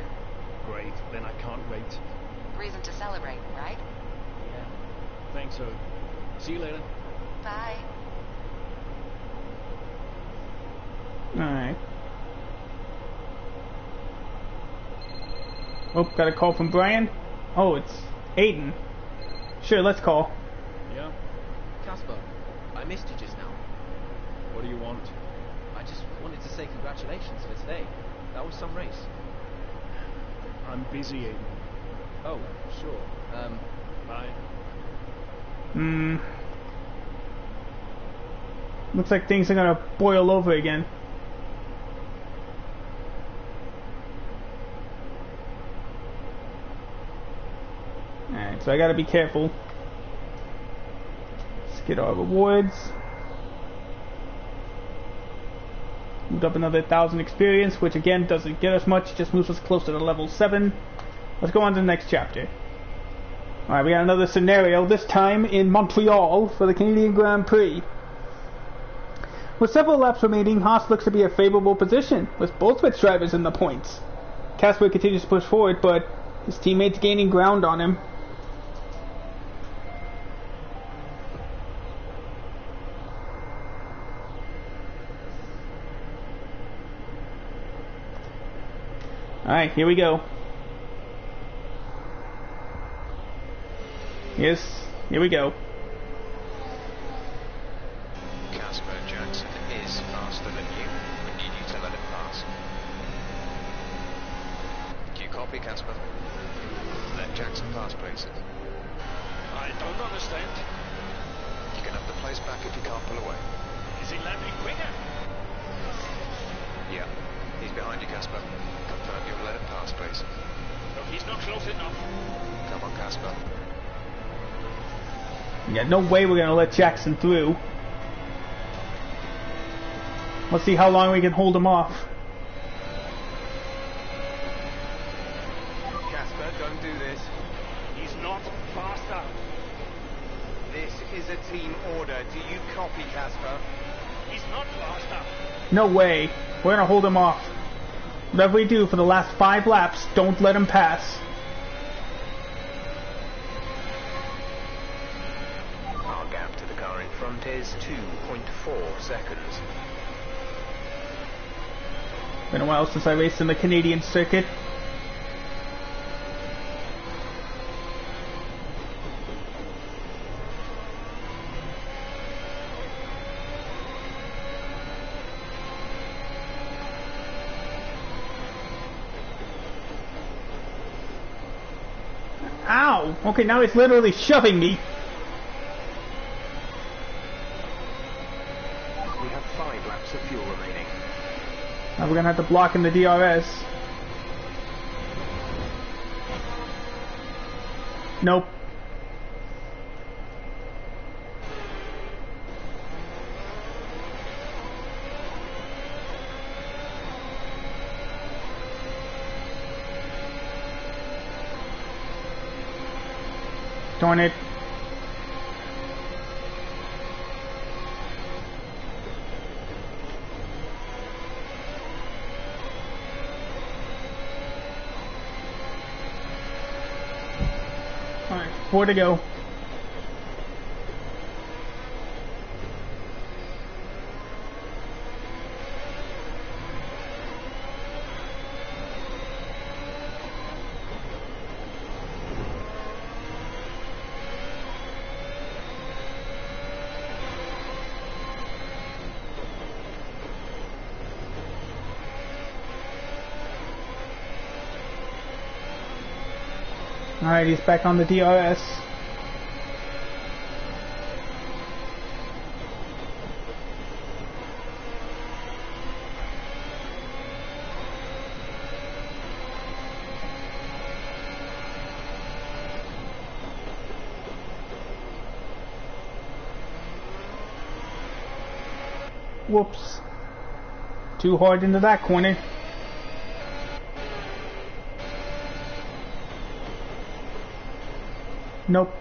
Great, then I can't wait. Reason to celebrate, right? Yeah. Thanks, sir. See you later. Bye. Alright. Oh, got a call from Brian. Oh, it's Aiden. Sure, let's call. Yeah? Casper, I missed you just now. What do you want? I just wanted to say congratulations for today. That was some race. I'm busy, Aiden. Oh, sure. Bye. Looks like things are gonna boil over again. Alright. Alright, so I gotta be careful. Let's get our rewards. Moved up another 1,000 experience, which again doesn't get us much, just moves us closer to level 7. Let's go on to the next chapter. Alright, we got another scenario, this time in Montreal for the Canadian Grand Prix. With several laps remaining, Haas looks to be a favorable position, with both Ritz drivers in the points. Casper continues to push forward, but his teammates gaining ground on him. Alright, here we go. Yes, here we go. Casper Jackson is faster than you. We need you to let him pass. Do you copy, Casper? Let Jackson pass, please. I don't understand. You can have the place back if you can't pull away. Is he landing quicker? Yeah, he's behind you, Casper. Confirm you'll let him pass, please. No, he's not close enough. Come on, Casper. Yeah, no way we're gonna let Jackson through. Let's see how long we can hold him off. Casper, don't do this. He's not faster. This is a team order. Do you copy, Casper? He's not faster. No way. We're gonna hold him off. Whatever we do for the last 5 laps, don't let him pass. Our gap to the car in front is 2.4 seconds. Been a while since I raced in the Canadian circuit. Ow! Okay, now he's literally shoving me. We have 5 laps of fuel remaining. Now we're gonna have to block in the DRS. Nope. Darn it. Alright, 4 to go. Alright, he's back on the DRS. Whoops. Too hard into that corner. Nope.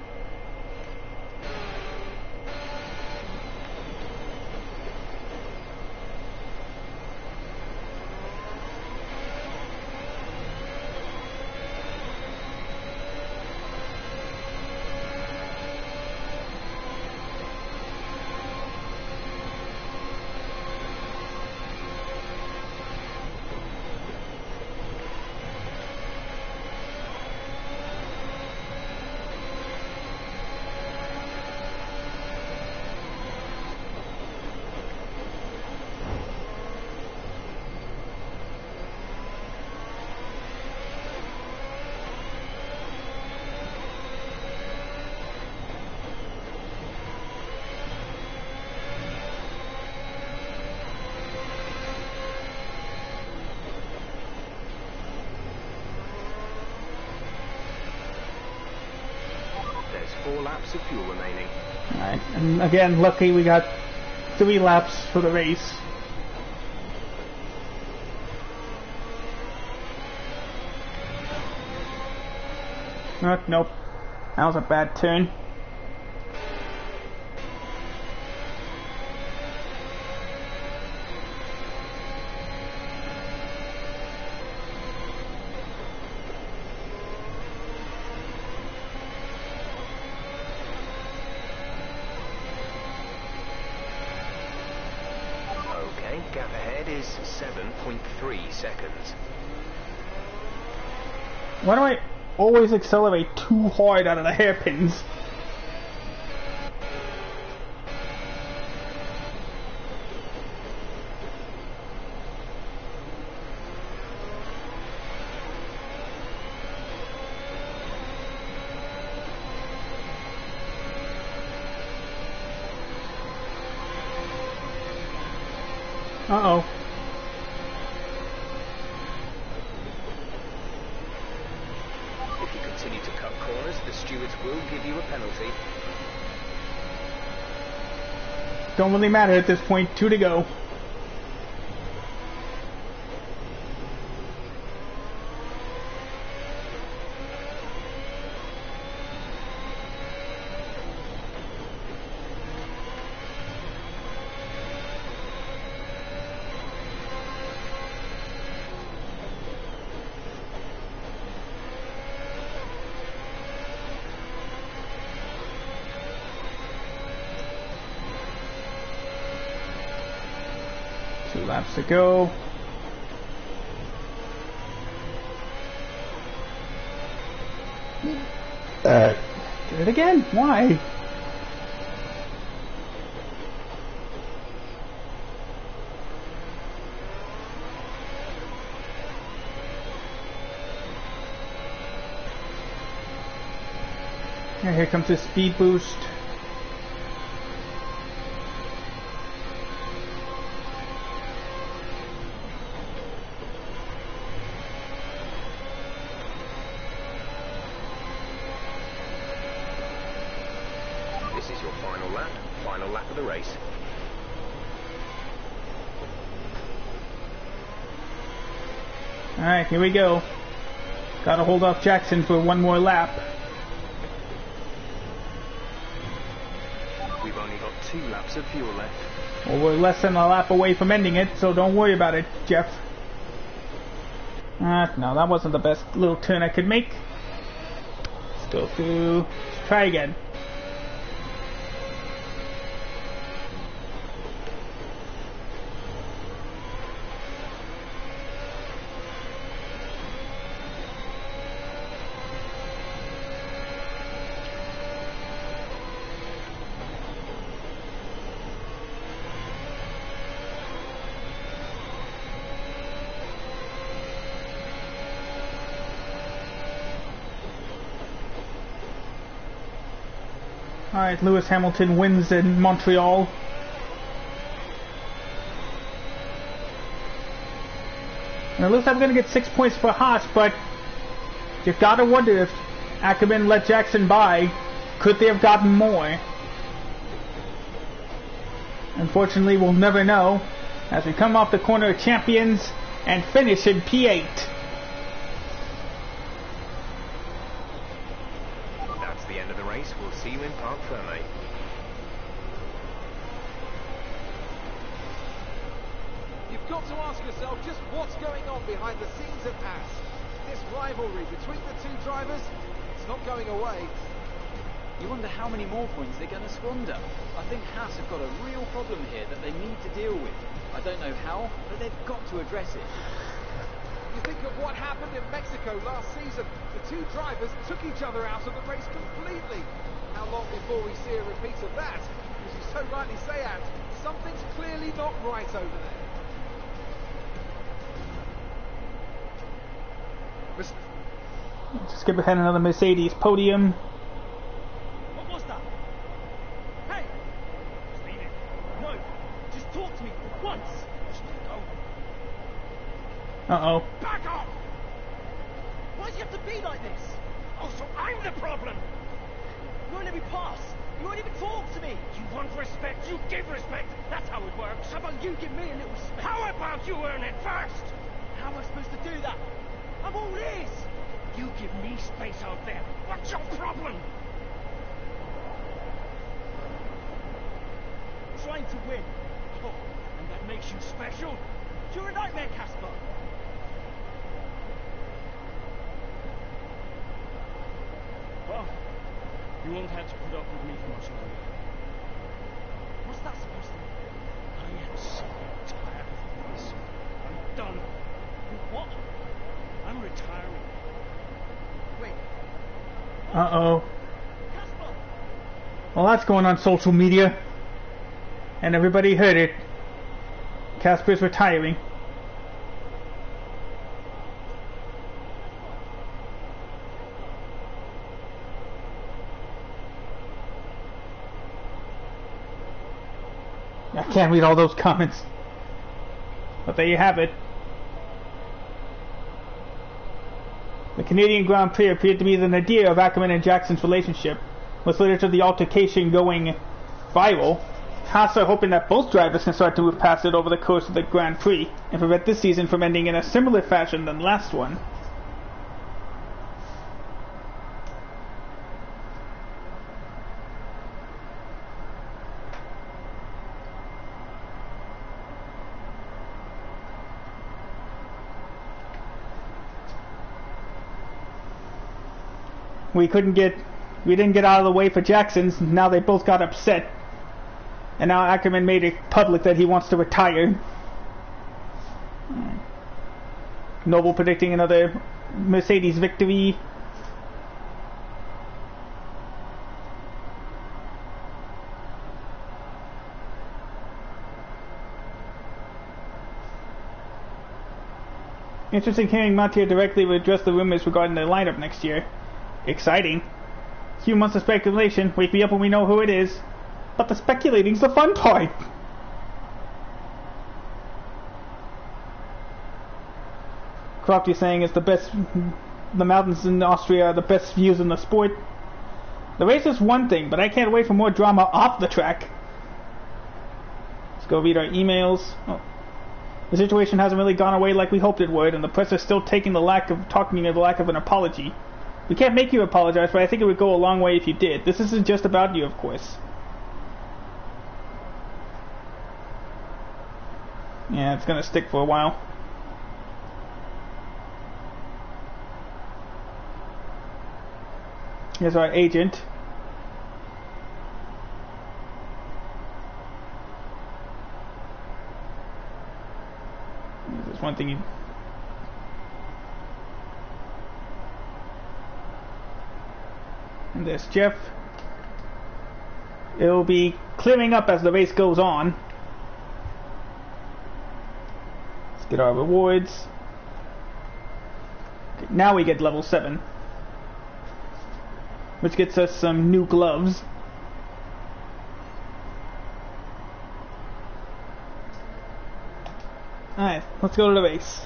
laps of fuel remaining. Alright, and again, lucky we got 3 laps for the race. Nope. That was a bad turn. Okay, gap ahead is 7.3 seconds. Why do I always accelerate too hard out of the hairpins? Uh-oh. If you continue to cut corners, the stewards will give you a penalty. Don't really matter at this point. 2 to go. Laps to go. Did it again? Why? Here comes the speed boost. This is your final lap of the race. Alright, here we go. Gotta hold off Jackson for 1 more lap. We've only got 2 laps of fuel left. Well, we're less than a lap away from ending it, so don't worry about it, Jeff. No, that wasn't the best little turn I could make. Let's go through. Let's try again. Alright, Lewis Hamilton wins in Montreal. And it looks like I'm going to get 6 points for Haas, but you've got to wonder if Ackerman let Jackson by. Could they have gotten more? Unfortunately, we'll never know as we come off the corner of Champions and finish in P8. That's the end of the race. We'll see you in Parc Ferme. You've got to ask yourself just what's going on behind the scenes at Haas. This rivalry between the 2 drivers, it's not going away. You wonder how many more points they're going to squander. I think Haas have got a real problem here that they need to deal with. I don't know how, but they've got to address it. You think of what happened in Mexico last season. The 2 drivers took each other out of the race completely. How long before we see a repeat of that? As you so rightly say, Ant, something's clearly not right over there. Let's skip ahead another Mercedes podium. What was that? Hey! Leave it. No, just talk to me for once. Just go. Uh-oh. Back off! Why do you have to be like this? Oh, so I'm the problem! You won't let me pass. You won't even talk to me. You want respect, you give respect. That's how it works. How about you give me a little respect? How about you earn it first? How am I supposed to do that? I'm all ears. You give me space out there. What's your problem? Trying to win. Oh, and that makes you special? You're a nightmare, Casper. Well, you won't have to put up with me for much longer. What's that supposed to mean? I am so tired of this. I'm done. What? I'm retiring. Wait. Uh-oh. Well, that's going on social media. And everybody heard it. Casper's retiring. I can't read all those comments. But there you have it. The Canadian Grand Prix appeared to be the nadir of Ackerman and Jackson's relationship, with footage of the altercation going viral. Haas are hoping that both drivers can start to move past it over the course of the Grand Prix and prevent this season from ending in a similar fashion than last one. We didn't get out of the way for Jackson's. Now they both got upset. And now Ackerman made it public that he wants to retire. Noble predicting another Mercedes victory. Interesting hearing Mattia directly address the rumors regarding the lineup next year. Exciting. A few months of speculation. Wake me up when we know who it is. But the speculating's the fun part. Crofty saying it's the best. The mountains in Austria are the best views in the sport. The race is one thing, but I can't wait for more drama off the track. Let's go read our emails. Oh. The situation hasn't really gone away like we hoped it would, and the press is still taking the lack of an apology. We can't make you apologize, but I think it would go a long way if you did. This isn't just about you, of course. Yeah, it's gonna stick for a while. Here's our agent. There's one thing you... And there's Jeff. It'll be clearing up as the race goes on. Get our rewards. Okay, now we get level 7, which gets us some new gloves. Alright, let's go to the race.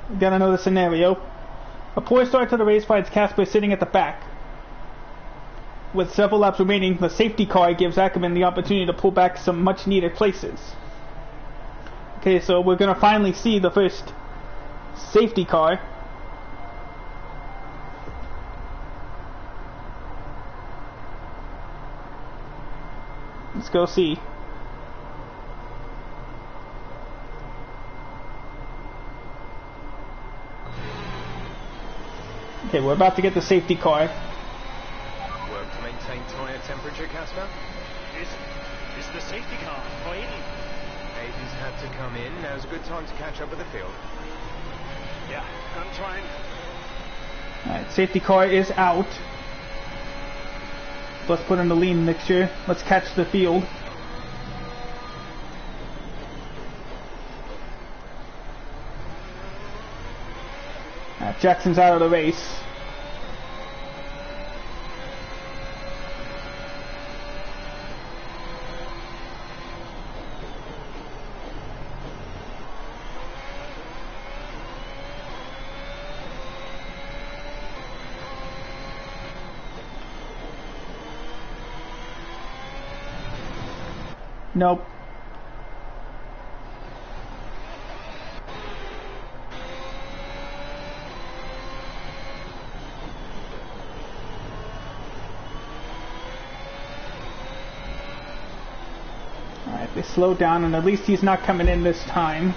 We gotta know the scenario. A poor start to the race finds Casper sitting at the back. With several laps remaining, the safety car gives Ackerman the opportunity to pull back some much needed places. Okay, so we're gonna finally see the first safety car. Let's go see. Okay, we're about to get the safety car. Work to maintain tyre temperature, Casper? Is the safety car for Aiden? Aiden's had to come in. Now's a good time to catch up with the field. Yeah, I'm trying. Alright, safety car is out. Let's put in the lean mixture. Let's catch the field. Jackson's out of the race. Nope. Alright, they slowed down, and at least he's not coming in this time.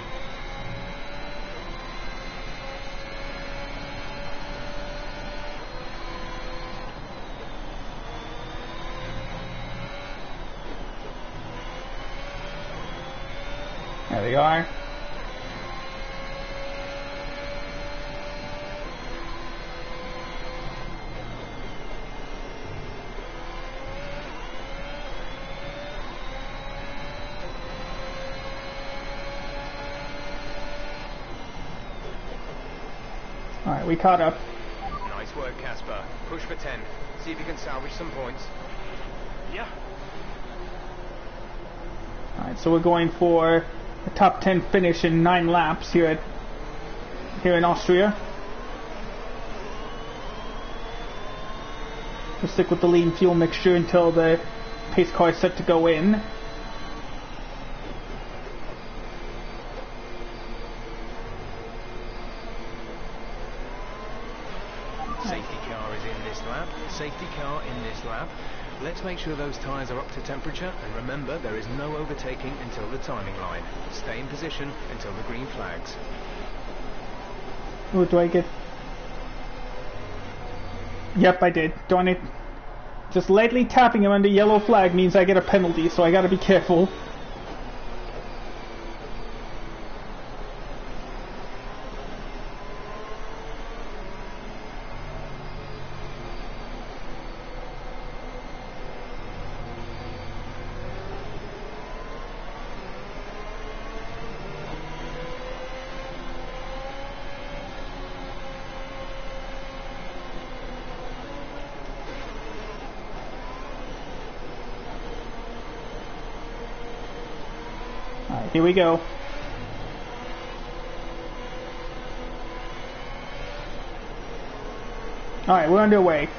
There they are. Alright, we caught up. Nice work, Casper. Push for 10. See if you can salvage some points. Yeah. Alright, so we're going for a top 10 finish in 9 laps here in Austria. We'll stick with the lean fuel mixture until the pace car is set to go in. Safety car is in this lap. Safety car in this lap. Let's make sure those tyres are up to temperature, and remember, there is no overtaking until the timing line. Stay in position until the green flags. Oh, do I get... Yep, I did. Darn it. Just lightly tapping him under yellow flag means I get a penalty, so I gotta be careful. Alright, here we go. Alright, we're underway.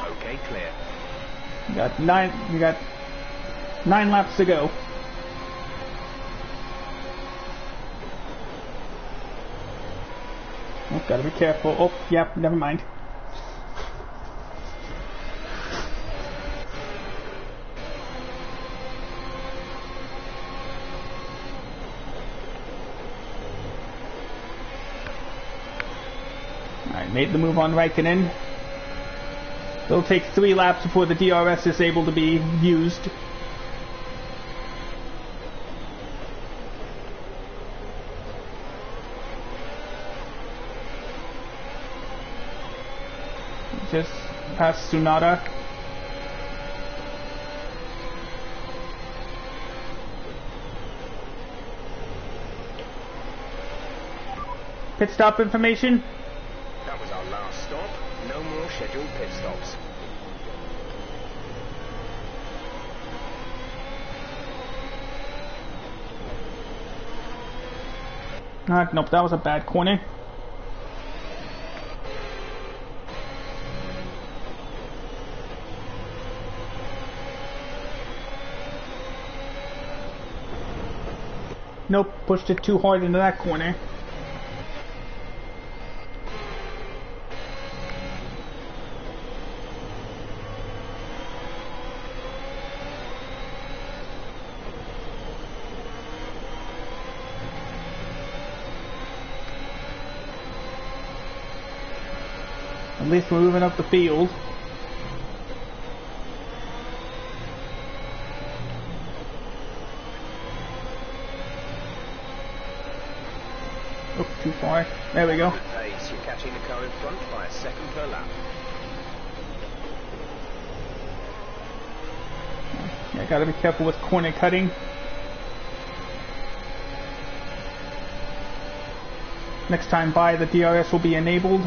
Okay, clear. We got nine laps to go. Oh, gotta be careful. Oh, yep, never mind. Alright, made the move on Raikkonen. It'll take 3 laps before the DRS is able to be used. Just past Tsunoda. Pit stop information. That was our last stop. No more scheduled pit stops. Nope, that was a bad corner. Nope, pushed it too hard into that corner. At least we're moving up the field. Oh, too far. There we go. Good pace. You're catching the car in front by a second per lap. Yeah, gotta be careful with corner cutting. Next time by, the DRS will be enabled.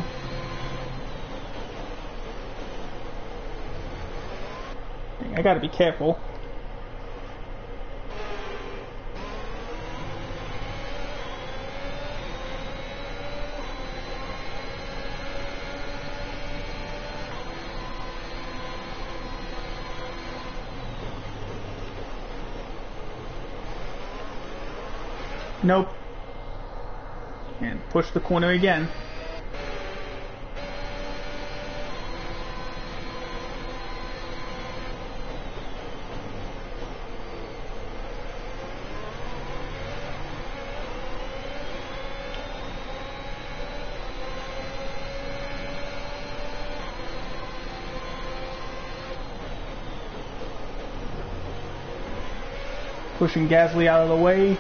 I gotta be careful. Nope. And push the corner again. Pushing Gasly out of the way.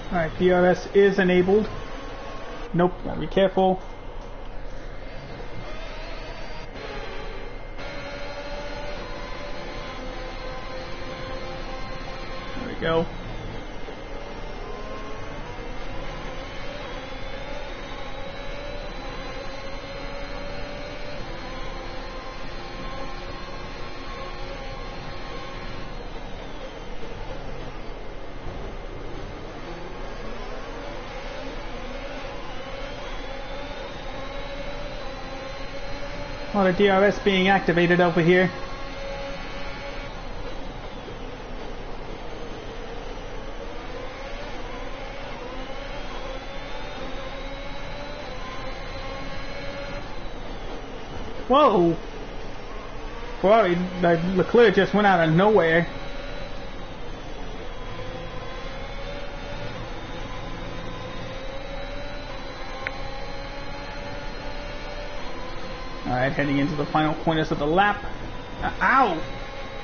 Alright, DRS is enabled. Nope, gotta be careful. There we go. A lot of DRS being activated over here. Whoa! Ferrari, Leclerc just went out of nowhere. Alright, heading into the final corners of the lap. Ow!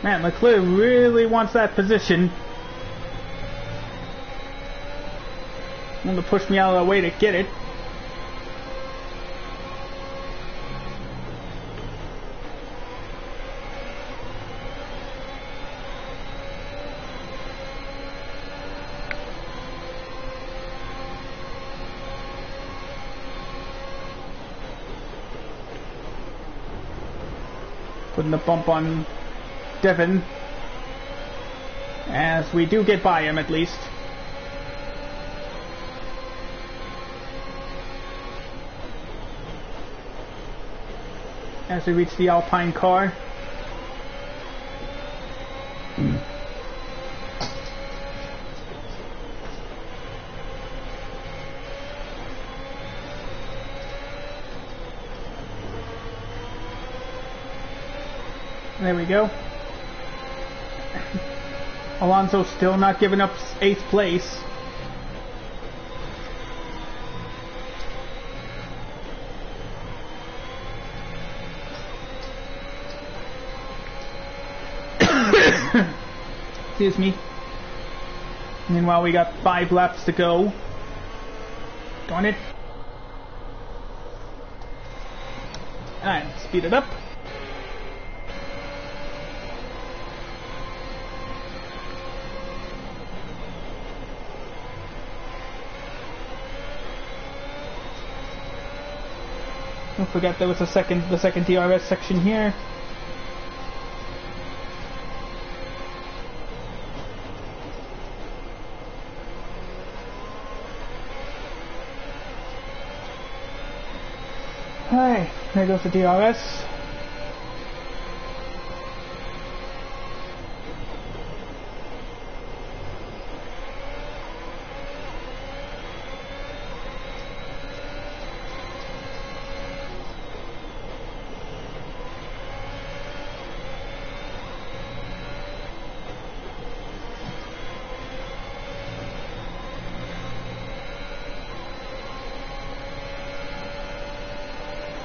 Man, Leclerc really wants that position. Want to push me out of the way to get it. Putting the bump on Devin, as we do get by him at least. As we reach the Alpine car. There we go. Alonso still not giving up 8th place. Excuse me. Meanwhile, we got 5 laps to go. Darn it. Alright, speed it up. Don't forget there was the second DRS section here. Alright, there goes the DRS.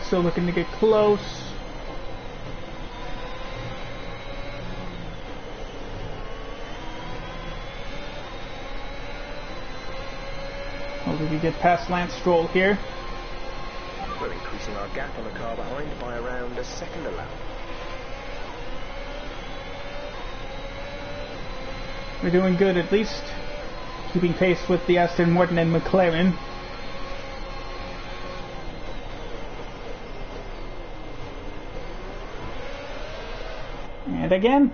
Still looking to get close. Hopefully we get past Lance Stroll here. We're increasing our gap on the car behind by around a second a lap. We're doing good, at least. Keeping pace with the Aston Martin and McLaren. And again,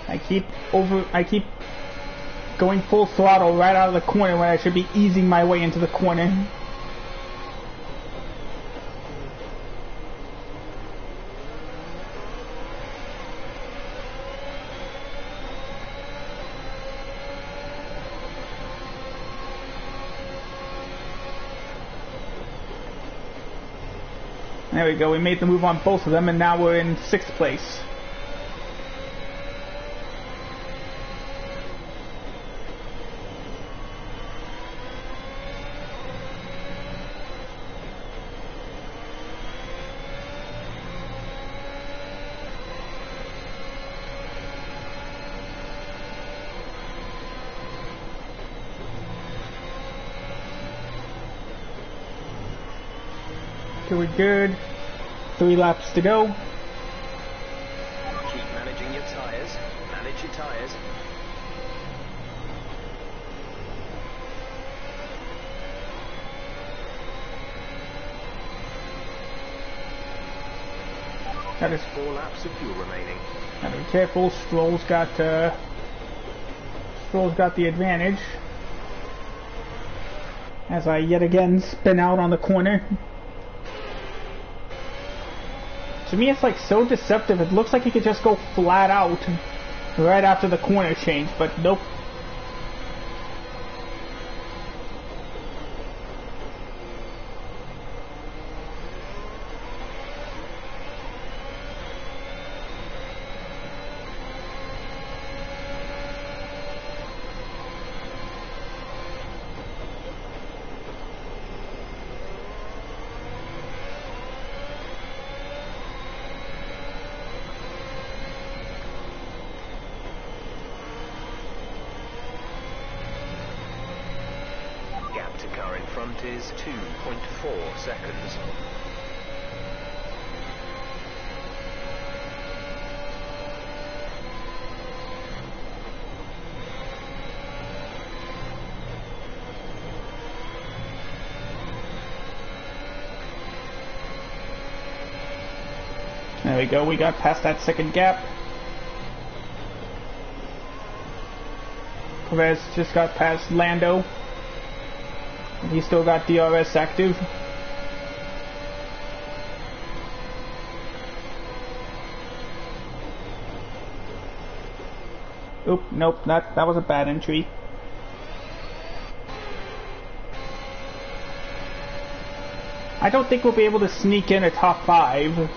I keep going full throttle right out of the corner when I should be easing my way into the corner. There we go, we made the move on both of them, and now we're in 6th place. Okay, we're good. 3 laps to go. Keep managing your tyres. Manage your tyres. That is 4 laps of fuel remaining. Gotta be careful. Stroll's got the advantage. As I yet again spin out on the corner. To me, it's like so deceptive. It looks like he could just go flat out right after the corner change, but nope. Car in front is 2.4 seconds. There we go, we got past that second gap. Perez just got past Lando. He's still got DRS active. Oop, nope, that was a bad entry. I don't think we'll be able to sneak in a top 5.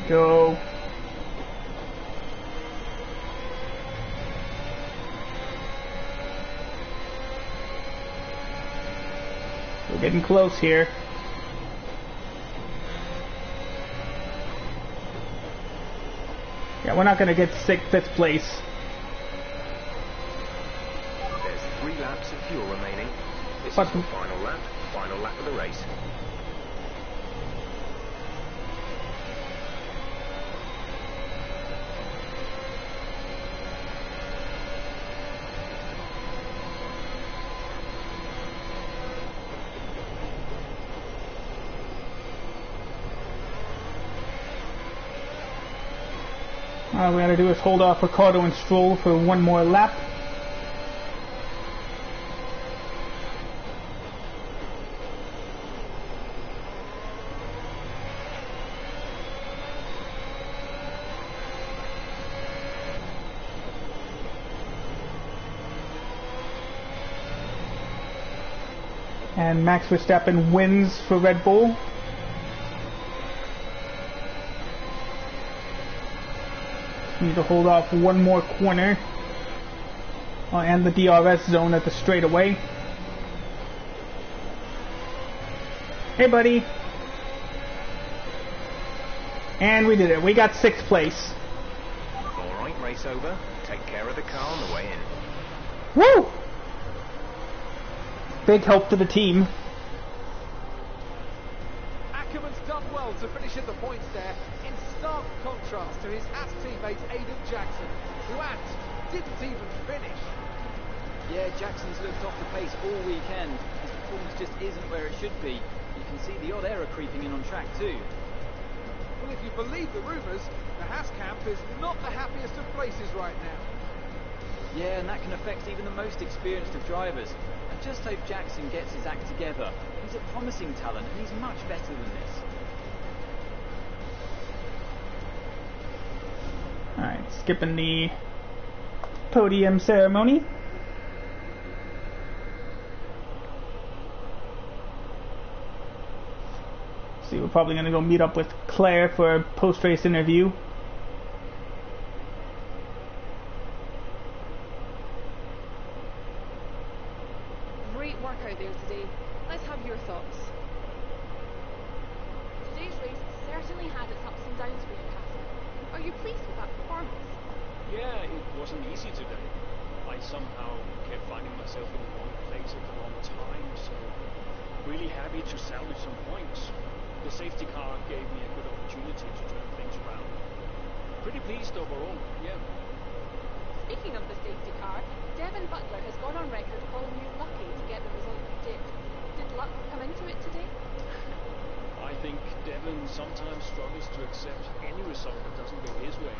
Go. We're getting close here. Yeah, we're not gonna get 5th place. There's 3 laps of fuel remaining. This is the final lap of the race. All we gotta do is hold off Ricciardo and Stroll for one more lap. And Max Verstappen wins for Red Bull. Need to hold off one more corner. And the DRS zone at the straightaway. Hey, buddy. And we did it. We got 6th place. Alright, race over. Take care of the car on the way in. Woo! Big help to the team. Ackerman's done well to finish in the points there, in stark contrast to his Haas teammate Aiden Jackson, who didn't even finish. Yeah, Jackson's looked off the pace all weekend. His performance just isn't where it should be. You can see the odd error creeping in on track too. Well, if you believe the rumours, the Haas camp is not the happiest of places right now. Yeah, and that can affect even the most experienced of drivers. I just hope Jackson gets his act together. He's a promising talent, and he's much better than this. Alright, skipping the podium ceremony. See, we're probably going to go meet up with Claire for a post-race interview. Great work out there today. Let's have your thoughts. Today's race certainly had its ups and downs for you, Casper. Are you pleased with that performance? Yeah, it wasn't easy today. I somehow kept finding myself in the wrong place at the wrong time, so really happy to salvage some points. The safety car gave me a good opportunity to turn things around. Pretty pleased overall, yeah. Speaking of the safety car, Devin Butler has gone on record calling you lucky to get the result you did. Did luck come into it today? I think Devin sometimes struggles to accept any result that doesn't go his way.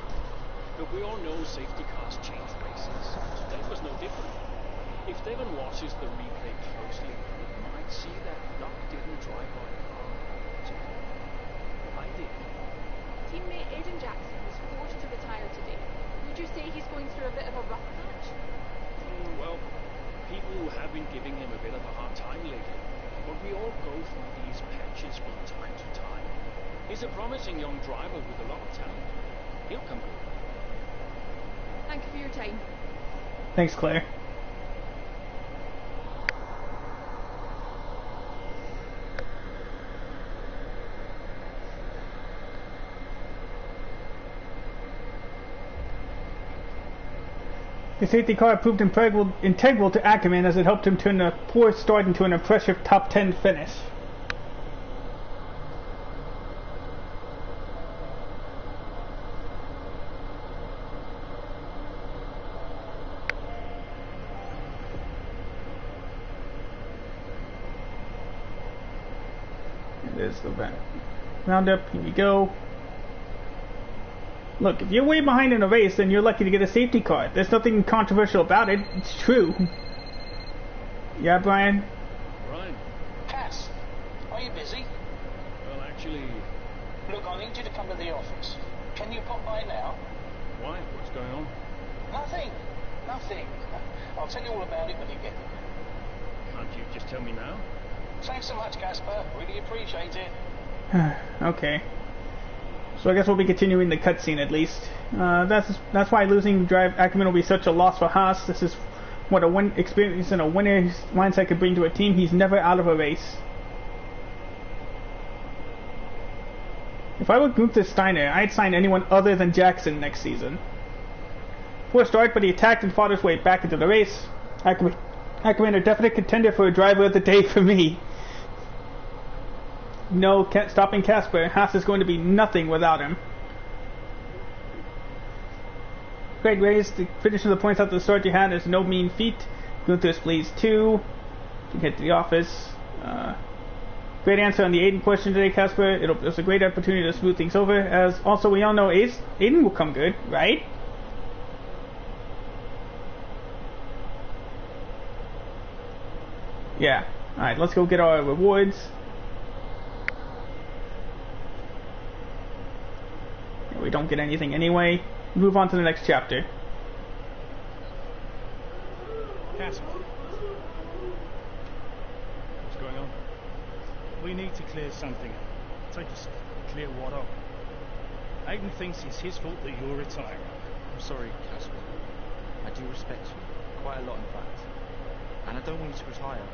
But we all know safety cars change races. Today was no different. If Devin watches the replay closely, he might see that luck didn't drive our car. I did. Teammate Aiden Jackson was forced to retire today. Would you say he's going through a bit of a rough patch? Well, people have been giving him a bit of a hard time lately. But we all go through these patches from time to time. He's a promising young driver with a lot of talent. He'll come good. Thank you for your time. Thanks, Claire. The safety car proved integral to Ackerman as it helped him turn a poor start into an impressive top 10 finish. And there's the roundup. Here we go. Look, if you're way behind in a race, then you're lucky to get a safety car. There's nothing controversial about it. It's true. Yeah, Brian? Brian? Cass, are you busy? Well, actually... Look, I need you to come to the office. Can you pop by now? Why? What's going on? Nothing. Nothing. I'll tell you all about it when you get there. Can't you just tell me now? Thanks so much, Casper. Really appreciate it. Okay. So I guess we'll be continuing the cutscene at least. That's why losing drive Ackerman will be such a loss for Haas. This is what a experience and a winner's mindset could bring to a team. He's never out of a race. If I were Gunther Steiner, I'd sign anyone other than Jackson next season. Poor start, but he attacked and fought his way back into the race. Ackerman a definite contender for a driver of the day for me. No stopping Casper. Haas is going to be nothing without him. Great race. The finishing the points out the start you had is no mean feat. Gunther's pleased too. To get to the office. Great answer on the Aiden question today, Casper. It's a great opportunity to smooth things over. As also we all know, Aiden will come good, right? Yeah. Alright, let's go get our rewards. We don't get anything anyway. Move on to the next chapter. Casper. What's going on? We need to clear something up. Take us clear what up? Aiden thinks it's his fault that you're retiring. I'm sorry, Casper. I do respect you. Quite a lot, in fact. And I don't want you to retire.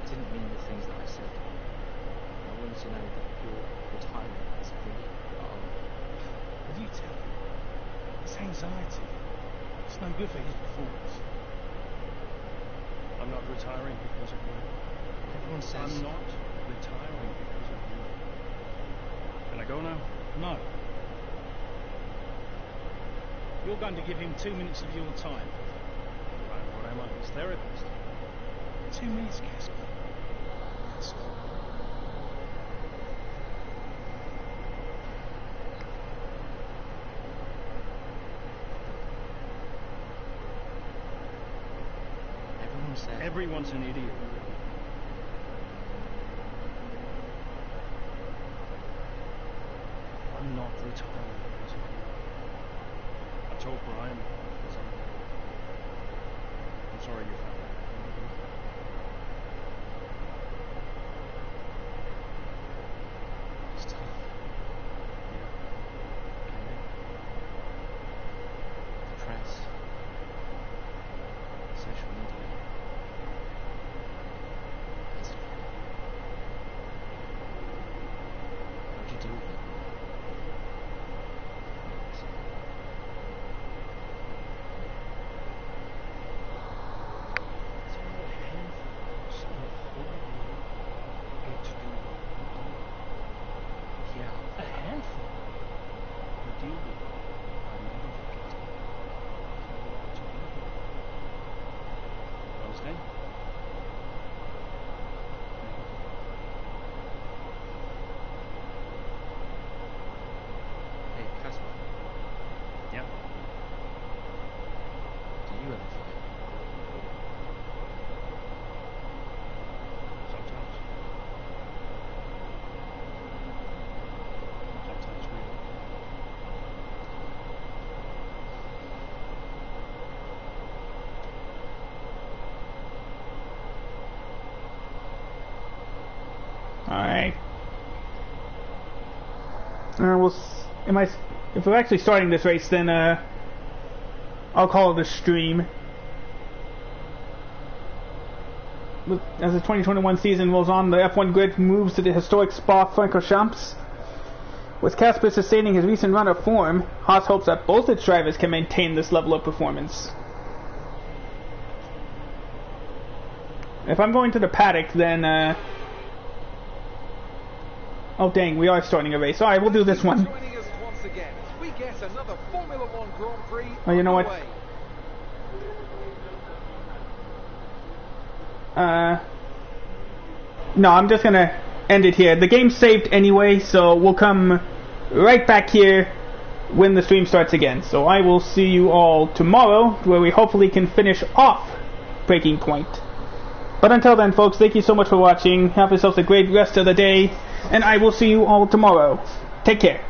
I didn't mean the things that I said. I want you to know that your retirement is really Will you tell him? It's anxiety. It's no good for his performance. I'm not retiring because of you. Everyone says... I'm not retiring because of you. Can I go now? No. You're going to give him 2 minutes of your time. What am I, his therapist? 2 minutes, Casper. That's all. Everyone's an idiot. I'm not retiring because of you. I told Brian because I'm sorry you found out. It's tough. Yeah. The press. Social media. How'd you deal with it? Yeah, a handful. You deal with it by never forgetting. Understand? Hey, Casper. Yeah. Do you ever fight? Sometimes. Sometimes we all. Alright. If we're actually starting this race, then I'll call it a stream. As the 2021 season rolls on, the F1 grid moves to the historic Spa-Francorchamps. With Casper sustaining his recent run of form, Haas hopes that both its drivers can maintain this level of performance. If I'm going to the paddock, then oh dang, we are starting a race. Alright, we'll do this one. Joining us once again as we get another Formula One Grand Prix. Oh, you know what? underway. No, I'm just gonna end it here. The game's saved anyway, so we'll come right back here when the stream starts again. So I will see you all tomorrow, where we hopefully can finish off Breaking Point. But until then, folks, thank you so much for watching. Have yourselves a great rest of the day, and I will see you all tomorrow. Take care.